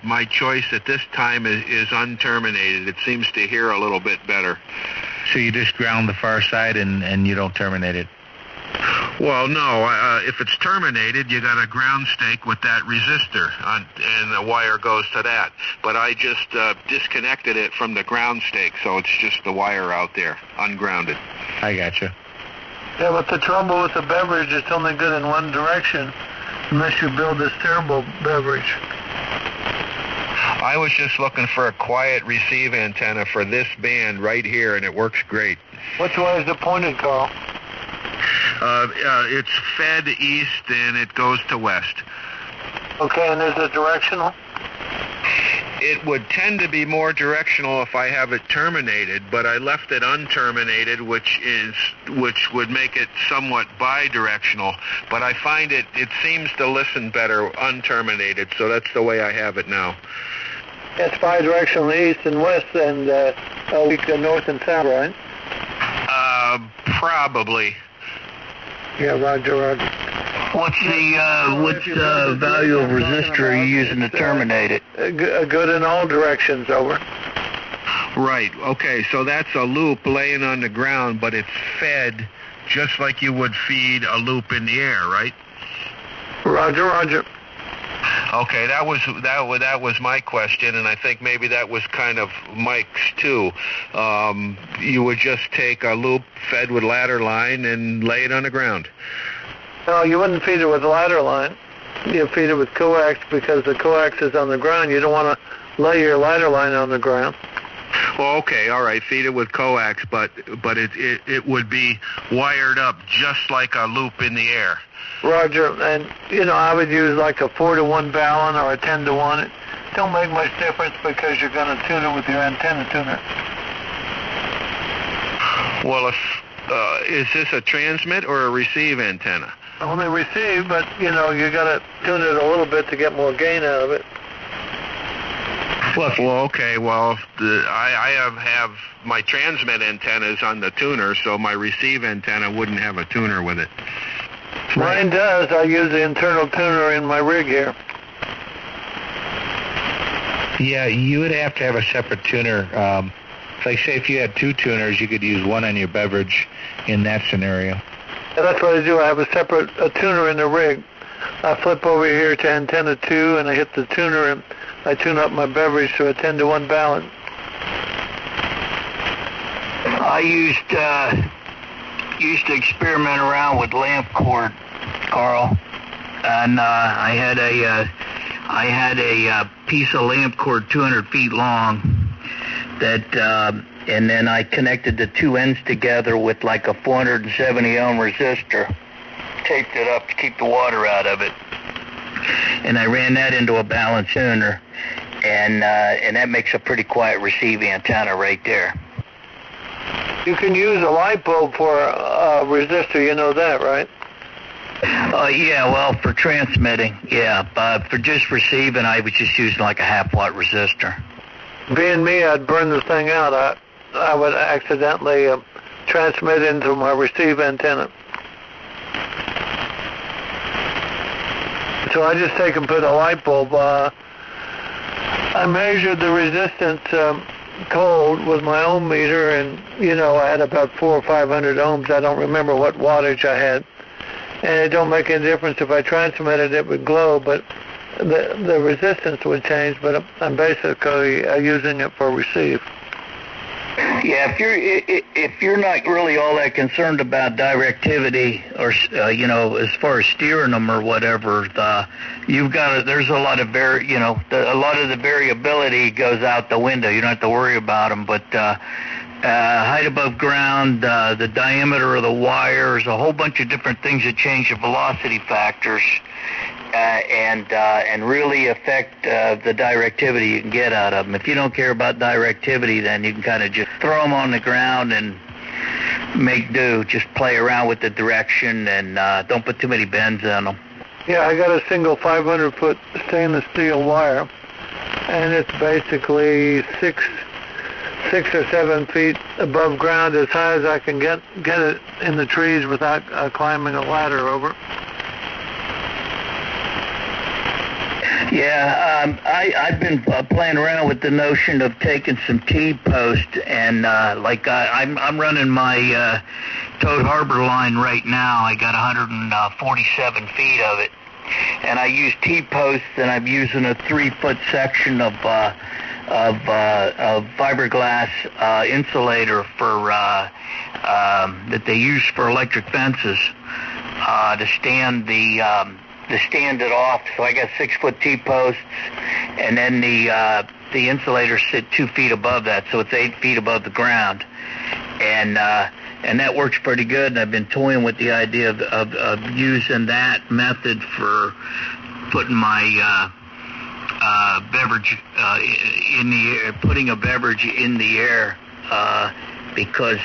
my choice at this time is unterminated. It seems to hear a little bit better. So you just ground the far side and you don't terminate it? Well, no. If it's terminated, you got a ground stake with that resistor, and the wire goes to that. But I just disconnected it from the ground stake, so it's just the wire out there, ungrounded. I gotcha. Yeah, but the trouble with the beverage, it's only good in one direction, unless you build this terrible beverage. I was just looking for a quiet receive antenna for this band right here, and it works great. Which way is it pointed, Carl? It's fed east, and it goes to west. Okay, and is it directional? It would tend to be more directional if I have it terminated, but I left it unterminated, which would make it somewhat bidirectional. But I find it seems to listen better unterminated, so that's the way I have it now. It's bidirectional east and west, and north and south, right? Probably. Yeah, Roger. What's the value of resistor are you using to terminate it? Good in all directions, over. Right. Okay, so that's a loop laying on the ground, but it's fed just like you would feed a loop in the air, right? Roger. Okay, that was my question, and I think maybe that was kind of Mike's too. You would just take a loop fed with ladder line and lay it on the ground. No, you wouldn't feed it with ladder line. You feed it with coax because the coax is on the ground. You don't want to lay your ladder line on the ground. Well, okay, all right, feed it with coax, but it would be wired up just like a loop in the air. Roger, and I would use like a 4-to-1 balun or a 10-to-1. It don't make much difference because you're going to tune it with your antenna tuner. Well, is this a transmit or a receive antenna? Only receive, but you got to tune it a little bit to get more gain out of it. Well, okay. Well, I have my transmit antennas on the tuner, so my receive antenna wouldn't have a tuner with it. Mine does. I use the internal tuner in my rig here. Yeah, you would have to have a separate tuner. Like, say, if you had two tuners, you could use one on your beverage in that scenario. Yeah, that's what I do. I have a separate tuner in the rig. I flip over here to antenna 2, and I hit the tuner, and I tune up my beverage to a 10-to-1 balun. I used to experiment around with lamp cord, Carl, and I had a piece of lamp cord 200 feet long that, and then I connected the two ends together with like a 470 ohm resistor, taped it up to keep the water out of it, and I ran that into a balun tuner, and that makes a pretty quiet receive antenna right there. You can use a light bulb for a resistor, you know that, right? Yeah, well, for transmitting, yeah, but for just receiving, I was just using like a half-watt resistor. Being me, I'd burn the thing out. I would accidentally transmit into my receive antenna. So I just take and put a light bulb. I measured the resistance cold with my ohm meter, and I had about 400 or 500 ohms. I don't remember what wattage I had, and it don't make any difference if I transmitted it would glow, but the resistance would change. But I'm basically using it for receive. Yeah, if you're not really all that concerned about directivity or as far as steering them or whatever, there's a lot of a lot of the variability goes out the window. You don't have to worry about them. But height above ground, the diameter of the wires, a whole bunch of different things that change the velocity factors and really affect the directivity you can get out of them. If you don't care about directivity, then you can kind of just throw them on the ground and make do. Just play around with the direction and don't put too many bends in them. Yeah, I got a single 500-foot stainless steel wire, and it's basically 6 or 7 feet above ground, as high as I can get it in the trees without climbing a ladder over. Yeah, I've been playing around with the notion of taking some T-post and I'm running my Toad Harbor line right now. I got 147 feet of it, and I use T-post, and I'm using a 3-foot section of fiberglass insulator for that they use for electric fences to stand it off. So I got 6-foot T-posts, and then the insulators sit 2 feet above that, so it's 8 feet above the ground, and that works pretty good. And I've been toying with the idea of using that method for putting my beverage in the air, putting a beverage in the air, because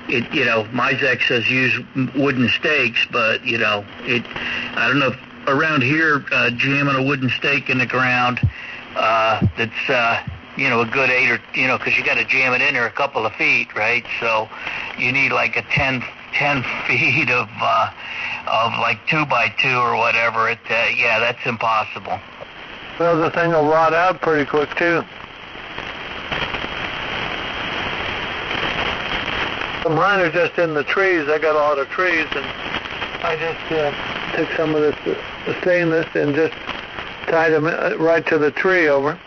Mizek says use wooden stakes, but I don't know if around here jamming a wooden stake in the ground that's a good 8 or because you got to jam it in there a couple of feet, right? So you need like a 10 feet of like 2x2 or whatever. That's impossible. Well, the thing will rot out pretty quick too. Mine are just in the trees. I got a lot of trees, and I just took some of this stainless and just tied them right to the tree over.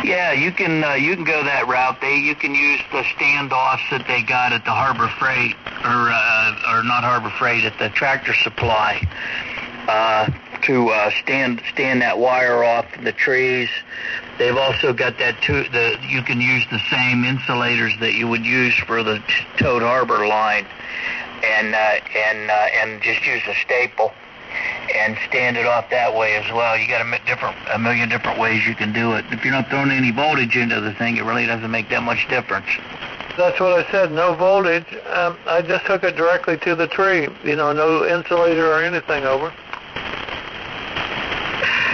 Yeah, you can go that route. You can use the standoffs that they got at the Harbor Freight, or not Harbor Freight, at the Tractor Supply, to stand that wire off the trees. They've also got that you can use the same insulators that you would use for the Toad Harbor line, and just use a staple and stand it off that way as well. You got a million different ways you can do it. If you're not throwing any voltage into the thing, it really doesn't make that much difference. That's what I said, no voltage. I just hook it directly to the tree, no insulator or anything over.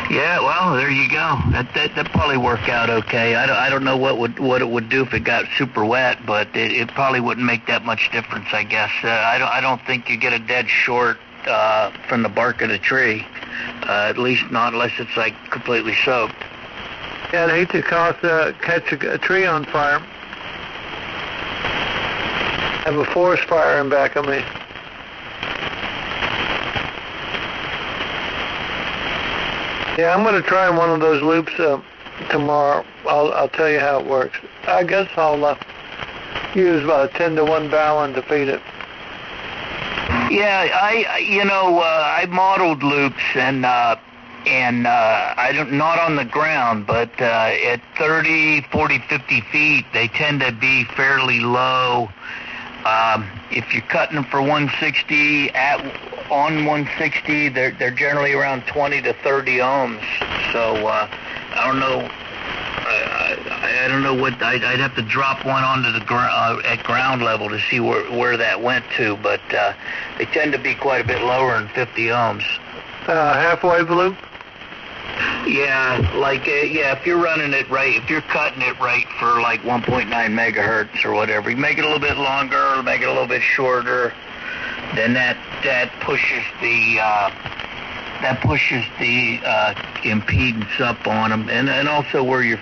Yeah, well, there you go. That probably work out okay. I don't know what it would do if it got super wet, but it probably wouldn't make that much difference, I guess. I don't think you get a dead short from the bark of the tree, at least not unless it's like completely soaked. Yeah, I'd hate to catch a tree on fire. I have a forest fire in back of me. Yeah, I'm going to try one of those loops tomorrow. I'll tell you how it works. I guess I'll use about a 10-to-1 Ballon to feed it. Yeah, I modeled loops and I don't, not on the ground, but at 30, 40, 50 feet, they tend to be fairly low. If you're cutting them for 160 on 160, they're generally around 20 to 30 ohms. So I don't know. I don't know what I'd have to drop one onto the at ground level to see where that went to, but they tend to be quite a bit lower than 50 ohms. Half-wave loop? Yeah, if you're running it right, if you're cutting it right for like 1.9 megahertz or whatever, you make it a little bit longer, make it a little bit shorter, then that pushes the impedance up on them, and also where you're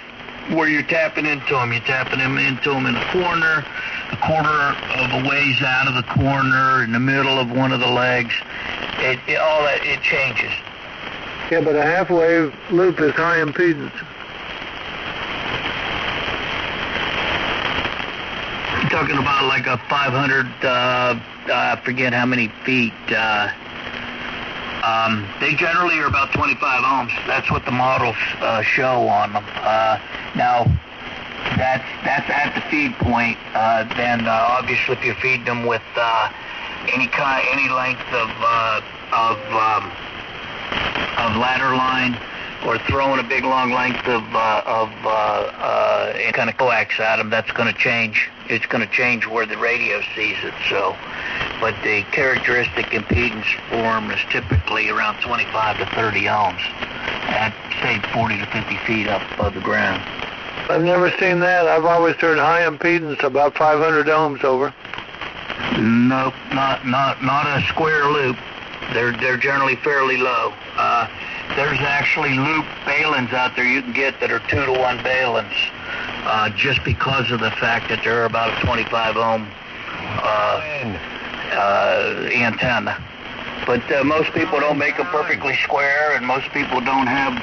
tapping into them, you're tapping them into them in a quarter of a ways out of the corner, in the middle of one of the legs. It changes. Yeah, but a half-wave loop is high impedance. You're talking about like a 500, I forget how many feet. They generally are about 25 ohms. That's what the models show on them. Now, that's at the feed point. Then obviously, if you're feeding them with any length of ladder line, or throwing a big long length of kind of coax at them, that's going to change. It's going to change where the radio sees it. So, but the characteristic impedance for them is typically around 25 to 30 ohms at, say, 40 to 50 feet up above the ground. I've never seen that. I've always heard high impedance, about 500 ohms over. Nope, not a square loop. They're generally fairly low. There's actually loop balins out there you can get that are 2-to-1 balins, just because of the fact that they're about a 25 ohm antenna. But most people don't make them perfectly square, and most people don't have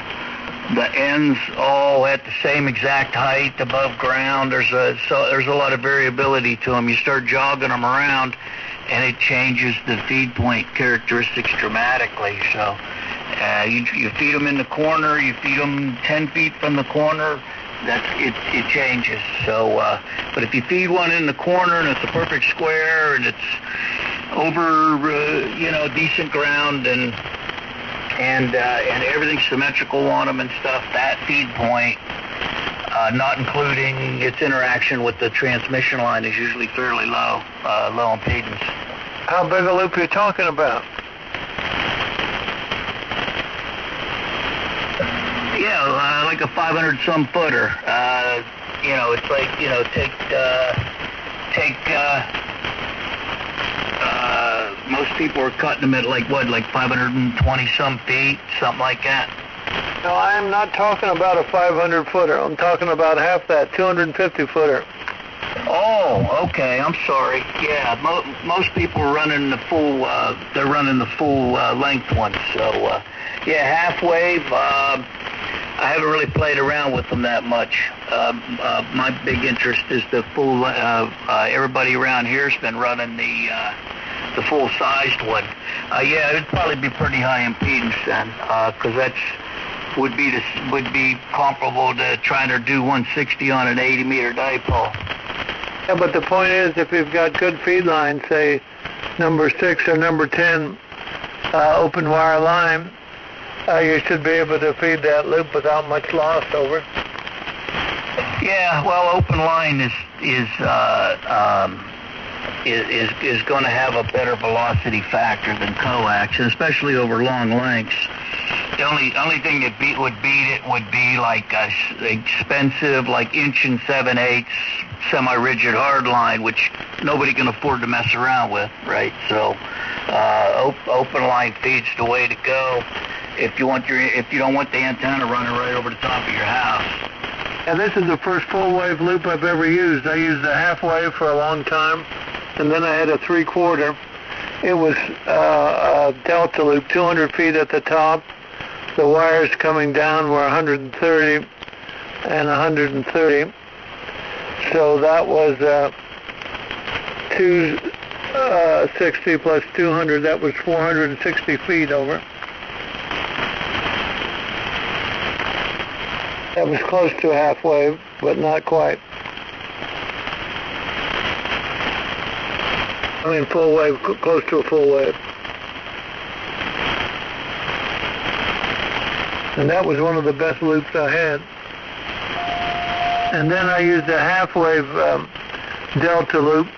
the ends all at the same exact height above ground. There's a lot of variability to them. You start jogging them around, and it changes the feed point characteristics dramatically. So you feed them in the corner, you feed them 10 feet from the corner, it changes. So, but if you feed one in the corner and it's a perfect square and it's over decent ground and everything's symmetrical on them and stuff, that feed point, not including its interaction with the transmission line, is usually fairly low impedance. How big a loop are you talking about? Yeah, like a 500-some footer. It's like, most people are cutting them at like 520-some feet, something like that. No, I am not talking about a 500-footer. I'm talking about half that, 250-footer. Oh, okay. I'm sorry. Yeah, most people are running the full. They're running the full length one. So, half wave. I haven't really played around with them that much. My big interest is the full. Everybody around here's been running the full-sized one. It'd probably be pretty high impedance then, because would be comparable to trying to do 160 on an 80-meter dipole. Yeah, but the point is, if you've got good feed lines, say number 6 or number 10 open wire line, you should be able to feed that loop without much loss over it. Yeah, well, open line is going to have a better velocity factor than coax, and especially over long lengths. The only thing that would beat it would be like a expensive, like 1 7/8 semi-rigid hard line, which nobody can afford to mess around with, right? So, open line feed's the way to go if you don't want the antenna running right over the top of your house. And this is the first full wave loop I've ever used. I used a half wave for a long time, and then I had a 3/4. It was a delta loop, 200 feet at the top. The wires coming down were 130 and 130. So that was 260 plus 200. That was 460 feet over. That was close to a half wave, but not quite. I mean, full wave, close to a full wave. And that was one of the best loops I had. And then I used a half wave delta loop,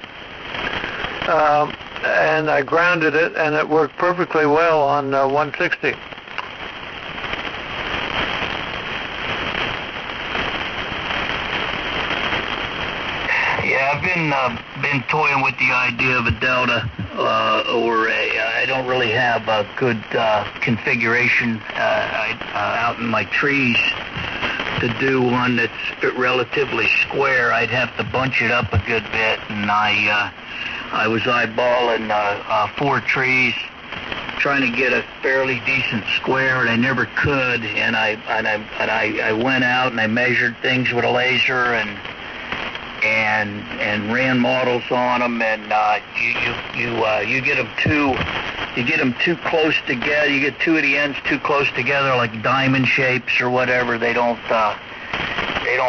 and I grounded it, and it worked perfectly well on 160. Yeah, I've been toying with the idea of a delta or I don't really have a good configuration out in my trees to do one that's relatively square. I'd have to bunch it up a good bit, and I was eyeballing 4 trees, trying to get a fairly decent square, and I never could. And I went out and I measured things with a laser and ran models on them, and you get them too close together. You get 2 of the ends too close together, like diamond shapes or whatever. They don't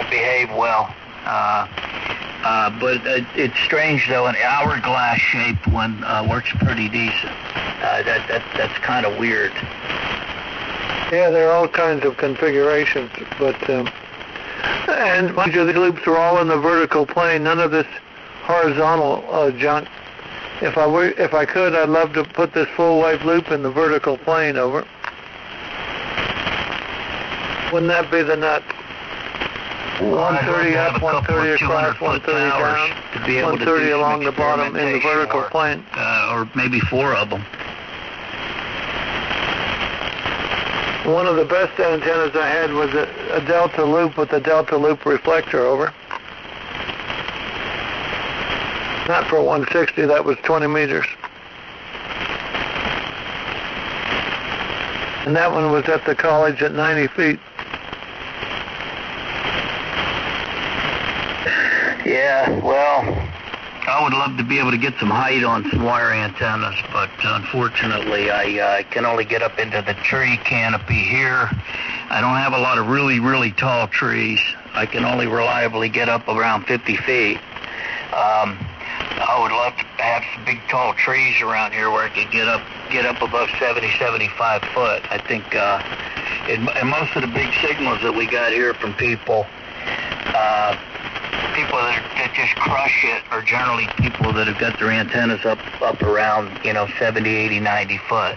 behave well. But it's strange though. An hourglass shaped one works pretty decent. That's kind of weird. Yeah, there are all kinds of configurations, but. And mind you, the loops are all in the vertical plane, none of this horizontal junk. If I could, I'd love to put this full wave loop in the vertical plane over. Wouldn't that be the nut? 130 up, 130 across, 130 down, to be able 130 along the bottom in the vertical plane. Or maybe 4 of them. One of the best antennas I had was a Delta Loop with a Delta Loop reflector over. Not for 160, that was 20 meters. And that one was at the college at 90 feet. Yeah, well, I would love to be able to get some height on some wire antennas, but unfortunately I can only get up into the tree canopy here. I don't have a lot of really, really tall trees. I can only reliably get up around 50 feet. I would love to have some big tall trees around here where I could get up above 70, 75 foot. I think and most of the big signals that we got here from people that just crush it are generally people that have got their antennas up around, 70, 80, 90 foot.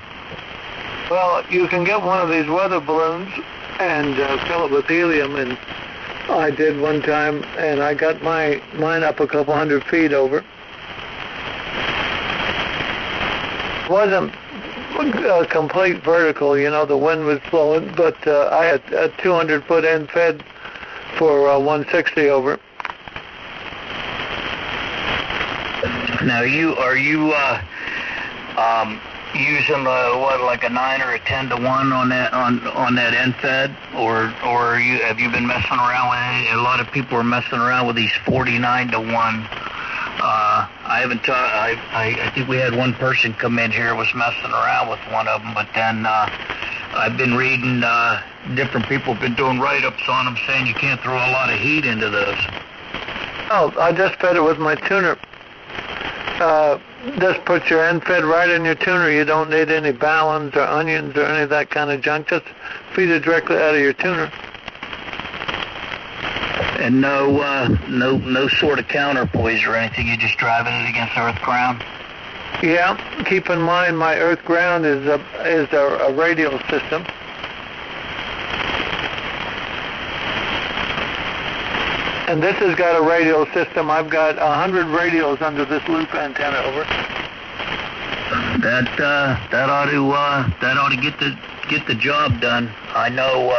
Well, you can get one of these weather balloons and fill it with helium, and I did one time, and I got mine up a couple 100 feet over. It wasn't a complete vertical, the wind was blowing, but I had a 200-foot end fed for 160 over. Now, are you using like a 9 or a 10 to 1 on that end fed, or have you been messing around with it? A lot of people are messing around with these 49 to 1. I haven't I think we had one person come in here was messing around with one of them, but then I've been reading different people have been doing write-ups on them saying you can't throw a lot of heat into those. Oh, I just fed it with my tuner. Just put your end fed right in your tuner. You don't need any ballons or onions or any of that kind of junk. Just feed it directly out of your tuner. And no sort of counterpoise or anything. You're just driving it against earth ground. Yeah. Keep in mind, my earth ground is a radial system. And this has got a radial system. I've got 100 radials under this loop antenna over. That ought to get the job done. I know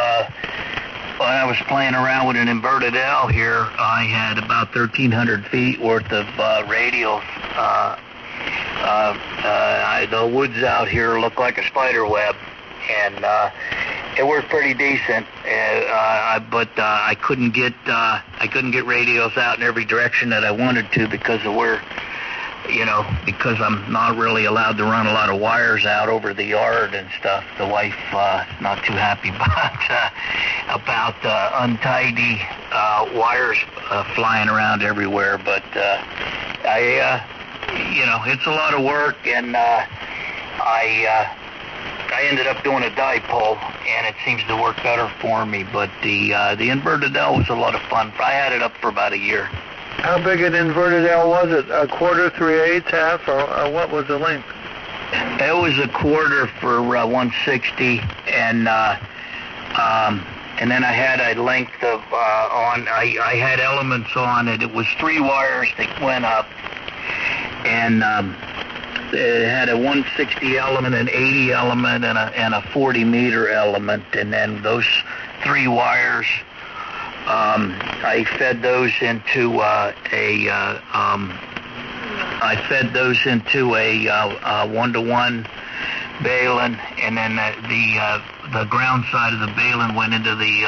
when I was playing around with an inverted L here, I had about 1,300 feet worth of radials. The woods out here look like a spider web, and it worked pretty decent. But I couldn't get radios out in every direction that I wanted to because of where. Because I'm not really allowed to run a lot of wires out over the yard and stuff. The wife not too happy about untidy wires flying around everywhere. But it's a lot of work, and I ended up doing a dipole, and it seems to work better for me. But the inverted L was a lot of fun. I had it up for about a year. How big an inverted L was it? A quarter, 3/8, half, or what was the length? It was a quarter for 160, and then I had a length of I had elements on it. It was 3 wires that went up, and it had a 160 element, an 80 element, and a 40 meter element, and then those 3 wires. I fed those into a 1-to-1 balun, and then the ground side of the balun went into the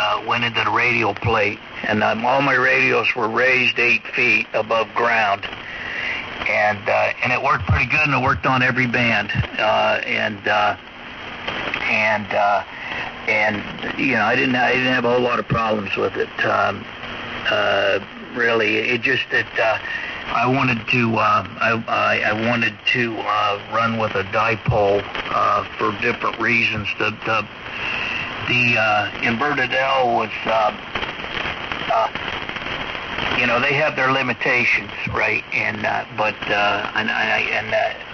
radial plate, and all my radios were raised 8 feet above ground, and it worked pretty good, and it worked on every band, and I didn't have a whole lot of problems with it. Really, it just that I wanted to run with a dipole for different reasons. The inverted L was they have their limitations, right? And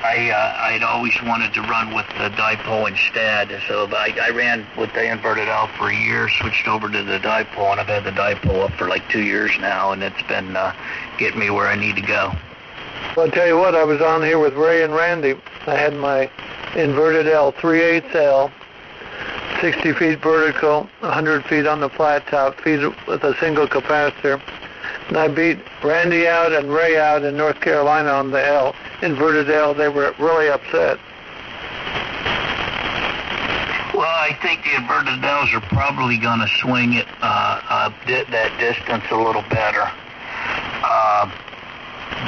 I'd always wanted to run with the dipole instead. So I ran with the inverted L for a year, switched over to the dipole, and I've had the dipole up for like 2 years now, and it's been getting me where I need to go. Well, I'll tell you what, I was on here with Ray and Randy. I had my inverted L, 3/8 L, 60 feet vertical, 100 feet on the flat top, feed with a single capacitor. And I beat Randy out and Ray out in North Carolina on the L, inverted L. They were really upset. Well, I think the inverted L's are probably going to swing it that distance a little better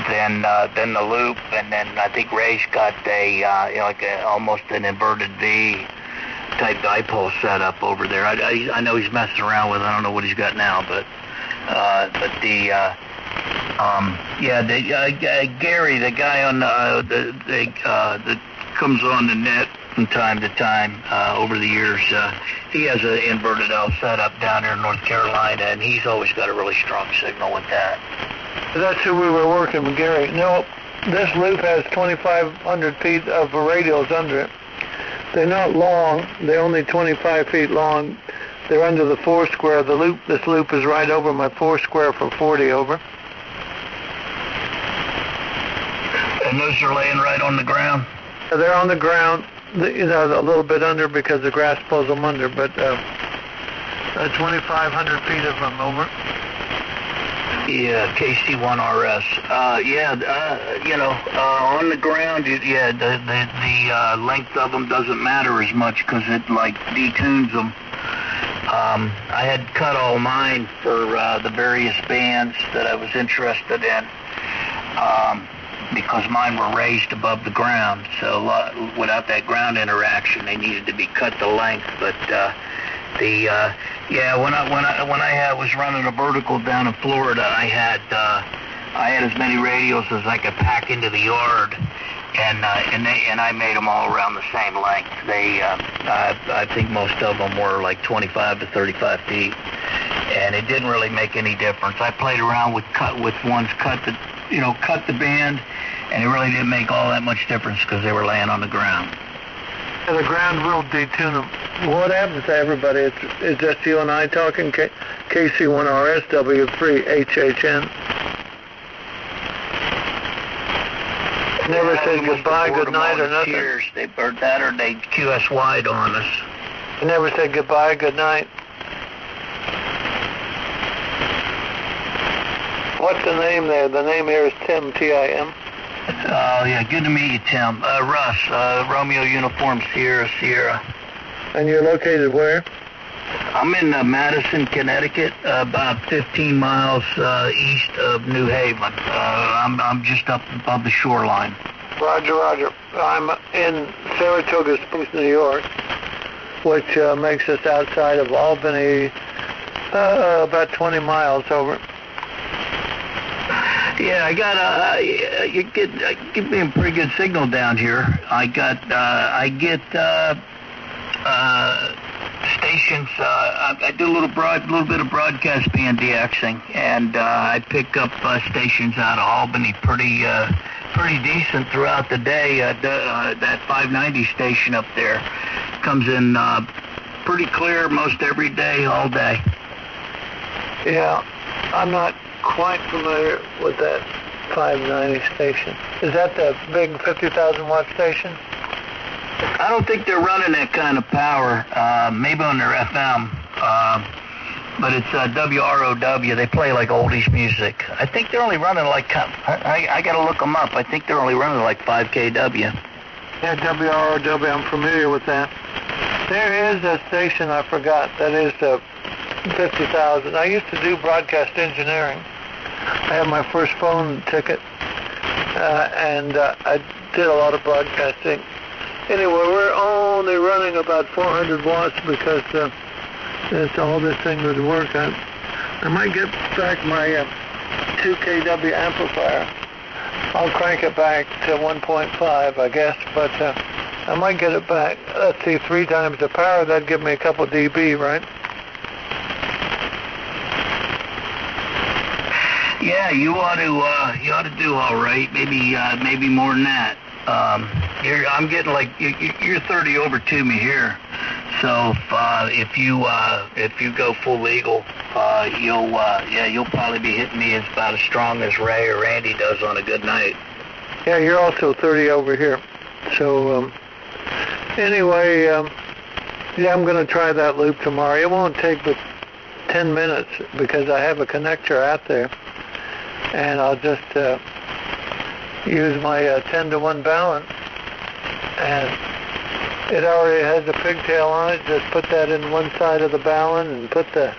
than the loop, and then I think Ray's got almost an inverted V type dipole setup over there. I know he's messing around with it. I don't know what he's got now, but Gary, the guy on that comes on the net from time to time over the years, he has an inverted L setup down there in North Carolina, and he's always got a really strong signal with that. That's who we were working with, Gary. No, this loop has 2,500 feet of radials under it. They're not long. They're only 25 feet long. They're under the 4 square. The loop. This loop is right over my 4 square for 40 over. And those are laying right on the ground? They're on the ground, a little bit under because the grass pulls them under, but 2,500 feet of them over. Yeah, KC1RS. On the ground, the length of them doesn't matter as much because it detunes them. I had cut all mine for the various bands that I was interested in because mine were raised above the ground. So without that ground interaction, they needed to be cut to length. But when I was running a vertical down in Florida, I had as many radials as I could pack into the yard, and I made them all around the same length. I think most of them were like 25 to 35 feet, and it didn't really make any difference. I played around with ones cut the band, and it really didn't make all that much difference because they were laying on the ground. And the ground will detune them. What happens to everybody? It's just you and I talking. KC1RS W3HHN. Never said goodbye, good night, or nothing. Cheers. They QS wide on us. They never said goodbye, good night. What's the name there? The name here is Tim, T-I-M. Oh, yeah, good to meet you, Tim. Russ, Romeo Uniform Sierra. And you're located where? I'm in Madison, Connecticut, about 15 miles east of New Haven. I'm just up above the shoreline. Roger. I'm in Saratoga Springs, New York, which makes us outside of Albany, about 20 miles over. Yeah, I got you get me a pretty good signal down here. I get stations. I do a little bit of broadcast band DXing, and I pick up stations out of Albany pretty decent throughout the day. That 590 station up there comes in pretty clear most every day, all day. Yeah, I'm not quite familiar with that 590 station. Is that the big 50,000 watt station? I don't think they're running that kind of power, maybe on their FM, but it's WROW. They play like oldies music. I think they're only running I got to look them up. I think they're only running like 5 kW. Yeah, WROW, I'm familiar with that. There is a station I forgot that is 50,000. I used to do broadcast engineering. I had my first phone ticket, and I did a lot of broadcasting. Anyway, we're only running about 400 watts because that's all this thing would work on. I might get back my 2 kW amplifier. I'll crank it back to 1.5, I guess, but I might get it back. Let's see, 3 times the power. That'd give me a couple dB, right? Yeah, you ought to do all right. Maybe more than that. I'm getting you're 30 over to me here. So if you go full legal, you'll probably be hitting me as about as strong as Ray or Randy does on a good night. Yeah, you're also 30 over here. So anyway, Yeah, I'm going to try that loop tomorrow. It won't take but 10 minutes because I have a connector out there. And I'll just use my 10-to-1 balance. And it already has a pigtail on it. Just put that in one side of the balun and put the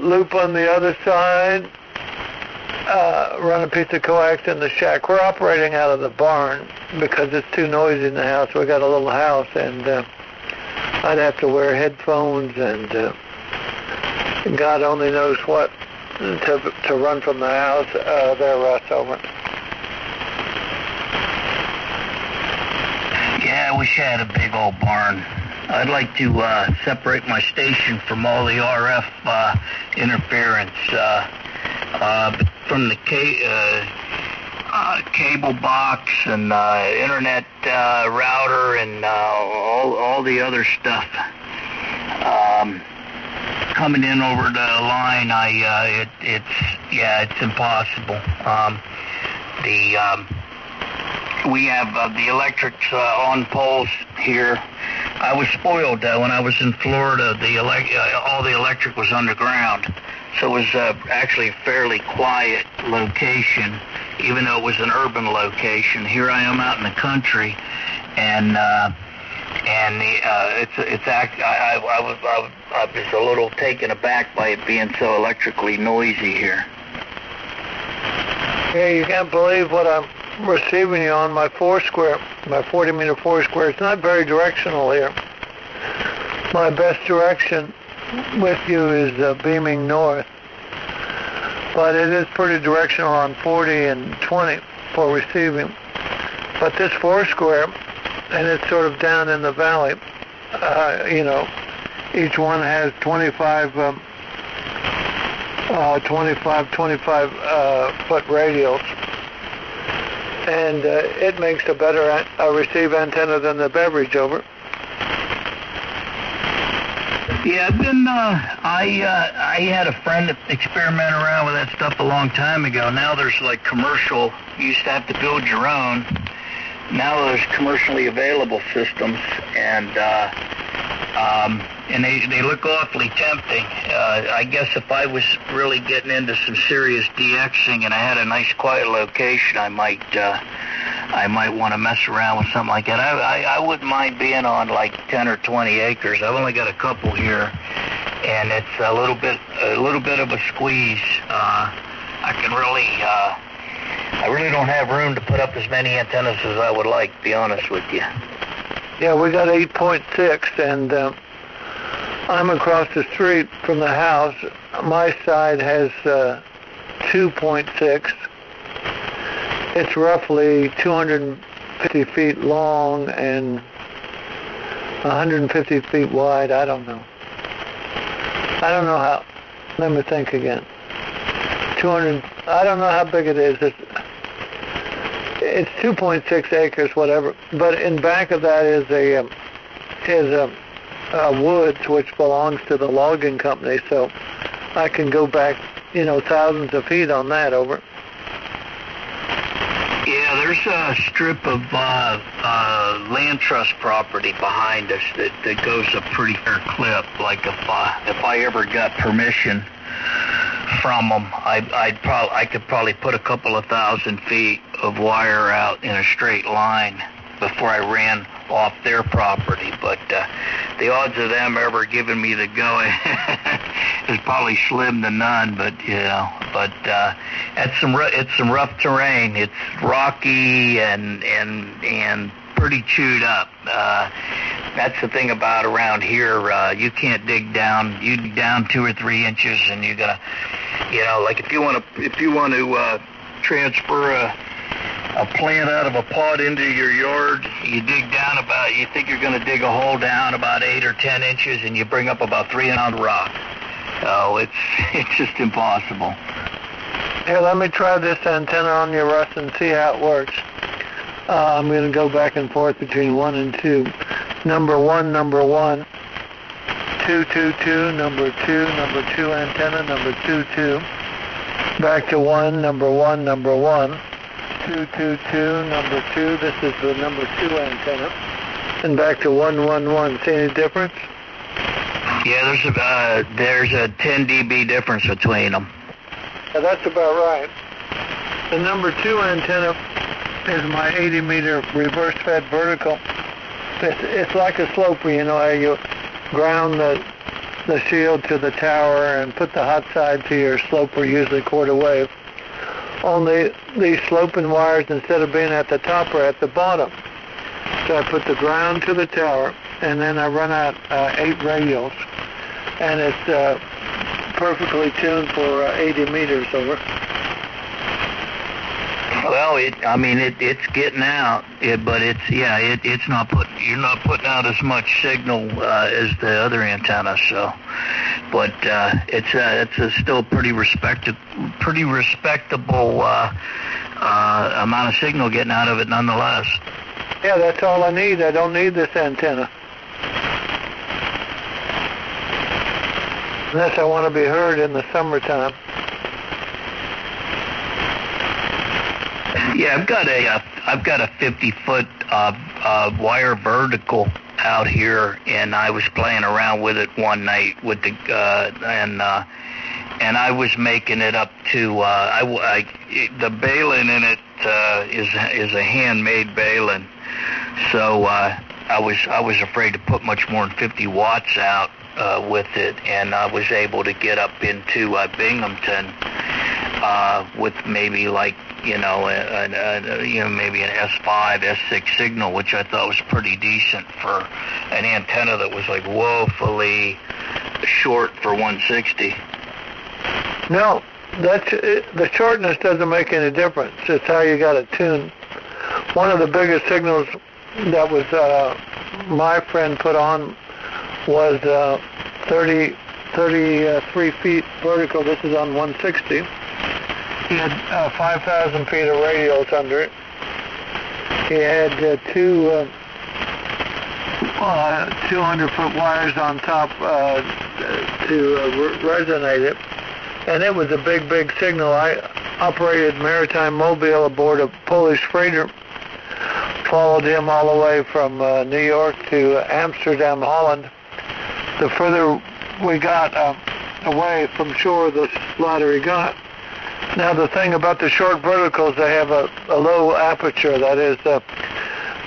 loop on the other side. Run a piece of coax in the shack. We're operating out of the barn because it's too noisy in the house. We got a little house, and I'd have to wear headphones and God only knows what to run from the house. There, Russ, over. Yeah, I wish I had a big old barn. I'd like to separate my station from all the RF interference from the cable box and internet router and all the other stuff coming in over the line. It's impossible. We have the electrics on poles here. I was spoiled when I was in Florida. All the electric was underground, so it was actually a fairly quiet location, even though it was an urban location. Here I am out in the country, and I was a little taken aback by it being so electrically noisy here. Yeah, you can't believe what I'm receiving you on my 40-meter 4-square. It's not very directional here. My best direction with you is beaming north, but it is pretty directional on 40 and 20 for receiving. But this 4-square, and it's sort of down in the valley, each one has 25 foot radials. And it makes a better receive antenna than the Beverage, over. Yeah, I've been. I had a friend that experimented around with that stuff a long time ago. Now there's like commercial. You used to have to build your own. Now there's commercially available systems, and they look awfully tempting. I guess if I was really getting into some serious DXing and I had a nice quiet location, I might want to mess around with something like that. I wouldn't mind being on like 10 or 20 acres. I've only got a couple here, and it's a little bit of a squeeze. I really don't have room to put up as many antennas as I would like, to be honest with you. Yeah, we got 8.6, and I'm across the street from the house. My side has 2.6. It's roughly 250 feet long and 150 feet wide. I don't know how. Let me think again. 200. I don't know how big it is. It's 2.6 acres, whatever. But in back of that is a woods which belongs to the logging company. So I can go back, thousands of feet on that, over. Yeah, there's a strip of land trust property behind us that goes a pretty fair clip. Like if I ever got permission from them, I could probably put a couple of 1,000 feet of wire out in a straight line before I ran off their property. But the odds of them ever giving me the go is probably slim to none. But it's some rough terrain. It's rocky and pretty chewed up. That's the thing about around here. You can't dig down. You dig down 2 or 3 inches, and you gotta, like if you want to transfer a plant out of a pot into your yard, you dig down you think you're going to dig a hole down about 8 or 10 inches, and you bring up about 3 ounce rock. So it's just impossible. Here, let me try this antenna on you, Russ, and see how it works. I'm going to go back and forth between 1 and 2. Number 1, 2, 2, 2, number 2 antenna, number 2, 2. Back to 1, number 1, 2, 2, 2, number 2. This is the number 2 antenna. and back to 111. See any difference? Yeah, there's a 10 dB difference between them. Yeah, that's about right. The number 2 antenna is my 80-meter reverse-fed vertical. It's like a sloper, you know, how you ground the shield to the tower and put the hot side to your sloper, usually quarter wave. Only these sloping wires, instead of being at the top, are at the bottom. So I put the ground to the tower, and then I run out 8 radials, and it's perfectly tuned for 80 meters over. Well, it's getting out, but it's not you're not putting out as much signal as the other antenna. So, but it's still pretty respectable amount of signal getting out of it, nonetheless. Yeah, that's all I need. I don't need this antenna. Unless I want to be heard in the summertime. Yeah, I've got a 50-foot wire vertical out here, and I was playing around with it one night with the and I was making it up to the baling in it is a handmade baling, so I was afraid to put much more than 50 watts out with it, and I was able to get up into Binghamton with maybe like maybe an S5, S6 signal, which I thought was pretty decent for an antenna that was like woefully short for 160. No, the shortness doesn't make any difference. It's how you got it tuned. One of the biggest signals that was my friend put on was 33 feet vertical. This is on 160. He had 5,000 feet of radials under it. He had two 200-foot wires on top to resonate it. And it was a big, big signal. I operated Maritime Mobile aboard a Polish freighter. Followed him all the way from New York to Amsterdam, Holland. The further we got away from shore, the lighter he got. Now the thing about the short verticals, they have a low aperture. That is,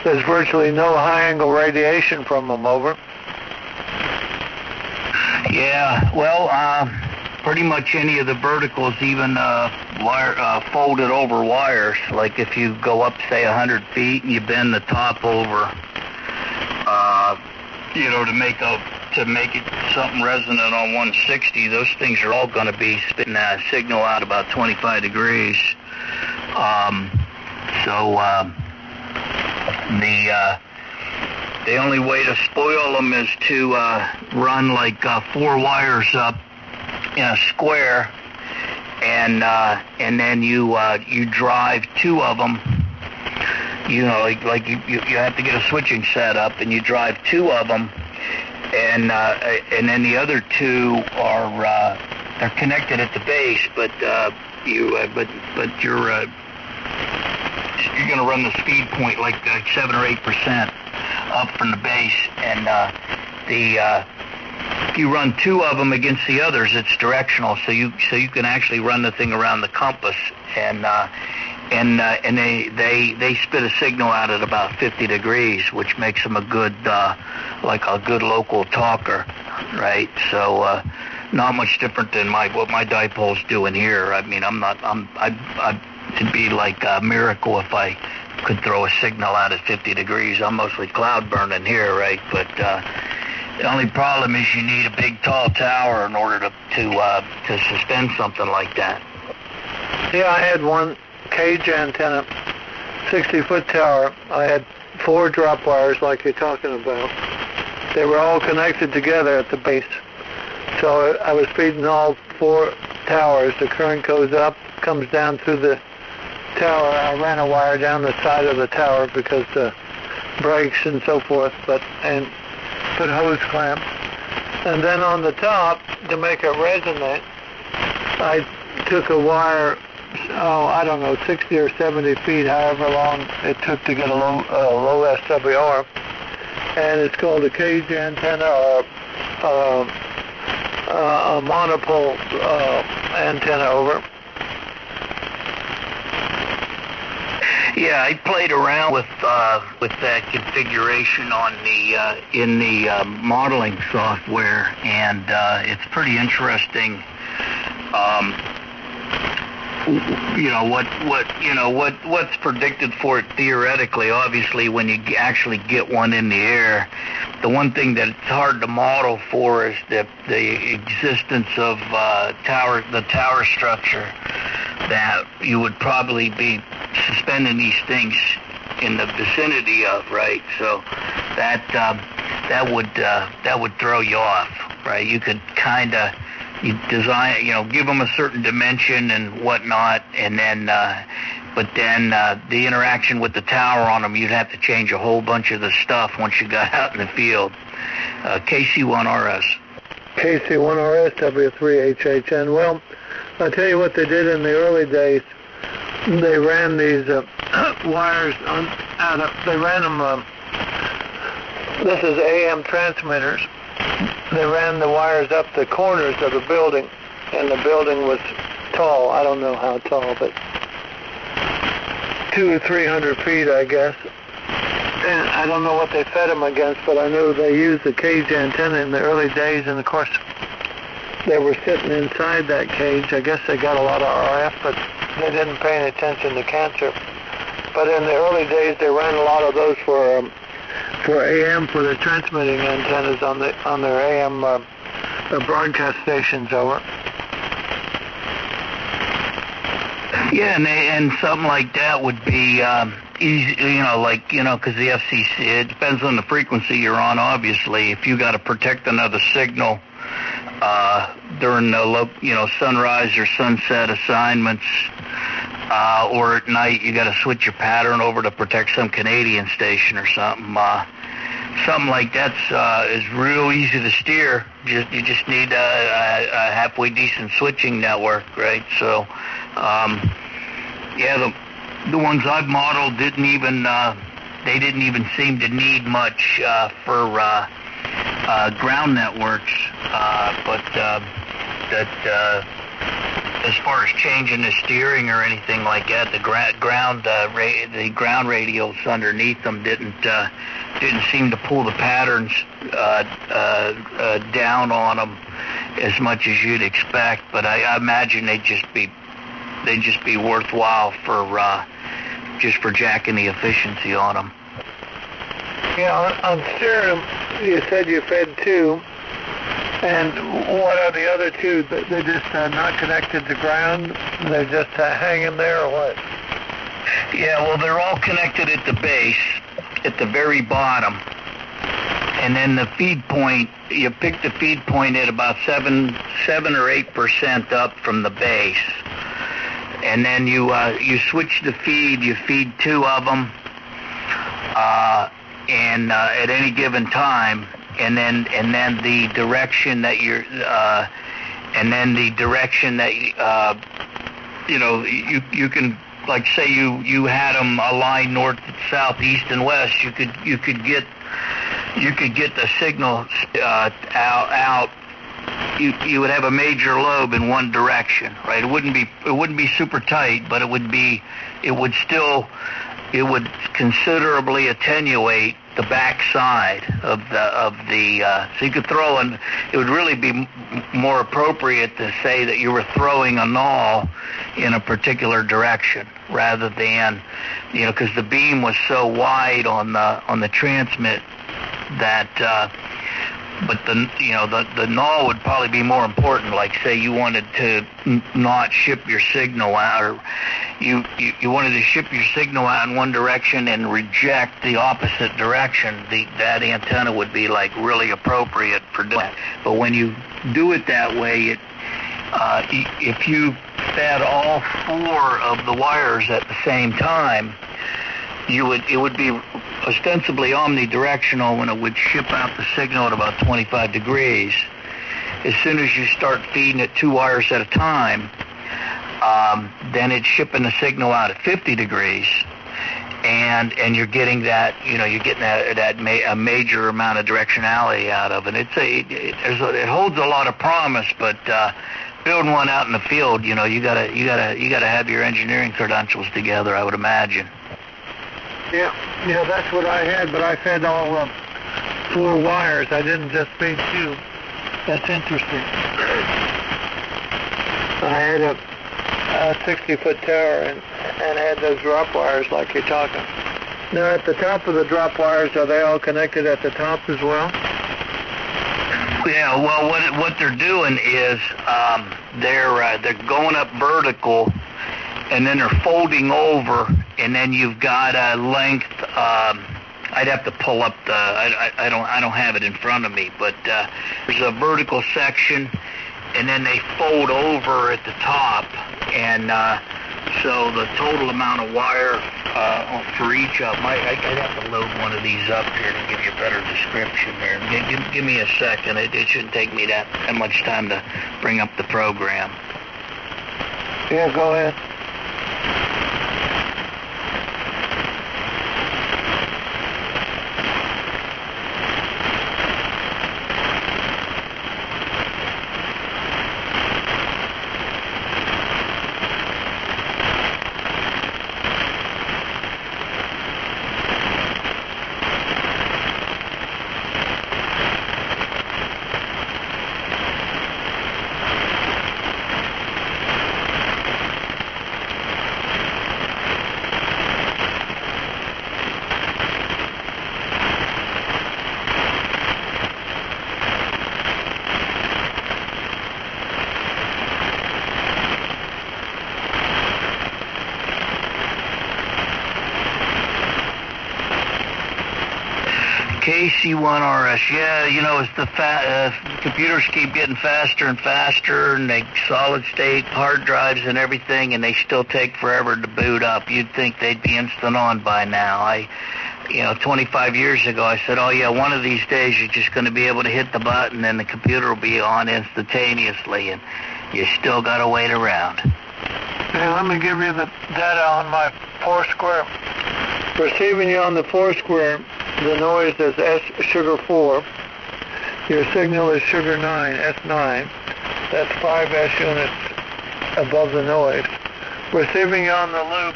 there's virtually no high-angle radiation from them over. Yeah, well, pretty much any of the verticals, even folded over wires. Like if you go up, say, 100 feet and you bend the top over, to make it something resonant on 160, those things are all going to be spitting that signal out about 25 degrees. The only way to spoil them is to run like 4 wires up in a square, and then you drive 2 of them. You have to get a switching set up, and you drive 2 of them. And then the other 2 are they're connected at the base, but you're going to run the speed point like 7 or 8% up from the base, and if you run 2 of them against the others, it's directional, so you can actually run the thing around the compass, and they spit a signal out at about 50 degrees, which makes them a good local talker, right? So not much different than what my dipole's doing here. I mean, it'd be like a miracle if I could throw a signal out at 50 degrees. I'm mostly cloud burning here, right? But the only problem is you need a big tall tower in order to suspend something like that. Yeah, I had one cage antenna, 60-foot tower. I had 4 drop wires like you're talking about. They were all connected together at the base. So I was feeding all 4 towers. The current goes up, comes down through the tower. I ran a wire down the side of the tower because the brakes and so forth, and put hose clamps. And then on the top, to make it resonate, I took a wire, 60 or 70 feet, however long it took to get a low SWR, and it's called a cage antenna or a monopole antenna. Over. Yeah, I played around with that configuration on the in the modeling software, and it's pretty interesting. What's predicted for it theoretically. Obviously, when you actually get one in the air, the one thing that it's hard to model for is the existence of the tower structure that you would probably be suspending these things in the vicinity of, right? So that would throw you off, right? You could kind of design, give them a certain dimension and whatnot, and then but then the interaction with the tower on them, you'd have to change a whole bunch of the stuff once you got out in the field. KC1RS. KC1RS W3HHN. Well, I'll tell you what they did in the early days. They ran these wires they ran them, this is AM transmitters. They ran the wires up the corners of the building, and the building was tall. I don't know how tall, but 200 or 300 feet, I guess. And I don't know what they fed them against, but I know they used the cage antenna in the early days, and of course they were sitting inside that cage. I guess they got a lot of RF, but they didn't pay any attention to cancer. But in the early days, they ran a lot of those for AM, for the transmitting antennas on their AM broadcast stations. Over. Yeah, and something like that would be easy, because the FCC, it depends on the frequency you're on, obviously. If you got to protect another signal during the sunrise or sunset assignments, or at night you got to switch your pattern over to protect some Canadian station or something. Something like that's is real easy to steer. You just need a halfway decent switching network, right? So, the ones I've modeled didn't even seem to need much for ground networks, but as far as changing the steering or anything like that, the ground radios underneath them didn't seem to pull the patterns down on them as much as you'd expect. But I imagine they'd just be worthwhile for just for jacking the efficiency on them. Yeah, on steering, you said you fed two. And what are the other two? They're just not connected to ground? They're just hanging there, or what? Yeah, well, they're all connected at the base, at the very bottom. And then the feed point, you pick the feed point at about 7 or 8% up from the base. And then you switch the feed, you feed two of them, and at any given time. And then the direction that you can, like, say you had them aligned north, south, east, and west. You could get the signal out. You would have a major lobe in one direction, right? It wouldn't be super tight, but it would considerably attenuate the back side of the so you could throw in. It would really be more appropriate to say that you were throwing a null in a particular direction rather than, because the beam was so wide on the transmit that but the null would probably be more important. Like, say you wanted to not ship your signal out, or you wanted to ship your signal out in one direction and reject the opposite direction, that antenna would be like really appropriate for doing that. But when you do it that way, if you fed all four of the wires at the same time, it would be ostensibly omnidirectional when it would ship out the signal at about 25 degrees. As soon as you start feeding it two wires at a time, then it's shipping the signal out at 50 degrees. and you're getting that, you're getting a major amount of directionality out of it. It holds a lot of promise, but building one out in the field, you gotta have your engineering credentials together, I would imagine. Yeah, that's what I had, but I fed all 4 wires. I didn't just feed 2. That's interesting. I had a 60-foot tower and had those drop wires like you're talking. Now, at the top of the drop wires, are they all connected at the top as well? Yeah, well, what they're doing is they're going up vertical, and then they're folding over, and then you've got a length. I'd have to pull up the. I don't have it in front of me, but there's a vertical section, and then they fold over at the top, and so the total amount of wire for each of them. I'd have to load one of these up here to give you a better description there. Give me a second. It shouldn't take me that much time to bring up the program. Yeah, go ahead. KC1RS, yeah, as the computers keep getting faster and faster, and they solid state hard drives and everything, and they still take forever to boot up. You'd think they'd be instant on by now. 25 years ago, I said, oh yeah, one of these days you're just going to be able to hit the button and the computer will be on instantaneously, and you still got to wait around. Hey, let me give you the data on my 4-square. Receiving you on the 4-square, the noise is S sugar 4. Your signal is sugar 9, S9. That's 5 S units above the noise. Receiving you on the loop,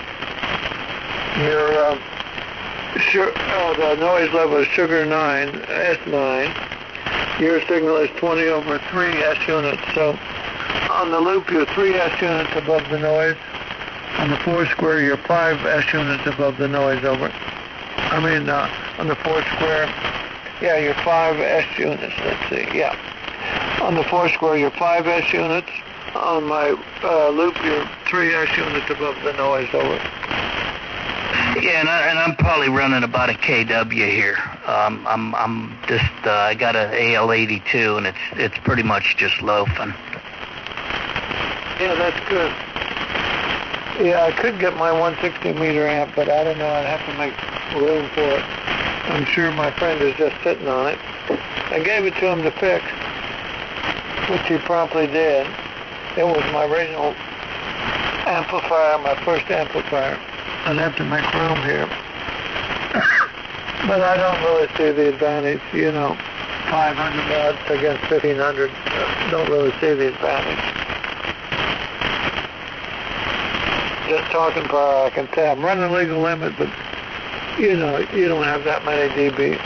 your the noise level is sugar 9, S9. Your signal is 20 over 3 S units. So on the loop, you're 3 S units above the noise. On the 4-square, you're 5 S units above the noise on the 4-square, yeah, you're 5 S units, let's see, yeah. On the 4-square, you're 5 S units. On my loop, you're 3 S units above the noise over. Yeah, and I'm probably running about a kW here. I got an AL82, and it's pretty much just loafing. Yeah, that's good. Yeah, I could get my 160 meter amp, but I don't know, I'd have to make room for it. I'm sure my friend is just sitting on it. I gave it to him to fix, which he promptly did. It was my original amplifier, my first amplifier. I'd have to make room here. But I don't really see the advantage, 500 watts against 1500. Don't really see the advantage. Just talking power, I can tell. I'm running legal limit, but you don't have that many dB.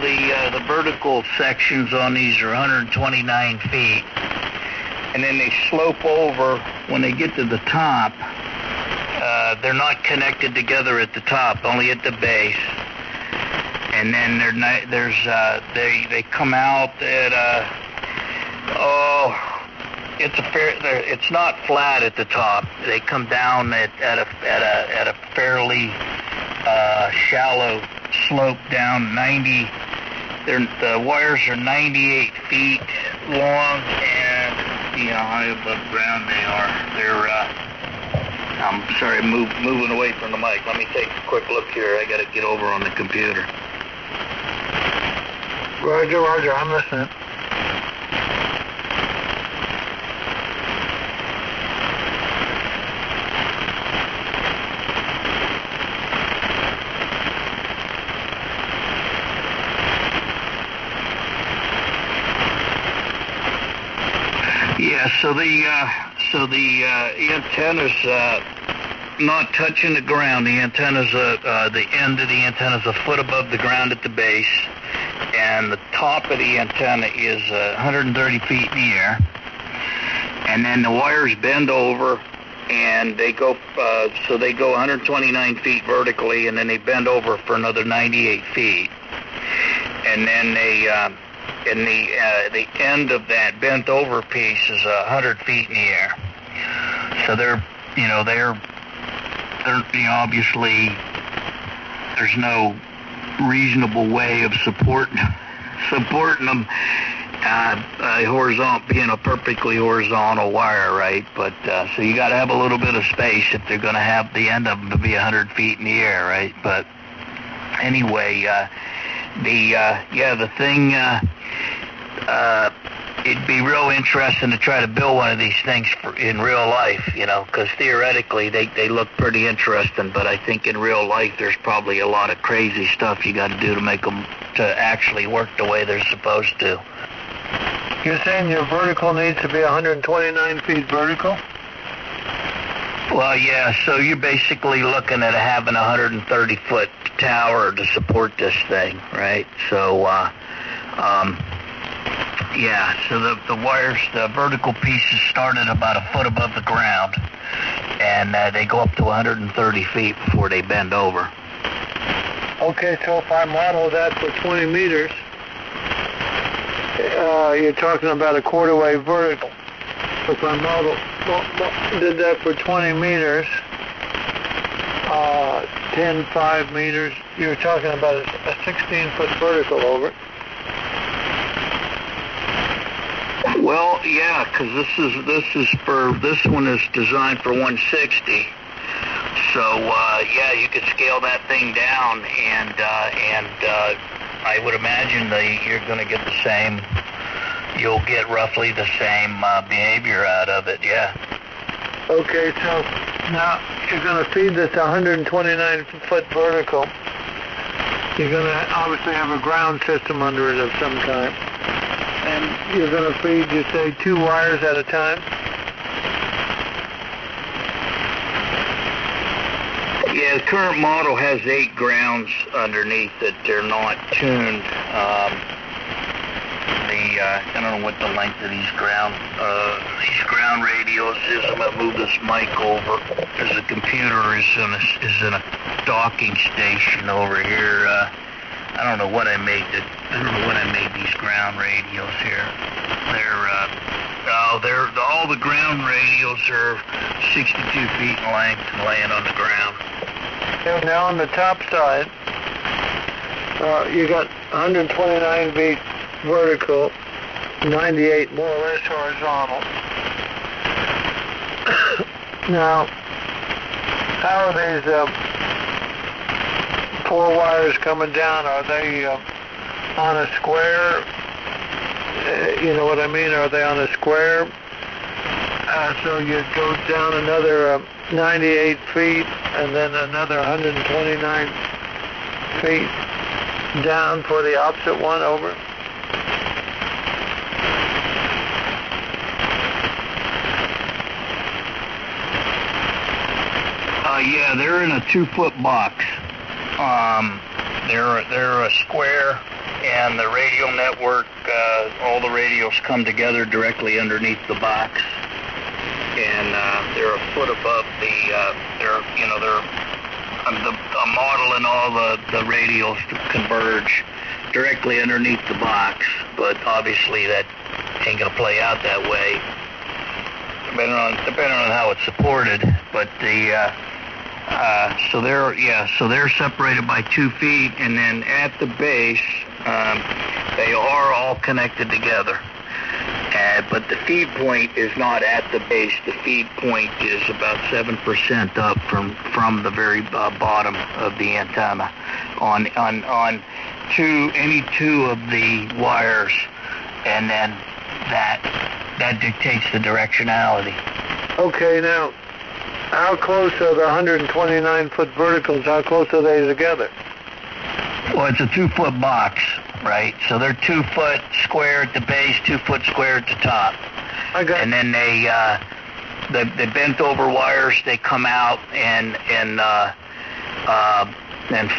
the vertical sections on these are 129 feet, and then they slope over. When they get to the top, they're not connected together at the top, only at the base. And then they come out at it's not flat at the top. They come down at a fairly shallow slope down 90. The wires are 98 feet long, and high above ground they are. I'm sorry, moving away from the mic. Let me take a quick look here. I got to get over on the computer. Roger, I'm listening. Yeah, so the antenna's not touching the ground. The antenna's the end of the antenna's a foot above the ground at the base, and the top of the antenna is 130 feet in the air. And then the wires bend over, and they go 129 feet vertically, and then they bend over for another 98 feet, and then they the end of that bent over piece is 100 feet in the air. So they're obviously there's no reasonable way of supporting them horizontal, being a perfectly horizontal wire, right? But so you got to have a little bit of space if they're going to have the end of them to be 100 feet in the air, right? But anyway, the thing. It'd be real interesting to try to build one of these things in real life, because theoretically they look pretty interesting, but I think in real life there's probably a lot of crazy stuff you got to do to make them to actually work the way they're supposed to. You're saying your vertical needs to be 129 feet vertical? Well, yeah, so you're basically looking at having a 130-foot tower to support this thing, right? So, so the wires, the vertical pieces start at about a foot above the ground, and they go up to 130 feet before they bend over. Okay, so if I model that for 20 meters, you're talking about a quarter wave vertical. If I did that for 20 meters, 5 meters, you're talking about a 16-foot vertical over. Well, yeah, because this one is designed for 160. So you could scale that thing down, and I would imagine you're going to get the same. You'll get roughly the same behavior out of it. Yeah. Okay, so now you're going to feed this 129-foot vertical. You're going to obviously have a ground system under it of some kind. And you're going to feed, you say, 2 wires at a time? Yeah, the current model has 8 grounds underneath it. They're not tuned. I don't know what the length of these ground radios is. I'm going to move this mic over. There's a computer is in a docking station over here. I don't know what I made these ground radios here. All the ground radios are 62 feet in length and laying on the ground. And now on the top side, you got 129 feet vertical, 98 more or less horizontal. Now, how are these 4 wires coming down? Are they on a square? You know what I mean? Are they on a square? So you go down another 98 feet and then another 129 feet down for the opposite one over? Yeah, they're in a 2-foot box. They're a square and the radio network, all the radios come together directly underneath the box, and they're a foot above the model and all the radios converge directly underneath the box, but obviously that ain't going to play out that way, depending on how it's supported. But so they're separated by 2 feet, and then at the base, they are all connected together. But the feed point is not at the base. The feed point is about 7% up from the very bottom of the antenna on any two of the wires, and then that dictates the directionality. Okay, now, how close are the 129-foot verticals? How close are they together? Well, it's a 2-foot box, right? So they're 2 foot square at the base, 2 foot square at the top. Okay. And then they bent over wires. They come out and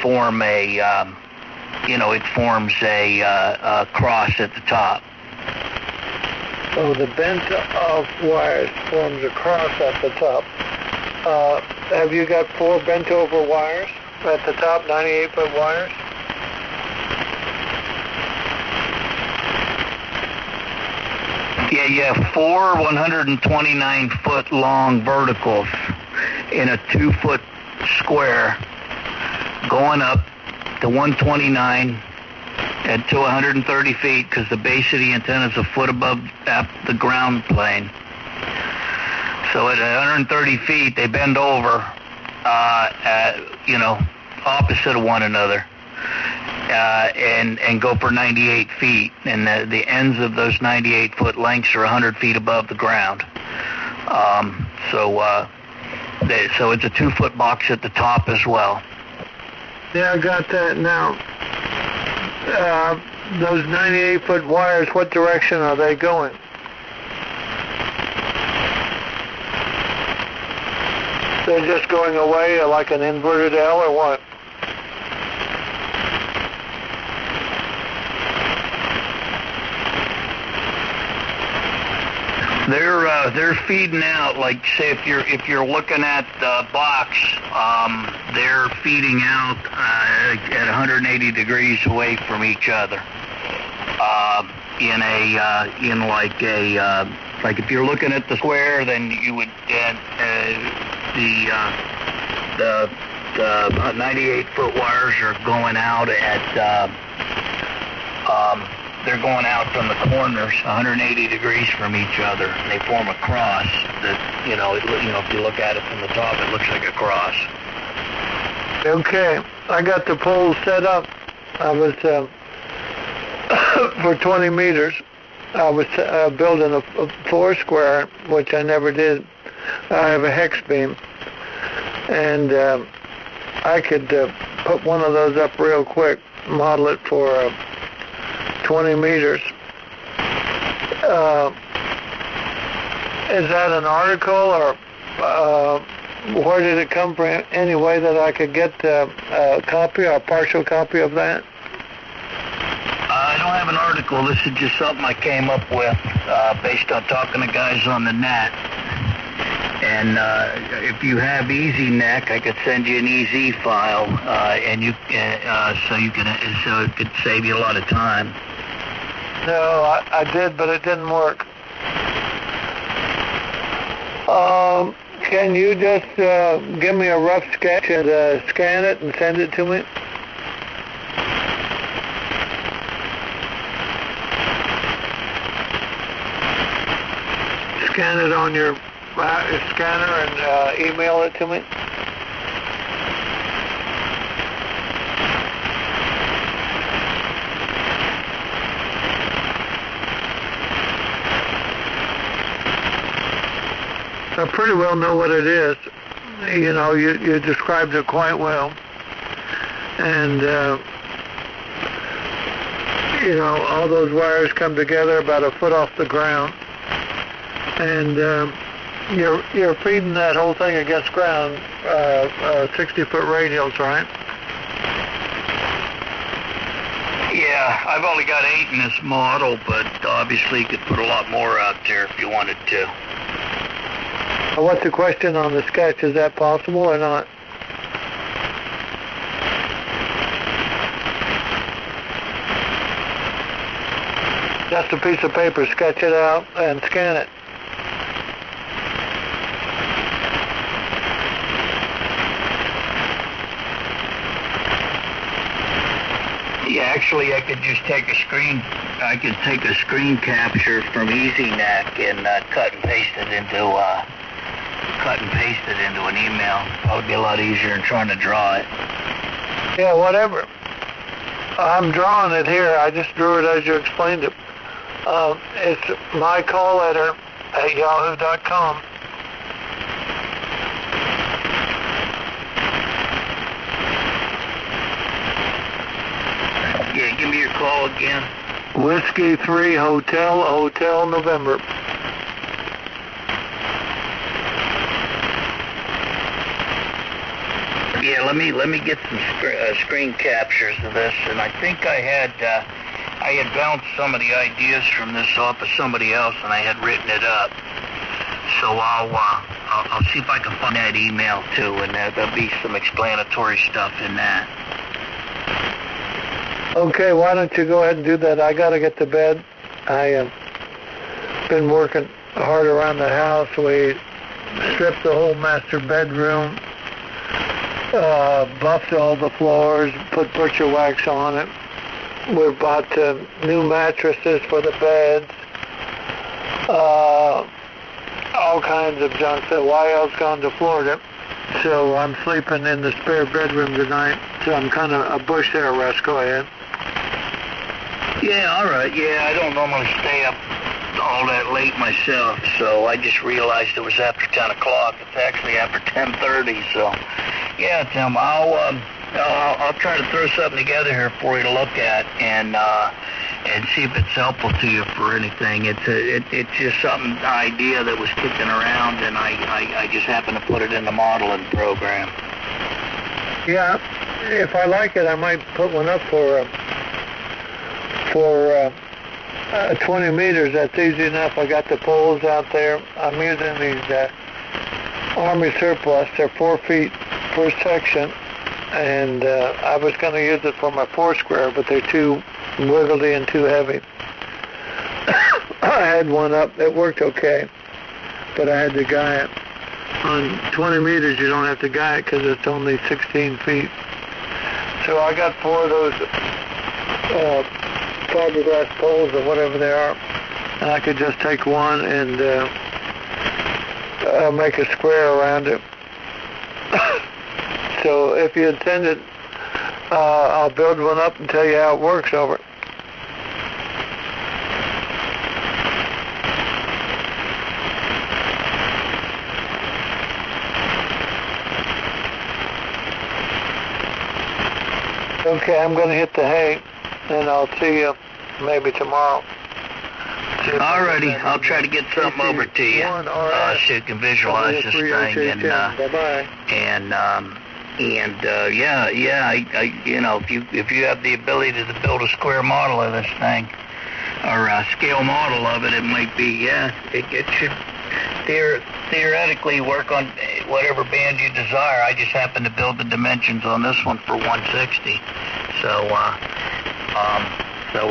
form it forms a cross at the top. So the bent of wires forms a cross at the top. Have you got 4 bent over wires at the top, 98-foot wires? Yeah, you have 4 129-foot long verticals in a 2-foot square going up to 129 and to 130 feet, because the base of the antenna is a foot above the ground plane. So at 130 feet, they bend over, opposite of one another. And go for 98 feet, and the ends of those 98-foot lengths are 100 feet above the ground. So it's a 2-foot box at the top as well. Yeah, I got that now. Those 98-foot wires, what direction are they going? They're just going away like an inverted L or what? They're feeding out, like say if you're looking at the box, they're feeding out at 180 degrees away from each other. Like if you're looking at the square, then you would the 98-foot wires are going out at they're going out from the corners 180 degrees from each other, and they form a cross that, if you look at it from the top, it looks like a cross. Okay, I got the poles set up. I was, for 20 meters, I was building a 4-square, which I never did. I have a hex beam, and I could put one of those up real quick, model it for 20 meters. Is that an article, or where did it come from? Any way that I could get a copy or a partial copy of that? I don't have an article. This is just something I came up with based on talking to guys on the net. And if you have EasyNet, I could send you an EZ file, and so it could save you a lot of time. No, I did, but it didn't work. Can you just give me a rough sketch and scan it and send it to me? Scan it on your scanner and email it to me? I pretty well know what it is. You described it quite well. And, all those wires come together about a foot off the ground. And you're feeding that whole thing against ground, 60-foot radials, right? Yeah, I've only got 8 in this model, but obviously you could put a lot more out there if you wanted to. What's the question on the sketch? Is that possible or not? Just a piece of paper, sketch it out and scan it. Yeah, actually, I could just take a screen. I could take a screen capture from EasyNac and cut and paste it into an email. Probably be a lot easier than trying to draw it. Yeah, whatever. I'm drawing it here. I just drew it as you explained it. It's mycallletter@yahoo.com. Yeah, give me your call again. Whiskey 3 Hotel November. Yeah, let me get some screen captures of this, and I think I had bounced some of the ideas from this off of somebody else, and I had written it up. So I'll see if I can find that email too, and there'll be some explanatory stuff in that. Okay, why don't you go ahead and do that? I got to get to bed. I have been working hard around the house. We stripped the whole master bedroom, buffed all the floors, put butcher wax on it. We bought new mattresses for the beds, all kinds of junk. So YL's gone to Florida, so I'm sleeping in the spare bedroom tonight. So I'm kind of a bush there, Russ. Go ahead. Yeah, all right. Yeah, I don't normally stay up all that late myself, so I just realized it was after 10 o'clock. It's actually after 10:30, so yeah, Tim, I'll try to throw something together here for you to look at and see if it's helpful to you for anything. It's just an idea that was kicking around, and I just happened to put it in the modeling program. Yeah, if I like it, I might put one up for 20 meters. That's easy enough. I got the poles out there. I'm using these Army surplus. They're 4 feet per section, and I was going to use it for my 4-square, but they're too wiggly and too heavy. I had one up that worked okay, but I had to guy it. On 20 meters, you don't have to guy it because it's only 16 feet. So I got 4 of those fiberglass poles or whatever they are, and I could just take one and make a square around it. So if you intend it, I'll build one up and tell you how it works over it. Okay, I'm going to hit the hay, and I'll see you maybe tomorrow. Alrighty, I'll try to get something over to you, so you can visualize this thing, and if you have the ability to build a square model of this thing, or a scale model of it, it might be, it should theoretically work on whatever band you desire. I just happen to build the dimensions on this one for 160, so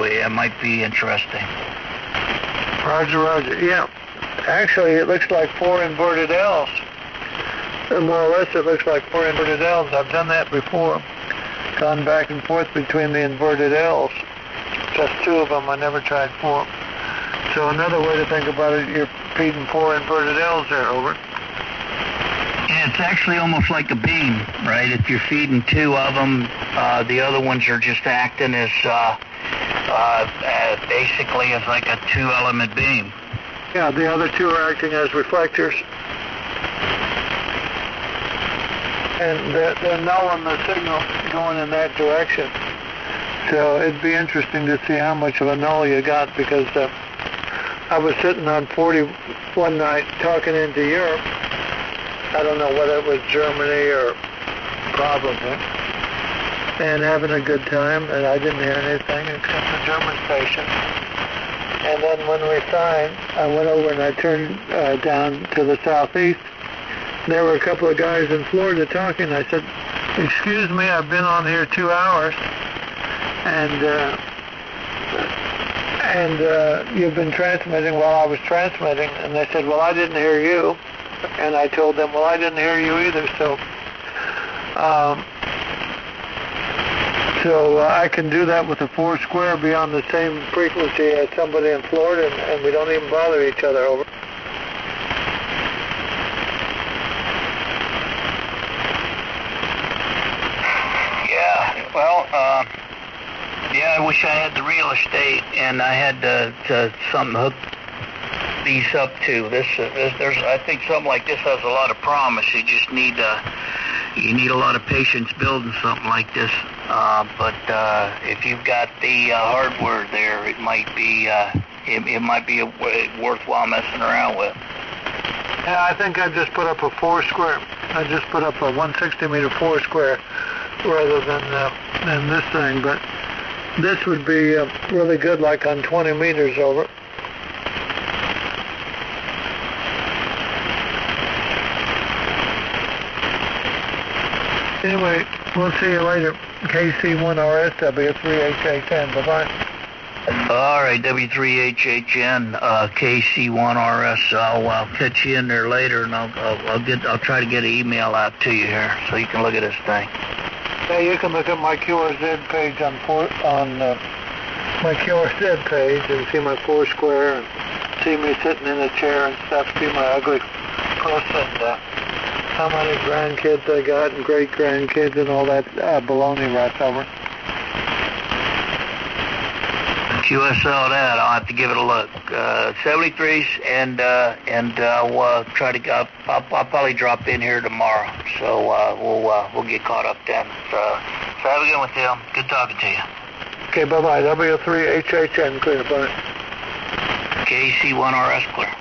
it might be interesting. Roger. Yeah. Actually, it looks like 4 inverted L's. More or less, it looks like 4 inverted L's. I've done that before. Gone back and forth between the inverted L's. Just 2 of them. I never tried 4. So another way to think about it, you're feeding 4 inverted L's there, over. Yeah, it's actually almost like a beam, right? If you're feeding 2 of them, the other ones are just acting as basically as like a 2-element beam. Yeah, the other 2 are acting as reflectors. And they're nulling the signal going in that direction. So it'd be interesting to see how much of a null you got, because I was sitting on 40 one night talking into Europe. I don't know whether it was Germany or probably. and having a good time, and I didn't hear anything except the German station. And then when we signed, I went over and I turned down to the southeast. There were a couple of guys in Florida talking. I said, "Excuse me, I've been on here 2 hours, and you've been transmitting while I was transmitting." And they said, "Well, I didn't hear you." And I told them, "Well, I didn't hear you either." So I can do that with a 4 square, be on the same frequency as somebody in Florida, and we don't even bother each other over. Yeah, I wish I had the real estate and I had something to hook these up to. I think something like this has a lot of promise. You just need a lot of patience building something like this. But if you've got the hardware there, it might be worthwhile messing around with. Yeah, I think I just put up a 4 square. I just put up a 160 meter 4 square rather than this thing, but this would be really good, like on 20 meters over. Anyway, we'll see you later. KC1RSW 3HHN. Bye-bye. All right, W3HHN, KC1RS. I'll catch you in there later, and I'll try to get an email out to you here so you can look at this thing. Yeah, you can look at my QRZ page on my QRZ page and see my 4 square and see me sitting in a chair and stuff. See my ugly puss and how many grandkids I got and great grandkids and all that baloney that's over. QSL that, I'll have to give it a look. 73s, and I'll try to. I'll probably drop in here tomorrow, so we'll get caught up then. So have a good one, Tim. Good talking to you. Okay, bye bye. W3HHN clear, bye. KC1RS clear.